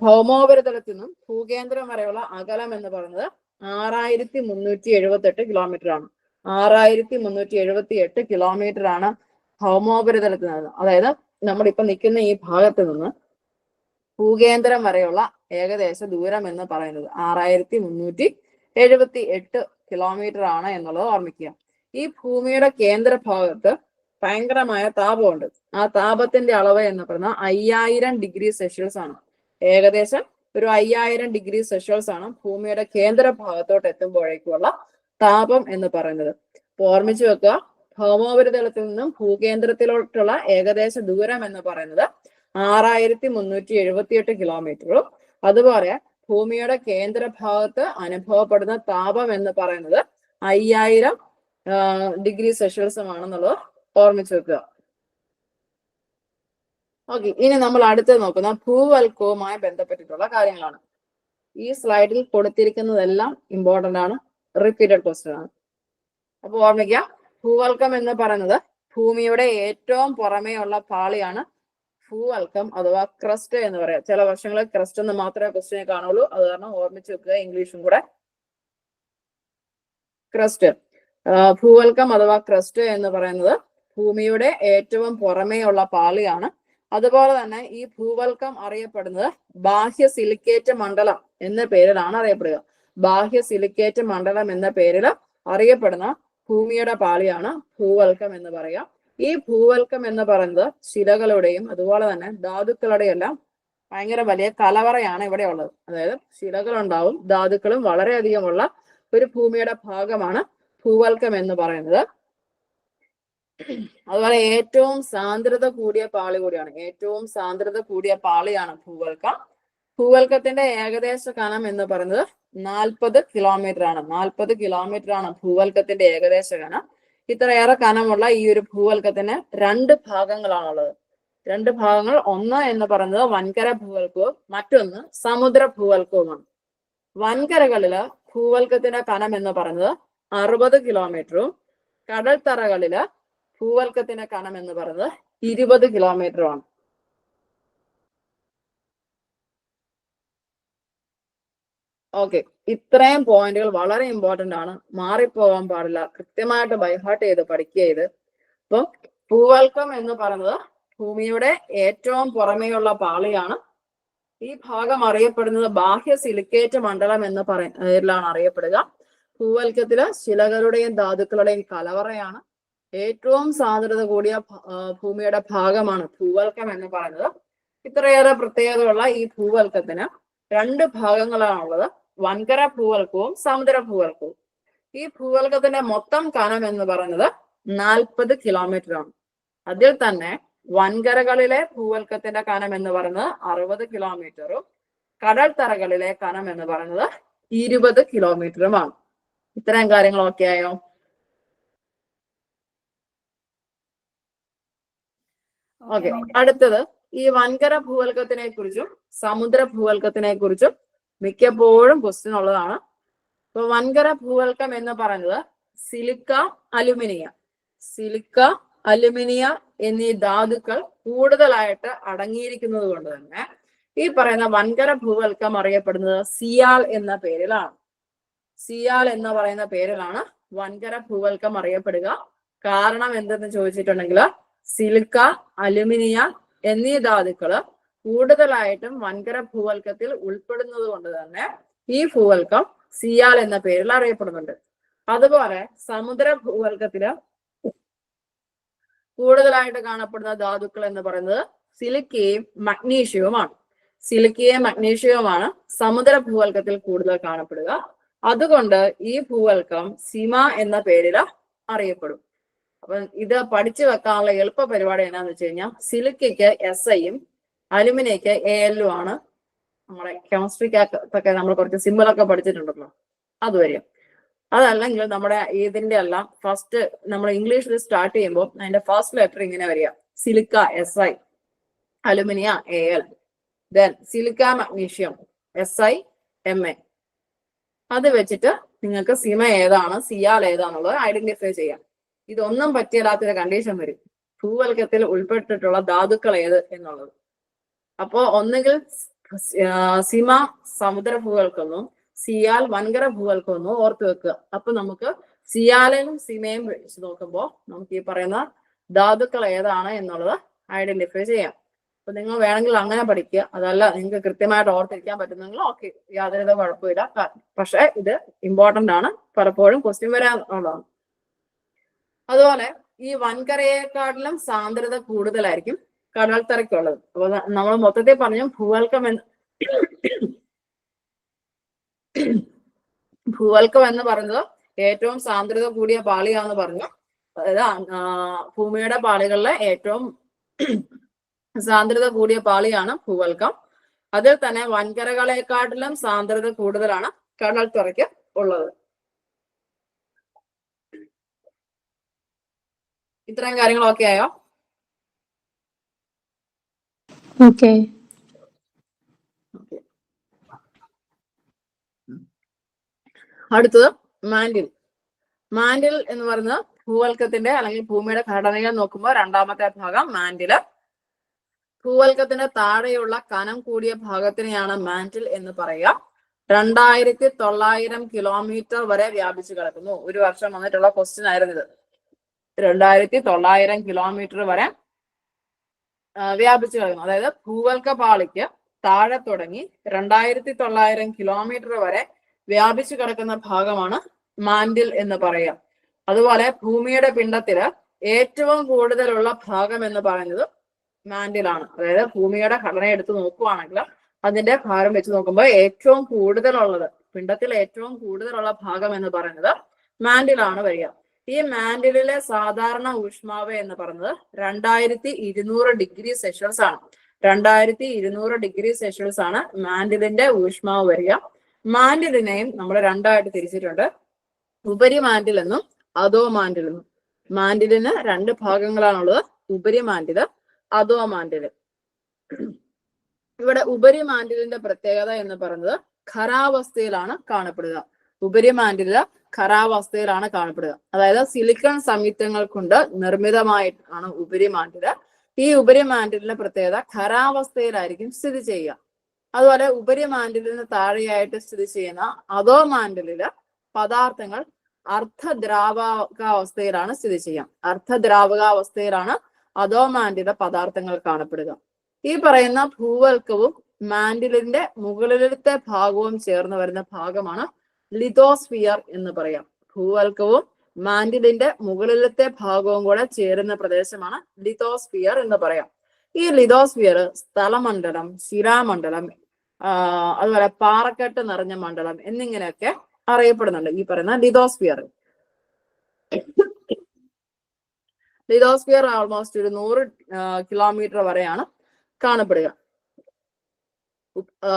ഭൗമോപരിതലത്തിൽ നിന്നും ഭൂകേന്ദ്രം വരെയുള്ള അകലം എന്ന് പറയുന്നത് 6378 കിലോമീറ്റർ ആണ്. 6378 കിലോമീറ്റർ ആണ് ഭൗമോപരിതലത്തിൽ നിന്ന്. അതായത് നമ്മളിപ്പോ നിൽക്കുന്ന ഈ ഭാഗത്ത് നിന്ന് ഭൂകേന്ദ്രം വരെയുള്ള ഏകദേശ ദൂരം എന്ന് പറയുന്നത് 6378 കിലോമീറ്റർ ആണ് എന്നുള്ളത് ഓർമ്മിക്കുക. ഈ ഭൂമിയുടെ കേന്ദ്രഭാഗത്ത് ഭയങ്കരമായ താപമുണ്ട്. ആ താപത്തിന്റെ അളവ് എന്ന് പറയുന്നത് 5000 ഡിഗ്രി സെൽഷ്യസ് ആണ്. ഏകദേശം ഒരു 5000 ഡിഗ്രി സെൽഷ്യസ് ആണ് ഭൂമിയുടെ കേന്ദ്രഭാഗത്തോട്ട് എത്തുമ്പോഴേക്കുള്ള താപം എന്ന് പറയുന്നത്. അപ്പൊ ഓർമ്മിച്ചു വെക്കുക, ഭൗമോപരിതലത്തിൽ നിന്നും ഭൂകേന്ദ്രത്തിലോട്ടുള്ള ഏകദേശ ദൂരം എന്ന് പറയുന്നത് 6378 കിലോമീറ്ററും അതുപോലെ ഭൂമിയുടെ കേന്ദ്രഭാഗത്ത് അനുഭവപ്പെടുന്ന താപം എന്ന് പറയുന്നത് 5000 ഡിഗ്രി സെൽഷ്യസുമാണെന്നുള്ളത് ഓർമ്മിച്ചു വെക്കുക. ഓക്കെ, ഇനി നമ്മൾ അടുത്ത് നോക്കുന്ന ഭൂവൽക്കവുമായി ബന്ധപ്പെട്ടിട്ടുള്ള കാര്യങ്ങളാണ്. ഈ സ്ലൈഡിൽ കൊടുത്തിരിക്കുന്നതെല്ലാം ഇമ്പോർട്ടന്റ് ആണ്, റിപ്പീറ്റഡ് ക്വസ്റ്റ്യൻ ആണ്. അപ്പൊ ഓർമ്മിക്കുക, ഭൂവൽക്കം എന്ന് പറയുന്നത് ഭൂമിയുടെ ഏറ്റവും പുറമേ ഉള്ള പാളിയാണ് ഭൂവൽക്കം അഥവാ ക്രസ്റ്റ് എന്ന് പറയാം. ചില വർഷങ്ങളിൽ ക്രസ്റ്റ് എന്ന് മാത്രമേ ക്വസ്റ്റ്യനെ കാണുള്ളൂ, അത് കാരണം ഓർമ്മിച്ച് വെക്കുക ഇംഗ്ലീഷും കൂടെ. ക്രസ്റ്റ്, ഭൂവൽക്കം അഥവാ ക്രസ്റ്റ് എന്ന് പറയുന്നത് ഭൂമിയുടെ ഏറ്റവും പുറമേ ഉള്ള പാളിയാണ്. അതുപോലെ തന്നെ ഈ ഭൂവൽക്കം അറിയപ്പെടുന്നത് ബാഹ്യ സിലിക്കേറ്റ് മണ്ഡലം എന്ന പേരിലാണ് അറിയപ്പെടുക. ബാഹ്യ സിലിക്കേറ്റ് മണ്ഡലം എന്ന പേരിൽ അറിയപ്പെടുന്ന ഭൂമിയുടെ പാളിയാണ് ഭൂവൽക്കം എന്ന് പറയാം. ഈ ഭൂവൽക്കം എന്ന് പറയുന്നത് ശിലകളുടെയും അതുപോലെ തന്നെ ധാതുക്കളുടെയും എല്ലാം ഭയങ്കര വലിയ കലവറയാണ് ഇവിടെ ഉള്ളത്. അതായത് ശിലകളുണ്ടാവും, ധാതുക്കളും വളരെയധികമുള്ള ഒരു ഭൂമിയുടെ ഭാഗമാണ് ഭൂവൽക്കം എന്ന് പറയുന്നത്. അതുപോലെ ഏറ്റവും സാന്ദ്രത കൂടിയ പാളി കൂടിയാണ്. ഏറ്റവും സാന്ദ്രത കൂടിയ പാളിയാണ് ഭൂവൽക്കം. ഭൂവൽക്കത്തിന്റെ ഏകദേശ കനം എന്ന് പറയുന്നത് 40 കിലോമീറ്റർ ആണ്. 40 കിലോമീറ്റർ ആണ് ഭൂവൽക്കത്തിന്റെ ഏകദേശ കനം. ഇത്രയേറെ കനമുള്ള ഈ ഒരു ഭൂവൽക്കത്തിന് 2 ഭാഗങ്ങളാണുള്ളത്. 2 ഭാഗങ്ങൾ, ഒന്ന് എന്ന് പറയുന്നത് വൻകര ഭൂവൽക്കവും മറ്റൊന്ന് സമുദ്ര ഭൂവൽക്കവുമാണ്. വൻകരകളില് ഭൂവൽക്കത്തിന്റെ കനം എന്ന് പറയുന്നത് 60 കിലോമീറ്ററും കടൽ തറകളില് ഭൂവൽക്കത്തിന്റെ കനം എന്ന് പറയുന്നത് 20 കിലോമീറ്ററുമാണ്. ഓക്കെ, ഇത്രയും പോയിന്റുകൾ വളരെ ഇമ്പോർട്ടന്റ് ആണ്, മാറിപ്പോകാൻ പാടില്ല, കൃത്യമായിട്ട് ബൈഹാർട്ട് ചെയ്ത് പഠിക്കുക ഇത്. അപ്പം ഭൂവൽക്കം എന്ന് പറയുന്നത് ഭൂമിയുടെ ഏറ്റവും പുറമേയുള്ള പാളിയാണ്. ഈ ഭാഗം അറിയപ്പെടുന്നത് ബാഹ്യ സിലിക്കേറ്റ് മണ്ഡലം എന്ന പേരിലാണ് അറിയപ്പെടുക. ഭൂവൽക്കത്തില് ശിലകളുടെയും ധാതുക്കളുടെയും കലവറയാണ്. ഏറ്റവും സാന്ദ്രത കൂടിയ ഭൂമിയുടെ ഭാഗമാണ് ഭൂവൽക്കം എന്ന് പറയുന്നത്. ഇത്രയേറെ പ്രത്യേകതയുള്ള ഈ ഭൂവൽക്കത്തിന് 2 ഭാഗങ്ങളാണുള്ളത്, വൻകര ഭൂവൽക്കവും സമുദ്ര ഭൂവൽക്കവും. ഈ ഭൂവൽക്കത്തിന്റെ മൊത്തം കനം എന്ന് പറയുന്നത് 40 കിലോമീറ്റർ ആണ്. അതിൽ തന്നെ വൻകരകളിലെ ഭൂവൽക്കത്തിന്റെ കനം എന്ന് പറയുന്നത് 60 കിലോമീറ്ററും കടൽ തറകളിലെ കനം എന്ന് പറയുന്നത് 20 കിലോമീറ്ററുമാണ്. ഇത്രയും കാര്യങ്ങൾ ഓക്കെ ആയോ? ഓക്കെ, അടുത്തത് ഈ വൻകര ഭൂവൽക്കത്തിനെ കുറിച്ചും സമുദ്ര ഭൂവൽക്കത്തിനെ കുറിച്ചും മിക്കപ്പോഴും ക്വസ്റ്റ്യൻ ഉള്ളതാണ്. അപ്പൊ വൻകര ഭൂവൽക്കം എന്ന് പറയുന്നത് സിലിക്ക, അലുമിനിയ എന്നീ ധാതുക്കൾ കൂടുതലായിട്ട് അടങ്ങിയിരിക്കുന്നത് കൊണ്ട് തന്നെ ഈ പറയുന്ന വൻകര ഭൂവൽക്കം അറിയപ്പെടുന്നത് സിയാൽ എന്ന പേരിലാണ്. സിയാൽ എന്ന് പറയുന്ന പേരിലാണ് വൻകര ഭൂവൽക്കം അറിയപ്പെടുക. കാരണം എന്തെന്ന് ചോദിച്ചിട്ടുണ്ടെങ്കിൽ സിലിക്ക, അലുമിനിയ എന്നീ ധാതുക്കള് കൂടുതലായിട്ടും വൻകര ഭൂവൽക്കത്തിൽ ഉൾപ്പെടുന്നത് കൊണ്ട് തന്നെ ഈ ഭൂവൽക്കം സിയാൽ എന്ന പേരിൽ അറിയപ്പെടുന്നുണ്ട്. അതുപോലെ സമുദ്ര ഭൂവൽക്കത്തില് കൂടുതലായിട്ട് കാണപ്പെടുന്ന ധാതുക്കൾ എന്ന് പറയുന്നത് സിലിക്കയും മഗ്നീഷ്യവുമാണ്. സിലിക്കയും മഗ്നീഷ്യവുമാണ് സമുദ്ര ഭൂവൽക്കത്തിൽ കൂടുതൽ കാണപ്പെടുക. അതുകൊണ്ട് ഈ ഭൂവൽക്കം സിമ എന്ന പേരിൽ അറിയപ്പെടും. അപ്പൊ ഇത് പഠിച്ചു വെക്കാനുള്ള എളുപ്പ പരിപാടി എന്നാന്ന് വെച്ച് കഴിഞ്ഞാൽ സിലിക്കയ്ക്ക് SIയും അലുമിനിയയ്ക്ക് AL ആണ്. നമ്മളെ കെമിസ്ട്രിക്കൊക്കെ നമ്മൾ കുറച്ച് സിമ്പിളൊക്കെ പഠിച്ചിട്ടുണ്ടല്ലോ, അതുവരെയും. അതല്ലെങ്കിൽ നമ്മുടെ ഇതിന്റെ എല്ലാം ഫസ്റ്റ് നമ്മൾ ഇംഗ്ലീഷിൽ സ്റ്റാർട്ട് ചെയ്യുമ്പോൾ അതിന്റെ ഫസ്റ്റ് ലെറ്റർ ഇങ്ങനെ വരിക: silica SI, അലുമിനിയ AL, then silica magnesium SiMa. അത് വെച്ചിട്ട് നിങ്ങൾക്ക് സിമ ഏതാണ് സിയാൽ ഏതാന്നുള്ളത് ഐഡന്റിഫൈ ചെയ്യാം. ഇതൊന്നും പറ്റിയല്ലാത്തൊരു കണ്ടീഷൻ വരും, ഭൂവൽക്കത്തിൽ ഉൾപ്പെട്ടിട്ടുള്ള ധാതുക്കൾ ഏത് എന്നുള്ളത്. അപ്പോ ഒന്നുകിൽ സിമ സമുദ്ര ഭൂവൽക്കൊന്നും സിയാൽ വൻകര ഭൂവൽക്കൊന്നും ഓർത്തു വെക്കുക. അപ്പൊ നമുക്ക് സിയാലും സിമയും വെച്ച് നോക്കുമ്പോൾ നമുക്ക് ഈ പറയുന്ന ധാതുക്കൾ ഏതാണ് എന്നുള്ളത് ഐഡന്റിഫൈ ചെയ്യാം. അപ്പൊ നിങ്ങൾ വേണമെങ്കിൽ അങ്ങനെ പഠിക്കുക. അതല്ല നിങ്ങൾക്ക് കൃത്യമായിട്ട് ഓർത്തിരിക്കാൻ പറ്റുന്നെങ്കിൽ ഓക്കെ, യാതൊരുവിധ കുഴപ്പമില്ല. പക്ഷെ ഇത് ഇമ്പോർട്ടന്റ് ആണ്, പലപ്പോഴും ക്വസ്റ്റ്യൻ വരാനുള്ളതാണ്. അതുപോലെ ഈ വൻകരയെക്കാട്ടിലും സാന്ദ്രത കൂടുതലായിരിക്കും കടൽത്തറയ്ക്കുള്ളത്. അപ്പൊ നമ്മൾ മൊത്തത്തിൽ പറഞ്ഞു ഭൂവൽക്കം എന്ന് പറയുന്നത് ഏറ്റവും സാന്ദ്രത കൂടിയ പാളിയാന്ന് പറഞ്ഞു. അതായത് ഭൂമിയുടെ പാളികളിലെ ഏറ്റവും സാന്ദ്രത കൂടിയ പാളിയാണ് ഭൂവൽക്കം. അതിൽ തന്നെ വൻകരകളെക്കാട്ടിലും സാന്ദ്രത കൂടുതലാണ് കടൽത്തറയ്ക്ക് ഉള്ളത്. ഇത്രയും കാര്യങ്ങളൊക്കെ ആയോ? ഓക്കെ. അടുത്തത് മാൻഡിൽ. മാൻഡിൽ എന്ന് പറയുന്നത് ഭൂവൽക്കത്തിന്റെ അല്ലെങ്കിൽ ഭൂമിയുടെ ഘടനയിൽ നോക്കുമ്പോൾ രണ്ടാമത്തെ ഭാഗം മാൻഡില്. ഭൂവൽക്കത്തിന്റെ താഴെയുള്ള കനം കൂടിയ ഭാഗത്തിനെയാണ് മാൻഡിൽ എന്ന് പറയുക. 2900 കിലോമീറ്റർ വരെ വ്യാപിച്ചു കിടക്കുന്നു. ഒരു വർഷം വന്നിട്ടുള്ള ക്വസ്റ്റ്യൻ ആയിരുന്നു ഇത്. 2900 കിലോമീറ്റർ വരെ വ്യാപിച്ചു കിടക്കുന്നു. അതായത് ഭൂവൽക്ക പാളിക്ക് താഴെ തുടങ്ങി 2900 കിലോമീറ്റർ വരെ വ്യാപിച്ചു കിടക്കുന്ന ഭാഗമാണ് മാൻഡിൽ എന്ന് പറയുക. അതുപോലെ ഭൂമിയുടെ പിണ്ഡത്തില് ഏറ്റവും കൂടുതലുള്ള ഭാഗം എന്ന് പറയുന്നത് മാൻഡിലാണ്. അതായത് ഭൂമിയുടെ ഘടന എടുത്ത് നോക്കുവാണെങ്കിൽ അതിന്റെ ഭാരം വെച്ച് നോക്കുമ്പോൾ ഏറ്റവും കൂടുതലുള്ളത്, പിണ്ഡത്തിൽ ഏറ്റവും കൂടുതലുള്ള ഭാഗം എന്ന് പറയുന്നത് മാൻഡിലാണ് വരിക. ഈ മാൻഡിലെ സാധാരണ ഊഷ്മാവ് എന്ന് പറയുന്നത് 2200 ഡിഗ്രി സെൽഷ്യസ് ആണ്. 2200 ഡിഗ്രി സെൽഷ്യസ് ആണ് മാൻഡിലിന്റെ ഊഷ്മാവ് വരിക. മാൻഡിലിനെയും നമ്മൾ രണ്ടായിട്ട് തിരിച്ചിട്ടുണ്ട്, ഉപരിമാൻഡിൽ എന്നും അധോ മാൻഡിൽ എന്നും. മാൻഡിലിന് രണ്ട് ഭാഗങ്ങളാണുള്ളത്, ഉപരിമാൻഡില് അധോമാൻഡില്. ഇവിടെ ഉപരിമാൻഡിലിന്റെ പ്രത്യേകത എന്ന് പറയുന്നത് ഖരാവസ്ഥയിലാണ് കാണപ്പെടുക. ഉപരിമാൻഡില് ഖരാവസ്ഥയിലാണ് കാണപ്പെടുക. അതായത് സിലിക്കൺ സംയുക്തങ്ങൾ കൊണ്ട് നിർമ്മിതമായിട്ടാണ് ഉപരിമാൻഡില്. ഈ ഉപരിമാൻഡിലിന്റെ പ്രത്യേകത ഖരാവസ്ഥയിലായിരിക്കും സ്ഥിതി ചെയ്യുക. അതുപോലെ ഉപരിമാൻഡിലിന് താഴെയായിട്ട് സ്ഥിതി ചെയ്യുന്ന അധോമാൻഡിലില് പദാർത്ഥങ്ങൾ അർദ്ധദ്രാവകാവസ്ഥയിലാണ് സ്ഥിതി ചെയ്യുക. അർദ്ധദ്രാവകാവസ്ഥയിലാണ് അധോമാൻഡിലെ പദാർത്ഥങ്ങൾ കാണപ്പെടുക. ഈ പറയുന്ന ഭൂവൽക്കവും മാൻഡിലിന്റെ മുകളിലത്തെ ഭാഗവും ചേർന്ന് വരുന്ന ഭാഗമാണ് ലിതോസ്ഫിയർ എന്ന് പറയാം. ഭൂവൽക്കവും മാൻഡിലിന്റെ മുകളിലത്തെ ഭാഗവും കൂടെ ചേരുന്ന പ്രദേശമാണ് ലിതോസ്ഫിയർ എന്ന് പറയാം. ഈ ലിതോസ്ഫിയർ സ്ഥലമണ്ഡലം, ശിലാമണ്ഡലം, അതുപോലെ പാറക്കെട്ട് നിറഞ്ഞ മണ്ഡലം എന്നിങ്ങനെയൊക്കെ അറിയപ്പെടുന്നുണ്ട് ഈ പറയുന്ന ലിതോസ്ഫിയർ. ലിതോസ്ഫിയർ ഓൾമോസ്റ്റ് ഒരു 100 കിലോമീറ്റർ വരെയാണ് കാണപ്പെടുക.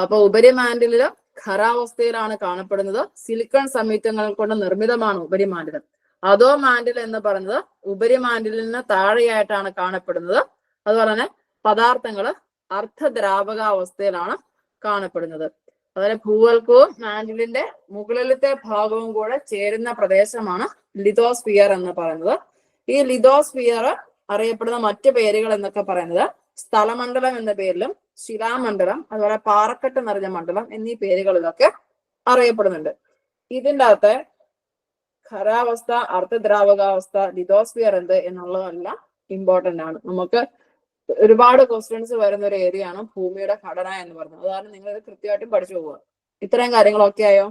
അപ്പൊ ഉപരിമാൻഡില് ഖരാവസ്ഥയിലാണ് കാണപ്പെടുന്നത്. സിലിക്കൺ സംയുക്തങ്ങൾ കൊണ്ട് നിർമ്മിതമാണ് ഉപരിമാൻഡിൽ. അധോ മാൻഡിൽ എന്ന് പറയുന്നത് ഉപരിമാൻഡിലിന് താഴെയായിട്ടാണ് കാണപ്പെടുന്നത്. അതുപോലെ തന്നെ പദാർത്ഥങ്ങൾ അർദ്ധദ്രാവകാവസ്ഥയിലാണ് കാണപ്പെടുന്നത്. അതുപോലെ ഭൂവൽക്കവും മാൻഡിലിന്റെ മുകളിലത്തെ ഭാഗവും കൂടെ ചേരുന്ന പ്രദേശമാണ് ലിതോസ്ഫിയർ എന്ന് പറയുന്നത്. ഈ ലിതോസ്ഫിയർ അറിയപ്പെടുന്ന മറ്റു പേരുകൾ എന്നൊക്കെ പറയുന്നത് സ്ഥലമണ്ഡലം എന്ന പേരിലും ശിലാമണ്ഡലം, അതുപോലെ പാറക്കെട്ട് നിറഞ്ഞ മണ്ഡലം എന്നീ പേരുകളിലൊക്കെ അറിയപ്പെടുന്നുണ്ട്. ഇതിൻ്റെ അകത്ത് ഖരാവസ്ഥ, അർദ്ധദ്രാവകാവസ്ഥ, ലിതോസ്ഫിയർ എന്ത് എന്നുള്ളതെല്ലാം ഇമ്പോർട്ടന്റ് ആണ്. നമുക്ക് ഒരുപാട് ക്വസ്റ്റ്യൻസ് വരുന്ന ഒരു ഏരിയ ആണ് ഭൂമിയുടെ ഘടന എന്ന് പറയുന്നത്. അതാണ് നിങ്ങൾ ഇത് കൃത്യമായിട്ടും പഠിച്ചു പോവുക. ഇത്രയും കാര്യങ്ങളൊക്കെ ആയോ?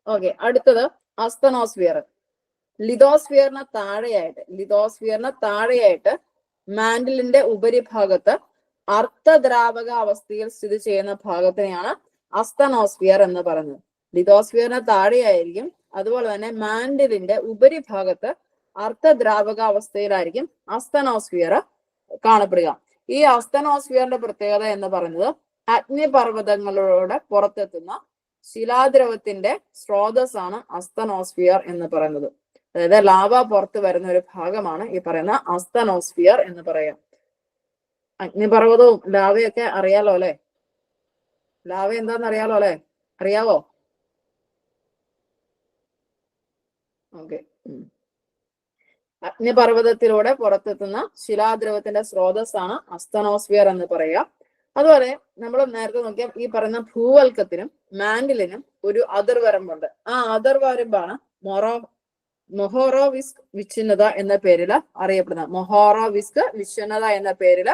ഓക്കെ, അടുത്തത് അസ്തനോസ്ഫിയർ. ലിതോസ്ഫിയറിന് താഴെയായിട്ട് മാൻഡിലിന്റെ ഉപരിഭാഗത്ത് അർദ്ധദ്രാവക അവസ്ഥയിൽ സ്ഥിതി ചെയ്യുന്ന ഭാഗത്തിനെയാണ് അസ്തനോസ്ഫിയർ എന്ന് പറയുന്നത്. ലിതോസ്ഫിയറിന് താഴെയായിരിക്കും. അതുപോലെ തന്നെ മാൻഡിലിന്റെ ഉപരിഭാഗത്ത് അർദ്ധദ്രാവകാവസ്ഥയിലായിരിക്കും അസ്തനോസ്ഫിയർ കാണപ്പെടുക. ഈ അസ്തനോസ്ഫിയറിന്റെ പ്രത്യേകത എന്ന് പറയുന്നത് അഗ്നിപർവ്വതങ്ങളിലൂടെ പുറത്തെത്തുന്ന ശിലാദ്രവത്തിന്റെ സ്രോതസ്സാണ് അസ്തനോസ്ഫിയർ എന്ന് പറയുന്നത്. അതായത് ലാവ പുറത്ത് വരുന്ന ഒരു ഭാഗമാണ് ഈ പറയുന്ന അസ്തനോസ്ഫിയർ എന്ന് പറയാം. അഗ്നിപർവ്വതവും ലാവയൊക്കെ അറിയാലോ അല്ലെ? ലാവ എന്താന്ന് അറിയാലോ അല്ലെ? അറിയാവോ? ഓക്കെ. അഗ്നിപർവ്വതത്തിലൂടെ പുറത്തെത്തുന്ന ശിലാദ്രവത്തിന്റെ സ്രോതസ്സാണ് അസ്തനോസ്ഫിയർ എന്ന് പറയുക. അതുപോലെ നമ്മൾ നേരത്തെ നോക്കിയാൽ ഈ പറയുന്ന ഭൂവൽക്കത്തിനും മാൻഡിലിനും ഒരു അതിർവരമ്പുണ്ട്. ആ അതിർവരമ്പാണ് മൊഹോറോവിസ്ക് വിച്ഛിന്നത എന്ന പേരിൽ അറിയപ്പെടുന്നത്. മൊഹോറോവിസ്ക് വിച്ഛിന്നത എന്ന പേരിൽ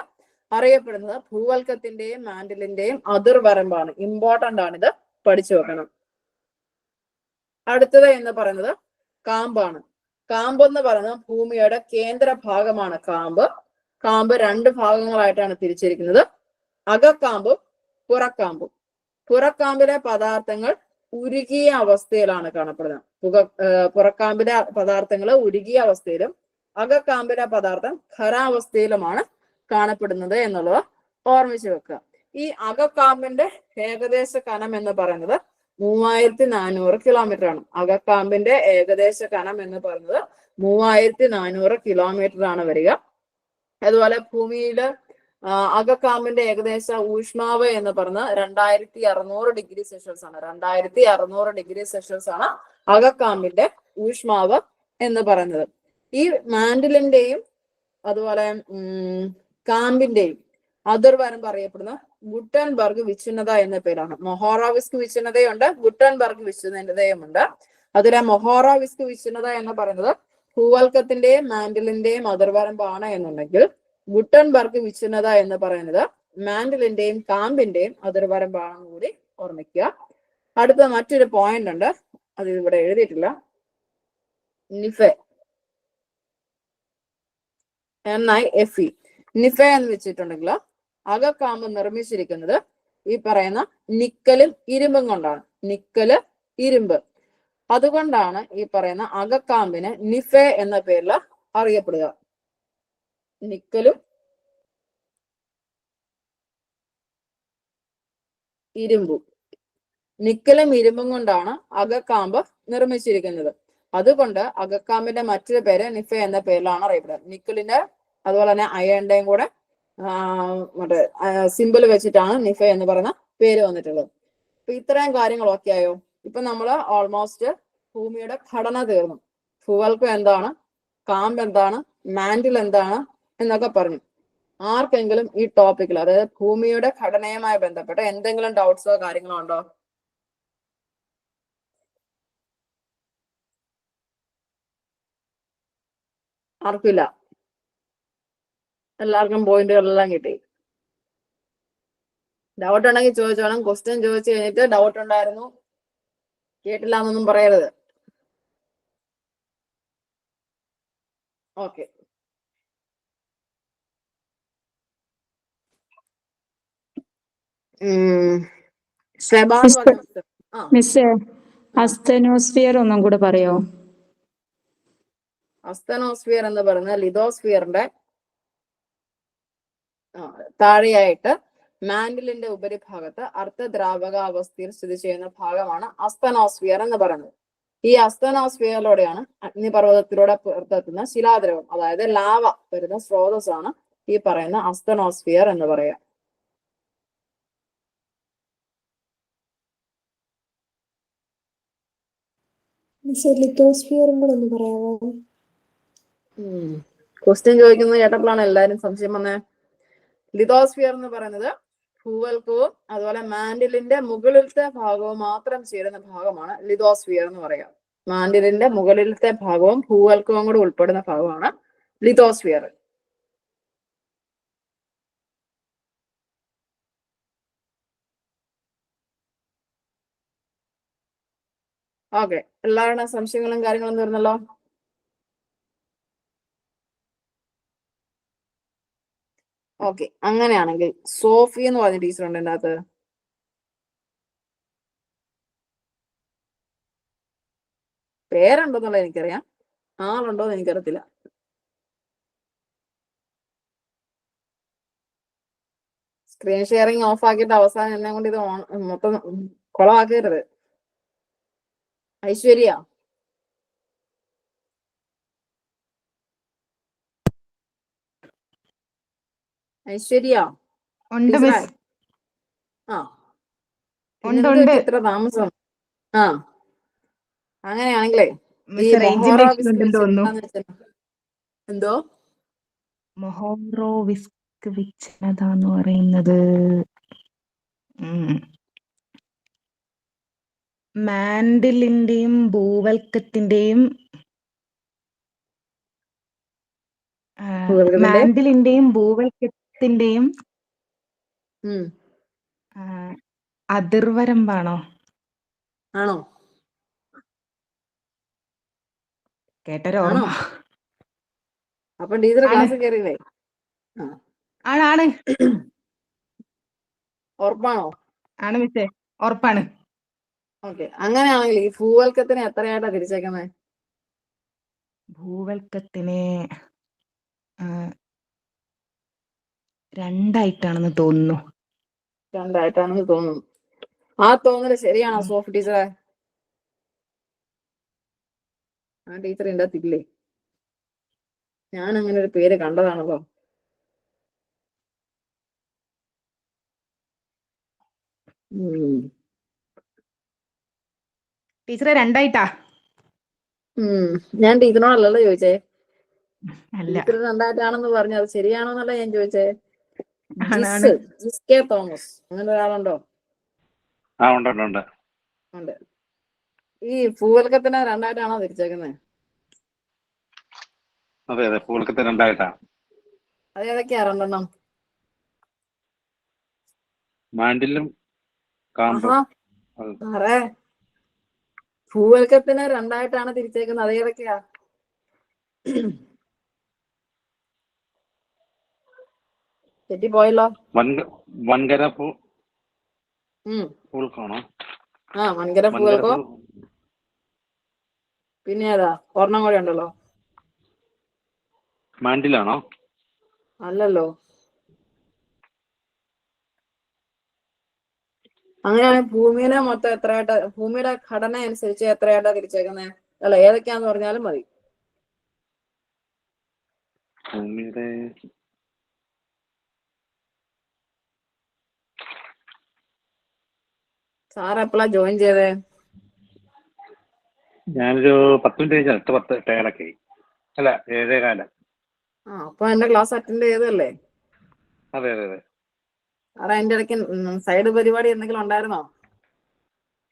അറിയപ്പെടുന്നത് ഭൂവൽക്കത്തിന്റെയും മാൻഡിലിന്റെയും അതിർവരമ്പാണ്. ഇമ്പോർട്ടന്റ് ആണ്, ഇത് പഠിച്ചു വെക്കണം. അടുത്തത് എന്ന് പറയുന്നത് കാമ്പാണ്. കാമ്പ് എന്ന് പറയുന്നത് ഭൂമിയുടെ കേന്ദ്ര ഭാഗമാണ്. കാമ്പ് രണ്ട് ഭാഗങ്ങളായിട്ടാണ് തിരിച്ചിരിക്കുന്നത്, അകക്കാമ്പും പുറക്കാമ്പും. പുറക്കാമ്പിലെ പദാർത്ഥങ്ങൾ ഉരുകിയ അവസ്ഥയിലാണ് കാണപ്പെടുന്നത്. പുറക്കാമ്പിലെ പദാർത്ഥങ്ങൾ ഉരുകിയ അവസ്ഥയിലും അകക്കാമ്പിലെ പദാർത്ഥം ഖരാവസ്ഥയിലുമാണ് കാണപ്പെടുന്നത് എന്നുള്ളത് ഓർമ്മിച്ചു വെക്കുക. ഈ അകക്കാമ്പിന്റെ ഏകദേശ കനം എന്ന് പറയുന്നത് 3400 കിലോമീറ്റർ ആണ്. അകക്കാമ്പിന്റെ ഏകദേശ കനം എന്ന് പറയുന്നത് 3400 കിലോമീറ്റർ ആണ് വരിക. അതുപോലെ ഭൂമിയില് അകക്കാമ്പിന്റെ ഏകദേശ ഊഷ്മാവ് എന്ന് പറയുന്നത് 2600 ഡിഗ്രി സെൽഷ്യസ് ആണ്. 2600 ഡിഗ്രി സെൽഷ്യസ് ആണ് അകക്കാമ്പിന്റെ ഊഷ്മാവ് എന്ന് പറയുന്നത്. ഈ മാൻഡിലിന്റെയും അതുപോലെ കാമ്പിന്റെയും അതിർവരമ്പ് അറിയപ്പെടുന്ന ഗുട്ടൻബർഗ് വിച്ഛിന്നത എന്ന പേരാണ്. മൊഹോറോവിസ്ക് വിച്ഛിന്നതയുണ്ട്, ഗുട്ടൻബർഗ് വിച്ഛിന്നതയുമുണ്ട്. അതിലെ മൊഹോറോവിസ്ക് വിച്ഛിന്നത എന്ന് പറയുന്നത് ഭൂവൽക്കത്തിന്റെയും മാൻഡിലിന്റെയും അതിർവരമ്പാണ് എന്നുണ്ടെങ്കിൽ, ഗുട്ടൻബർഗ് വിച്ഛിന്നത എന്ന് പറയുന്നത് മാൻഡിലിന്റെയും കാമ്പിന്റെയും അതിർവരമ്പാണെന്ന് കൂടി ഓർമ്മിക്കുക. അടുത്ത മറ്റൊരു പോയിന്റ് ഉണ്ട്, അത് ഇവിടെ എഴുതിയിട്ടില്ല. നിഫെ, NIFE, നിഫെ എന്ന് വെച്ചിട്ടുണ്ടെങ്കിൽ അകക്കാമ്പ് നിർമ്മിച്ചിരിക്കുന്നത് ഈ പറയുന്ന നിക്കലും ഇരുമ്പും കൊണ്ടാണ്. നിക്കല്, ഇരുമ്പ്. അതുകൊണ്ടാണ് ഈ പറയുന്ന അകക്കാമ്പിന് നിഫെ എന്ന പേരിൽ അറിയപ്പെടുക. നിക്കലും ഇരുമ്പും. നിക്കലും ഇരുമ്പും കൊണ്ടാണ് അകക്കാമ്പ് നിർമ്മിച്ചിരിക്കുന്നത്. അതുകൊണ്ട് അകക്കാമ്പിന്റെ മറ്റൊരു പേര് നിഫെ എന്ന പേരിലാണ് അറിയപ്പെടുന്നത്. നിക്കലിന്റെ അതുപോലെ തന്നെ അയണിന്റെയും കൂടെ മറ്റേ സിമ്പിൾ വെച്ചിട്ടാണ് നിഫെ എന്ന് പറയുന്ന പേര് വന്നിട്ടുള്ളത്. അപ്പൊ ഇത്രയും കാര്യങ്ങളൊക്കെ ആയോ? ഇപ്പൊ നമ്മള് ഓൾമോസ്റ്റ് ഭൂമിയുടെ ഘടന തീർന്നു. ഭൂവൽക്കം എന്താണ്, കാമ്പ് എന്താണ്, മാൻഡിൽ എന്താണ് എന്നൊക്കെ പറഞ്ഞു. ആർക്കെങ്കിലും ഈ ടോപ്പിക്കിൽ, അതായത് ഭൂമിയുടെ ഘടനയുമായി ബന്ധപ്പെട്ട എന്തെങ്കിലും ഡൗട്ട്സോ കാര്യങ്ങളോ ഉണ്ടോ? ആർക്കില്ല? എല്ലാവർക്കും പോയിന്റുകളെല്ലാം കിട്ടി. ഡൗട്ട് ഉണ്ടെങ്കിൽ ചോദിച്ചോണം. ക്വസ്റ്റ്യൻ ചോദിച്ചു കഴിഞ്ഞിട്ട് ഡൗട്ട് ഉണ്ടായിരുന്നു, കേട്ടില്ല എന്നൊന്നും പറയരുത്. ഓക്കെ. മിസ്സേ, അസ്തനോസ്ഫിയർ ഒന്നും കൂടെ പറയോ? അസ്തനോസ്ഫിയർ എന്ന് പറയുന്നത് ലിതോസ്ഫിയറിന്റെ താഴെയായിട്ട് മാൻഡിലിന്റെ ഉപരിഭാഗത്ത് അർദ്ധദ്രാവക അവസ്ഥയിൽ സ്ഥിതി ചെയ്യുന്ന ഭാഗമാണ് അസ്തനോസ്ഫിയർ എന്ന് പറയുന്നത്. ഈ അസ്തനോസ്ഫിയറിലൂടെയാണ് അഗ്നിപർവ്വതത്തിലൂടെ പുറത്തെത്തുന്ന ശിലാദ്രവം, അതായത് ലാവ വരുന്ന സ്രോതസ്സാണ് ഈ പറയുന്ന അസ്തനോസ്ഫിയർ എന്ന് പറയുക. ക്വസ്റ്റ്യൻ ചോദിക്കുന്നത് കേട്ടപ്പോഴാണ് എല്ലാരും സംശയം വന്നേ. ലിതോസ്ഫിയർ എന്ന് പറയുന്നത് ഭൂവൽക്കവും അതുപോലെ മാൻഡിലിന്റെ മുകളിലത്തെ ഭാഗവും മാത്രം ചേരുന്ന ഭാഗമാണ് ലിതോസ്ഫിയർ എന്ന് പറയാം. മാൻഡിലിന്റെ മുകളിലത്തെ ഭാഗവും ഭൂവൽക്കവും കൂടെ ഉൾപ്പെടുന്ന ഭാഗമാണ് ലിതോസ്ഫിയർ. ഓക്കെ, എല്ലാവരുടെ സംശയങ്ങളും കാര്യങ്ങളും തീർന്നല്ലോ. ഓക്കെ, അങ്ങനെയാണെങ്കിൽ സോഫി എന്ന് പറഞ്ഞ ടീച്ചർ ഉണ്ട് എൻ്റെ അകത്ത്. പേരുണ്ടോന്നുള്ളത് എനിക്കറിയാം, ആളുണ്ടോന്ന് എനിക്കറിയത്തില്ല. സ്ക്രീൻ ഷെയറിങ് ഓഫ് ആക്കിയിട്ട് അവസാനം എന്നെ കൊണ്ട് ഇത് മൊത്തം കുളമാക്കരുത്. ഐശ്വര്യ, ഐശ്വര്യ ഇത്ര താമസം? അങ്ങനെയാണെങ്കിലേ എന്തോ മൊഹോറോവിസ്ക് വിച്ഛിന്നത എന്ന് പറയുന്നത് മാൻഡിലിന്റെയും ഭൂവൽക്കത്തിന്റെയും ഭൂവൽക്കത്തിന്റെ മാൻഡിലിന്റെയും ഭൂവൽക്കത്തിന്റെയും ആ, അതിർവരമ്പാണോ? ആണോ? കേട്ടൊരു ആണോ? ഓർമ്മ. അപ്പൊ ടീച്ചർ ആണ് ക്ലാസ് കയറിയില്ലേ? ആണ് ആണ് ഉറപ്പാണോ? ആണ് മിസ്സേ, ഉറപ്പാണ്. ഓക്കെ, അങ്ങനെയാണെങ്കിൽ ഈ ഭൂവൽക്കത്തിനെ എത്രയായിട്ടാ തിരിച്ചേക്കുന്നത്? ഭൂവൽക്കത്തിനെ ആ, 2ആയിട്ടാണെന്ന് തോന്നുന്നു. 2ആയിട്ടാണെന്ന് തോന്നുന്നു. ആ തോന്നല് ശരിയാണോ സോഫി ടീച്ചറെ? ആ ടീച്ചർ എൻ്റെ അകത്തില്ലേ? ഞാൻ അങ്ങനെ ഒരു പേര് കണ്ടതാണല്ലോ. ടീച്ചറെ 2ആയിട്ടാ? ഞാൻ ടീച്ചറിനോടല്ലോ ചോദിച്ചേ. അല്ല, ടീച്ചർ 2ആയിട്ടാണെന്ന് പറഞ്ഞു, അത് ശരിയാണോ എന്നല്ല ഞാൻ ചോദിച്ചേ. ആണാണ്. ജിസ് കെ തോമസ്, അങ്ങനെ ഒരാളുണ്ടോ? ആ ഉണ്ട് ഉണ്ട് ഉണ്ട്. ഉണ്ട്. ഈ ഭൂവൽക്കത്തിനെ 2ആയിട്ടാണോ തിരിച്ചേക്കുന്നത്? അതെ അതെ, പൂൽക്കത്തെ 2ആയിട്ടാ. അത് ഏതൊക്കെയാ 2എണ്ണം? മാൻഡിലും കാമ്പും. ആഹാ സാറേ, ഭൂവൽക്കത്തിനെ 2ആയിട്ടാണ് തിരിച്ചേക്കുന്നത്. അത് ഏതൊക്കെയാ? തെറ്റിപ്പോയല്ലോ. വൻകര പൂൾക്കാണോ? വൻകര വൻകര ഭൂവൽക്കോ? പിന്നെ ഏതാ? ഒരെണ്ണം കൂടെ ഉണ്ടല്ലോ. മാൻഡിലാണോ? അല്ലല്ലോ. അങ്ങനെയാണെങ്കിൽ ഭൂമിനെ മൊത്തം എത്രയായിട്ടാ, ഭൂമിയുടെ ഘടന അനുസരിച്ച് എത്രയായിട്ടാ തിരിച്ചേക്കുന്നത്? അല്ല, ഏതൊക്കെയാന്ന് പറഞ്ഞാലും മതി. ഭൂമിയുടെ സാർ എപ്പോഴാ ജോയിൻ ചെയ്തേ? ഞാനൊരു 10 മിനിറ്റ് കഴിഞ്ഞാൽ 8:10 ടയറൊക്കെ അല്ല 7:15. അപ്പൊ എന്റെ ക്ലാസ് അറ്റൻഡ് ചെയ്തല്ലേ? അതെ അതെ അതെ. സാറേ, അതിന്റെ ഇടയ്ക്ക് സൈഡ് പരിപാടി എന്തെങ്കിലും ഉണ്ടായിരുന്നോ?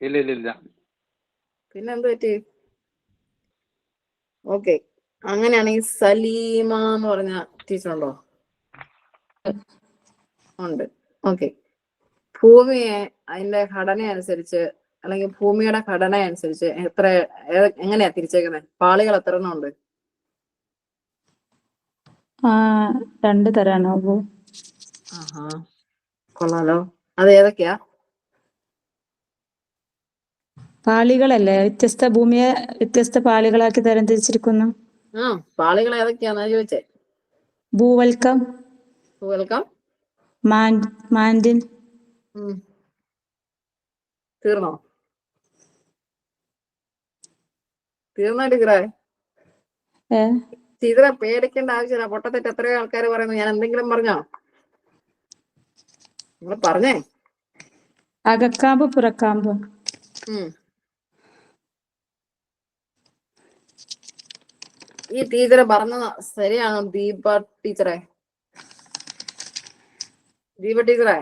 ഇല്ല ഇല്ല ഇല്ല. പിന്നെ എന്ത് പറ്റി? ഓക്കെ, അങ്ങനെയാണെങ്കിൽ സലീമ എന്ന് പറഞ്ഞ ടീച്ചറുണ്ടോ? ഉണ്ട്. ഓക്കെ, ഭൂമിയെ അതിന്റെ ഘടന അനുസരിച്ച്, അല്ലെങ്കിൽ ഭൂമിയുടെ ഘടന അനുസരിച്ച് എങ്ങനെയാ തിരിച്ചേക്കുന്നത്? പാളികൾ എത്ര എണ്ണം ഉണ്ട്? 2 തരാണോ? ആഹാ, കൊള്ളാലോ. അത് ഏതൊക്കെയാ? പാളികളല്ലേ? ഭൂമിയെ വ്യത്യസ്ത പാളികളാക്കി തരംതിരിച്ചിരിക്കുന്നു. പാളികൾ ഏതൊക്കെയാന്നാ ചോദിച്ചേ. ഭൂവൽക്കം, ഭൂവൽക്കം, മാൻഡിൽ. തീർന്നോ? ടീച്ചറെ? ടീച്ചറെ പേടിക്കേണ്ട ആവശ്യമില്ല. പൊട്ടത്തെറ്റ് എത്രയോ ആൾക്കാർ പറയുന്നു. ഞാൻ എന്തെങ്കിലും പറഞ്ഞോ? നിങ്ങൾ പറഞ്ഞേ. അകക്കാമ്പ്, പുറക്കാമ്പ്. ഈ ടീച്ചറെ പറഞ്ഞ ശരിയാണോ ദീപ ടീച്ചറെ? ദീപ ടീച്ചറെ?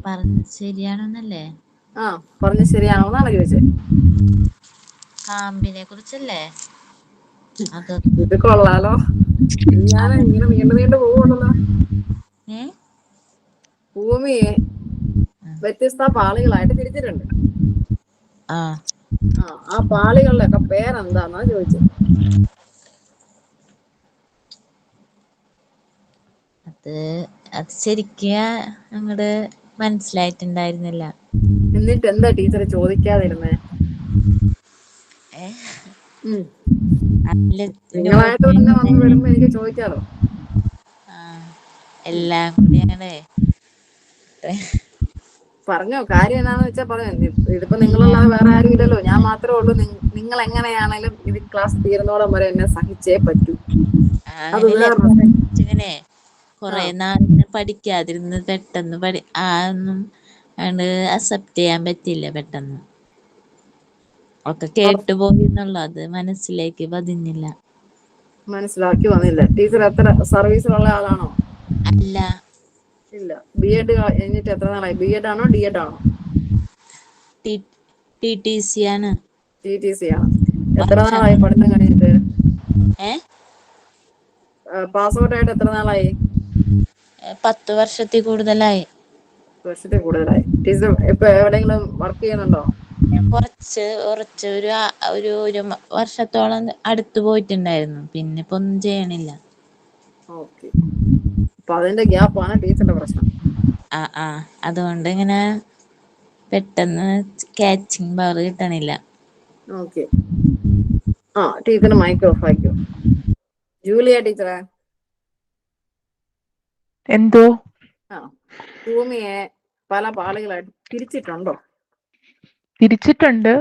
പറഞ്ഞത് ശരിയാണെന്നല്ലേ? പറഞ്ഞ ശരിയാണോന്നാണ് ചോദിച്ചത്. കാമ്പിനെ കുറിച്ചല്ലേ? ഇത് കൊള്ളാലോ. ഞാൻ ഇങ്ങനെ നീണ്ടു പോവുണ്ടല്ലോ. ഭൂമിയെ വ്യത്യസ്ത പാളികളായിട്ട് തിരിച്ചിട്ടുണ്ട്. ആ പാളികളുടെ ഒക്കെ പേരെന്താന്നാ ചോദിച്ചത്. അത് ശരിക്കും അങ്ങോട്ട് മനസ്സിലായിട്ടുണ്ടായിരുന്നില്ല. എന്നിട്ട് എന്താ ടീച്ചർ ചോദിക്കാതിരുന്നേ? നിങ്ങളായിട്ട് തന്നെ വന്ന് വരുമ്പോ എനിക്ക് ചോദിക്കാലോ. എല്ലാം കൂടി അങ്ങനെ പറഞ്ഞോ, കാര്യം എന്നാന്ന് വെച്ചാ പറഞ്ഞു. ഇതിപ്പോ നിങ്ങളല്ലാതെ വേറെ ആരും ഇല്ലല്ലോ, ഞാൻ മാത്രമേ ഉള്ളൂ. നിങ്ങൾ എങ്ങനെയാണേലും ഇത് ക്ലാസ് തീർന്നോളം വരെ എന്നെ സഹിച്ചേ പറ്റൂ. അത് ഇങ്ങനെ കൊറേ നാളിങ്ങനെ പഠിക്കാതിരുന്ന് പെട്ടെന്ന് ഒന്നും അക്സെപ്റ്റ് ചെയ്യാൻ പറ്റില്ല. പെട്ടെന്ന് ഒക്കെ കേട്ടുപോയി എന്നുള്ളത് മനസ്സിലേക്ക് പതിഞ്ഞില്ല. മനസ്സിലാക്കി വന്നില്ല. ടീച്ചർ എത്ര സർവീസിലുള്ള ആളാണോ? അല്ല. ഇല്ല. ബി.എഡ് കഴിഞ്ഞിട്ട് എത്ര നാളായി? ബി.എഡ് ആണോ ഡി.എഡ് ആണോ? TTC ആണ്. TTC ആണ്. എത്ര നാളായി പഠിത്തം കഴിഞ്ഞിട്ട്? പാസ് ഔട്ട് ആയിട്ട് എത്ര നാളായി? 10 വർഷത്തിൽ കൂടുതലായി. വർഷത്തിൽ കൂടുതലായി. ടീച്ചർ ഇപ്പൊ എവിടെയെങ്കിലും വർക്ക് ചെയ്യുന്നുണ്ടോ? കുറച്ച് ഒരു വർഷത്തോളം അടുത്ത് പോയിട്ടുണ്ടായിരുന്നു. പിന്നെ ഇപ്പൊ ഒന്നും ചെയ്യണില്ല. ഓക്കെ. അപ്പൊ അതിന്റെ ഗ്യാപ്പാണ് ടീച്ചറിന്റെ പ്രശ്നം. അതുകൊണ്ട് ഇങ്ങനെ പെട്ടെന്ന് ക്യാച്ചിങ് പവർ കിട്ടണില്ല. ഓക്കെ. ടീച്ചറിന് മൈക്ക് ഓഫ് ആയിക്കോ. ജൂലിയ ടീച്ചറെ. എന്തോ? ഭൂമിയെ പല പാളികളായിട്ട് തിരിച്ചിട്ടുണ്ടോ? തിരിച്ചിട്ടുണ്ട്.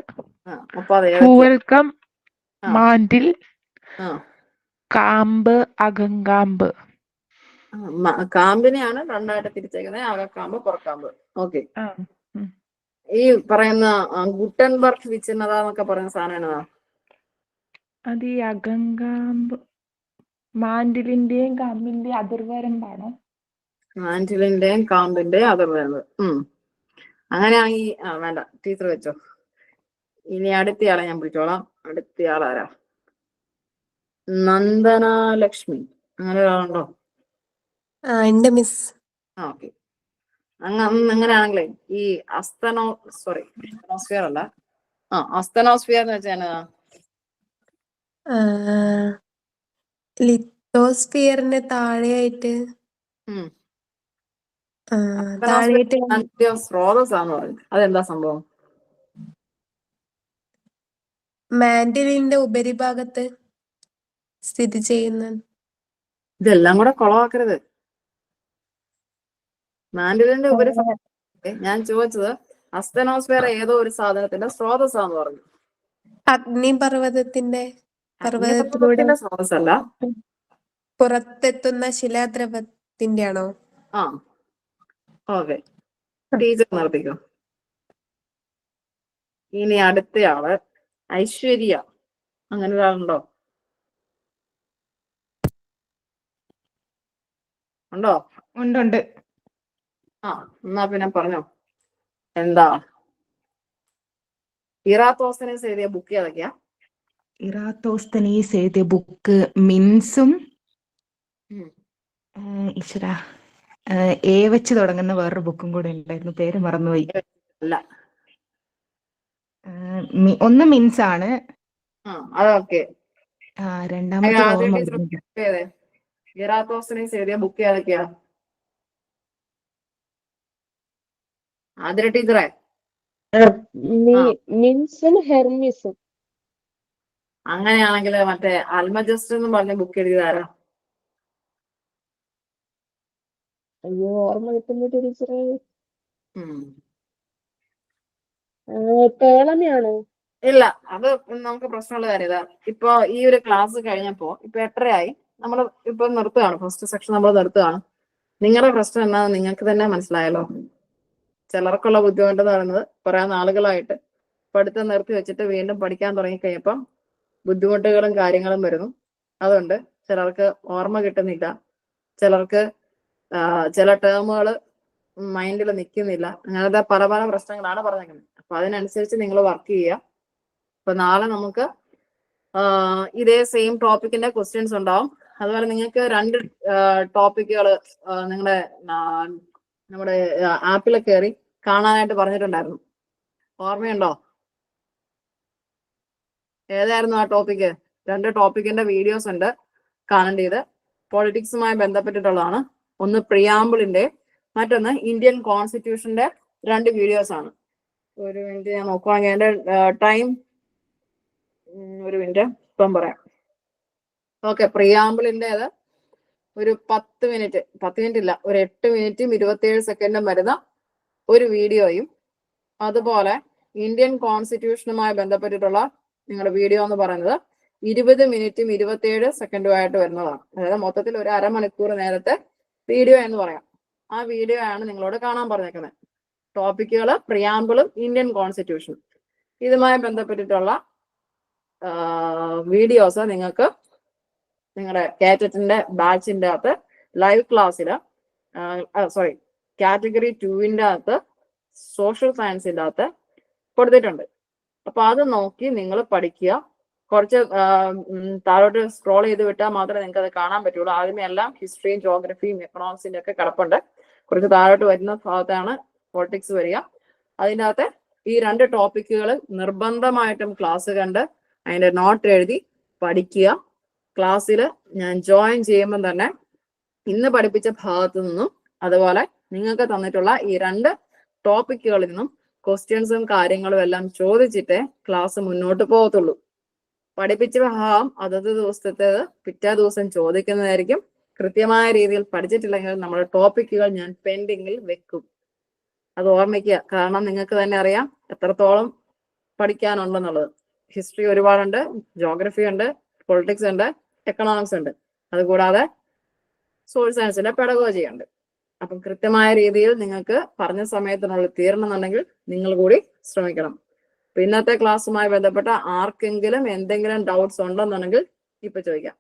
അപ്പൊ അത് ഭൂവൽക്കം, മാൻഡിൽ, കാമ്പ്, അകങ്കാമ്പ്. കാമ്പിനെയാണ് രണ്ടായിട്ട് തിരിച്ചേക്കുന്നത്, അകക്കാമ്പ് പുറക്കാമ്പ്. ഓക്കെ. ഈ പറയുന്ന ഗുട്ടൻബർഗ് വിച്ഛിന്നത എന്നൊക്കെ പറയുന്ന സാധനം എന്നതാ? അത് ഈ അകങ്കാമ്പ് മാൻഡിലിന്റെയും കാമ്പിന്റെയും അതിർവരമ്പാണ്. മാൻഡിലിന്റെയും കാമ്പിന്റെയും അതിർവരമ്പ്. അങ്ങനെയാണെങ്കിൽ വേണ്ട, ടീച്ചർ വെച്ചോ. ഇനി അടുത്തയാളെ ഞാൻ പിടിച്ചോളാം. അടുത്തയാളാരാ? നന്ദന ലക്ഷ്മി, അങ്ങനെ ഒരാളുണ്ടോ? ഉണ്ട് മിസ്. ഓക്കെ. അങ്ങനെയാണെങ്കിലേ ഈ അസ്തനോസ്ഫിയർ അല്ല, അസ്തനോസ്ഫിയർ എന്ന് വെച്ചാൽ എന്നതാ? ലിത്തോസ്ഫിയറിന് താഴെയായിട്ട് സ്രോതസ്സാന്ന് പറഞ്ഞു. അതെന്താ സംഭവം? മാൻഡിലിന്റെ ഉപരിഭാഗത്ത് സ്ഥിതി ചെയ്യുന്ന. ഇതെല്ലാം കൂടെ കുളവാക്കരുത്. മാൻഡിലിന്റെ ഞാൻ ചോദിച്ചത് അസ്തനോസ്ഫിയർ ഏതോ ഒരു സാധനത്തിന്റെ സ്രോതസ്സാന്ന് പറഞ്ഞു. അഗ്നിപർവ്വതത്തിന്റെ പർവ്വതത്തിലൂടെ സ്രോതസ്സല്ല, പുറത്തെത്തുന്ന ശിലാദ്രവത്തിന്റെ ആണോ? ഓക്കെ. ടീച്ചർ നിർത്തിക്കോ. ഇനി അടുത്തയാള് ഐശ്വര്യ, അങ്ങനെ ഒരാളുണ്ടോ? ഉണ്ടോ? ഉണ്ട്. എന്നാ പിന്നെ പറഞ്ഞോ. എന്താ ഇറാത്തോസ്തനീസ് എഴുതിയ ബുക്ക് ഏതൊക്കെയാ? ഇറാത്തോസ്തനീസ് എഴുതിയ ബുക്ക് മിൻസും വെച്ച് തുടങ്ങുന്ന വേറൊരു ബുക്കും കൂടെ ഉണ്ടായിരുന്നു, പേര് മറന്നുപോയി. ഒന്ന് മിൻസ് ആണ്. അതൊക്കെ. രണ്ടാമത്തെ ഓർമ്മ. ഇറാത്തോസ്തനീസ് എഴുതിയ ബുക്ക് ഏതൊക്കെയാ? ആതിര ടീച്ചറെ. മിൻസും ഹെർമിസും. അങ്ങനെയാണെങ്കിൽ മറ്റേ അൽമജസ്റ്റ് എന്ന് പറഞ്ഞ ബുക്ക് എഴുതിയതാരാ? അയ്യോ, ഓർമ്മ കിട്ടുന്ന ടീച്ചറെ. ടോളമിയാണോ? ഇല്ല, അത് നമുക്ക് പ്രശ്നമുള്ള കാര്യം. ഇപ്പൊ ഈ ഒരു ക്ലാസ് കഴിഞ്ഞപ്പോ ഇപ്പൊ 8:30 നമ്മൾ ഇപ്പൊ നിർത്തുകയാണ്. ഫസ്റ്റ് സെക്ഷൻ നമ്മൾ നിർത്തുകയാണ്. നിങ്ങളുടെ പ്രശ്നം എന്നാന്ന് നിങ്ങൾക്ക് തന്നെ മനസ്സിലായല്ലോ. ചിലർക്കുള്ള ബുദ്ധിമുട്ടെന്ന് പറയുന്നത് കുറെ നാളുകളായിട്ട് പഠിത്തം നിർത്തി വെച്ചിട്ട് വീണ്ടും പഠിക്കാൻ തുടങ്ങിക്കഴിഞ്ഞപ്പം ബുദ്ധിമുട്ടുകളും കാര്യങ്ങളും വരുന്നു. അതുകൊണ്ട് ചിലർക്ക് ഓർമ്മ കിട്ടുന്നില്ല, ചിലർക്ക് ചില ടേമുകൾ മൈൻഡിൽ നിൽക്കുന്നില്ല. അങ്ങനത്തെ പല പല പ്രശ്നങ്ങളാണ് പറഞ്ഞേക്കുന്നത്. അപ്പൊ അതിനനുസരിച്ച് നിങ്ങൾ വർക്ക് ചെയ്യുക. അപ്പൊ നാളെ നമുക്ക് ഇതേ സെയിം ടോപ്പിക്കിന്റെ ക്വസ്റ്റ്യൻസ് ഉണ്ടാവും. അതുപോലെ നിങ്ങൾക്ക് 2 ടോപ്പിക്കുകൾ നമ്മുടെ ആപ്പിൽ കയറി കാണാനായിട്ട് പറഞ്ഞിട്ടുണ്ടായിരുന്നു. ഓർമ്മയുണ്ടോ? ഏതായിരുന്നു ആ ടോപ്പിക്ക്? 2 ടോപ്പിക്കിന്റെ വീഡിയോസ് ഉണ്ട് കാണേണ്ടത്. പൊളിറ്റിക്സുമായി ബന്ധപ്പെട്ടിട്ടുള്ളതാണ്. ഒന്ന് പ്രിയാമ്പിളിന്റെ, മറ്റൊന്ന് ഇന്ത്യൻ കോൺസ്റ്റിറ്റ്യൂഷന്റെ 2 വീഡിയോസ് ആണ്. ഒരു മിനിറ്റ് ഞാൻ നോക്കുവാണെങ്കിൽ എന്റെ ടൈം ഒരു മിനിറ്റ് ഇപ്പം പറയാം. ഓക്കെ. പ്രിയാമ്പിളിൻ്റെത് ഒരു 10 മിനിറ്റ് ഇല്ല, ഒരു 8 മിനിറ്റും 27 സെക്കൻഡും വരുന്ന ഒരു വീഡിയോയും, അതുപോലെ ഇന്ത്യൻ കോൺസ്റ്റിറ്റ്യൂഷനുമായി ബന്ധപ്പെട്ടിട്ടുള്ള നിങ്ങളുടെ വീഡിയോ എന്ന് പറയുന്നത് 20 മിനിറ്റും 27 സെക്കൻഡുമായിട്ട് വരുന്നതാണ്. അതായത് മൊത്തത്തിൽ ഒരു അരമണിക്കൂർ നേരത്തെ വീഡിയോ എന്ന് പറയാം. ആ വീഡിയോ ആണ് നിങ്ങളോട് കാണാൻ പറഞ്ഞേക്കുന്നത്. ടോപ്പിക്കുകൾ പ്രിയാമ്പിളും ഇന്ത്യൻ കോൺസ്റ്റിറ്റ്യൂഷനും. ഇതുമായി ബന്ധപ്പെട്ടിട്ടുള്ള വീഡിയോസ് നിങ്ങൾക്ക് നിങ്ങളുടെ കാറ്ററ്റിന്റെ ബാച്ചിന്റെ അകത്ത് ലൈവ് ക്ലാസ്സിൽ കാറ്റഗറി 2ന്റെ അകത്ത് സോഷ്യൽ സയൻസിന്റെ അകത്ത് കൊടുത്തിട്ടുണ്ട്. അപ്പൊ അത് നോക്കി നിങ്ങൾ പഠിക്കുക. കുറച്ച് താഴോട്ട് സ്ക്രോൾ ചെയ്ത് വിട്ടാൽ മാത്രമേ നിങ്ങൾക്ക് അത് കാണാൻ പറ്റുള്ളൂ. ആദ്യമേ എല്ലാം ഹിസ്റ്ററിയും ജോഗ്രഫിയും എക്കണോമിക്സിന്റെ ഒക്കെ കിടപ്പുണ്ട്. കുറച്ച് താഴോട്ട് വരുന്ന ഭാഗത്താണ് പൊളിറ്റിക്സ് വരിക. അതിൻ്റെ അകത്ത് ഈ 2 ടോപ്പിക്കുകൾ നിർബന്ധമായിട്ടും ക്ലാസ് കണ്ട് അതിന്റെ നോട്ട് എഴുതി പഠിക്കുക. ക്ലാസ്സിൽ ഞാൻ ജോയിൻ ചെയ്യുമ്പോൾ തന്നെ ഇന്ന് പഠിപ്പിച്ച ഭാഗത്തു നിന്നും അതുപോലെ നിങ്ങൾക്ക് തന്നിട്ടുള്ള ഈ 2 ടോപ്പിക്കുകളിൽ നിന്നും ക്വസ്റ്റ്യൻസും കാര്യങ്ങളും എല്ലാം ചോദിച്ചിട്ടേ ക്ലാസ് മുന്നോട്ട് പോകത്തുള്ളൂ. പഠിപ്പിച്ച ഭാഗം അതത് ദിവസത്തേത് പിറ്റേ ദിവസം ചോദിക്കുന്നതായിരിക്കും. കൃത്യമായ രീതിയിൽ പഠിച്ചിട്ടില്ലെങ്കിൽ നമ്മുടെ ടോപ്പിക്കുകൾ ഞാൻ പെൻഡിങ്ങിൽ വെക്കും. അത് ഓർമ്മിക്കുക. കാരണം നിങ്ങൾക്ക് തന്നെ അറിയാം എത്രത്തോളം പഠിക്കാനുണ്ടെന്നുള്ളത്. ഹിസ്റ്ററി ഒരുപാടുണ്ട്, ജോഗ്രഫി ഉണ്ട്, പൊളിറ്റിക്സ് ഉണ്ട്, എക്കണോമിക്സ് ഉണ്ട്, അതുകൂടാതെ സോഷ്യൽ സയൻസിന്റെ പെഡഗോജി ഉണ്ട്. അപ്പം കൃത്യമായ രീതിയിൽ നിങ്ങൾക്ക് പറഞ്ഞ സമയത്തിനുള്ളിൽ തീരണമെന്നുണ്ടെങ്കിൽ നിങ്ങൾ കൂടി ശ്രമിക്കണം. അപ്പൊ ഇന്നത്തെ ക്ലാസ്സുമായി ബന്ധപ്പെട്ട ആർക്കെങ്കിലും എന്തെങ്കിലും ഡൗട്ട്സ് ഉണ്ടെന്നുണ്ടെങ്കിൽ ഇപ്പൊ ചോദിക്കാം.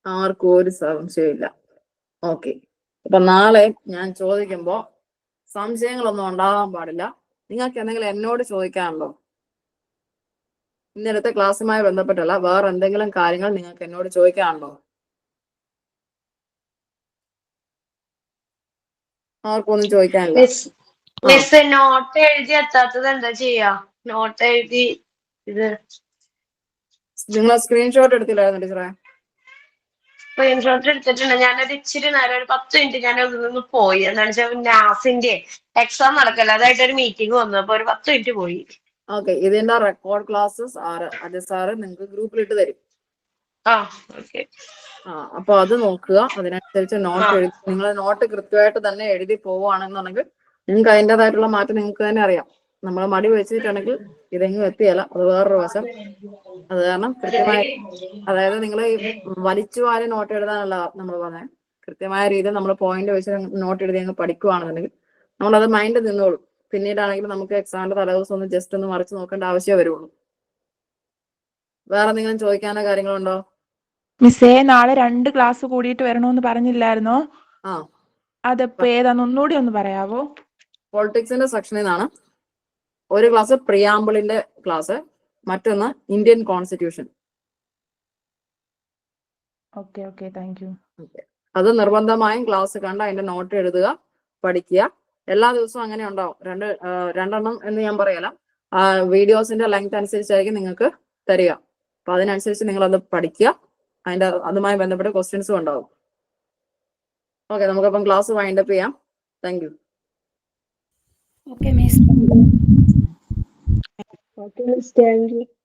ആർക്കും ഒരു സംശയമില്ല. ഓക്കെ. അപ്പൊ നാളെ ഞാൻ ചോദിക്കുമ്പോ സംശയങ്ങളൊന്നും ഉണ്ടാകാൻ പാടില്ല. നിങ്ങൾക്ക് എന്തെങ്കിലും എന്നോട് ചോദിക്കാനുണ്ടോ? ഇന്നലത്തെ ക്ലാസ്സുമായി ബന്ധപ്പെട്ടല്ല വേറെ എന്തെങ്കിലും കാര്യങ്ങൾ നിങ്ങൾക്ക് എന്നോട് ചോദിക്കാനുണ്ടോ? ആർക്കൊന്നും ചോദിക്കാനില്ല. മിസ് നോട്ട് എഴുതി എത്താത്തത് എന്താ ചെയ്യാ? നോട്ട് എഴുതി ഇത് നിങ്ങൾ സ്ക്രീൻഷോട്ട് എടുത്തില്ലായിരുന്നു ടീച്ചറെ? സ്ക്രീൻഷോട്ട് എടുത്തിട്ടുണ്ട്. ഞാനൊരു ഇച്ചിരി നേരം ഒരു 10 മിനിറ്റ് ഞാൻ അതിൽ നിന്ന് പോയി. എന്താണെന്ന് വെച്ചാൽ നാസിന്റെ എക്സാം നടക്കല്ല, അതായിട്ട് ഒരു മീറ്റിംഗ് വന്നു. അപ്പൊ ഒരു 10 മിനിറ്റ് പോയി. ഓക്കെ. ഇതിന്റെ റെക്കോർഡ് ക്ലാസ്സസ് അത് സാറ് നിങ്ങൾക്ക് ഗ്രൂപ്പിൽ ഇട്ട് തരും. അപ്പൊ അത് നോക്കുക. അതിനനുസരിച്ച് നോട്ട് എഴുതി നിങ്ങൾ നോട്ട് കൃത്യമായിട്ട് തന്നെ എഴുതി പോവുകയാണെന്നുണ്ടെങ്കിൽ നിങ്ങൾക്ക് അതിൻ്റെതായിട്ടുള്ള മാറ്റം നിങ്ങൾക്ക് തന്നെ അറിയാം. നമ്മൾ മടി വെച്ചിട്ടുണ്ടെങ്കിൽ ഇതെങ്കിലും എത്തിയല്ല, അത് വേറൊരു വശം. അത് കാരണം കൃത്യമായി, അതായത് നിങ്ങൾ വലിച്ചു വാരി നോട്ട് എഴുതാനല്ല നമ്മൾ പറഞ്ഞത്. കൃത്യമായ രീതിയിൽ നമ്മൾ പോയിന്റ് വെച്ച് നോട്ട് എഴുതി അങ്ങ് പഠിക്കുകയാണെന്നുണ്ടെങ്കിൽ നമ്മളത് മൈൻഡ് നിന്നോളും. പിന്നീടാണെങ്കിൽ നമുക്ക് എക്സാമിന്റെ തലേദിവസം ഒന്ന് ജസ്റ്റ് ഒന്ന് മറിച്ച് നോക്കേണ്ട ആവശ്യമേ വരുള്ളൂ. വേറെ എന്തെങ്കിലും ചോദിക്കാനോ കാര്യങ്ങളുണ്ടോ? മിസ്സേ, നാളെ 2 ക്ലാസ് കൂടിയിട്ട് വരണമെന്ന് പറഞ്ഞില്ലായിരുന്നോ? അതിപ്പോ ഏതാന്ന് ഒന്നുകൂടി ഒന്ന് പറയാവോ? പൊളിറ്റിക്സിന്റെ സെക്ഷനിൽ നിന്നാണ്. ഒരു ക്ലാസ് പ്രിയാമ്പിളിന്റെ ക്ലാസ്, മറ്റൊന്ന് Indian constitution. Okay okay, thank you. അത് നിർബന്ധമായും ക്ലാസ് കണ്ട് അതിന്റെ നോട്ട് എഴുതുക, പഠിക്കുക. എല്ലാ ദിവസവും അങ്ങനെ ഉണ്ടാവും. 2 എന്ന് ഞാൻ പറയല. വീഡിയോസിന്റെ ലെങ്ത് അനുസരിച്ചായിരിക്കും നിങ്ങൾക്ക് തരിക. അപ്പൊ അതിനനുസരിച്ച് നിങ്ങൾ അത് പഠിക്കുക. അതുമായി ബന്ധപ്പെട്ട ക്വസ്റ്റ്യൻസും ഉണ്ടാവും. ഓക്കെ, നമുക്കപ്പം ക്ലാസ് വൈൻഡ് അപ്പ് ചെയ്യാം. Thank you. Okay miss. Okay, Miss, thank you.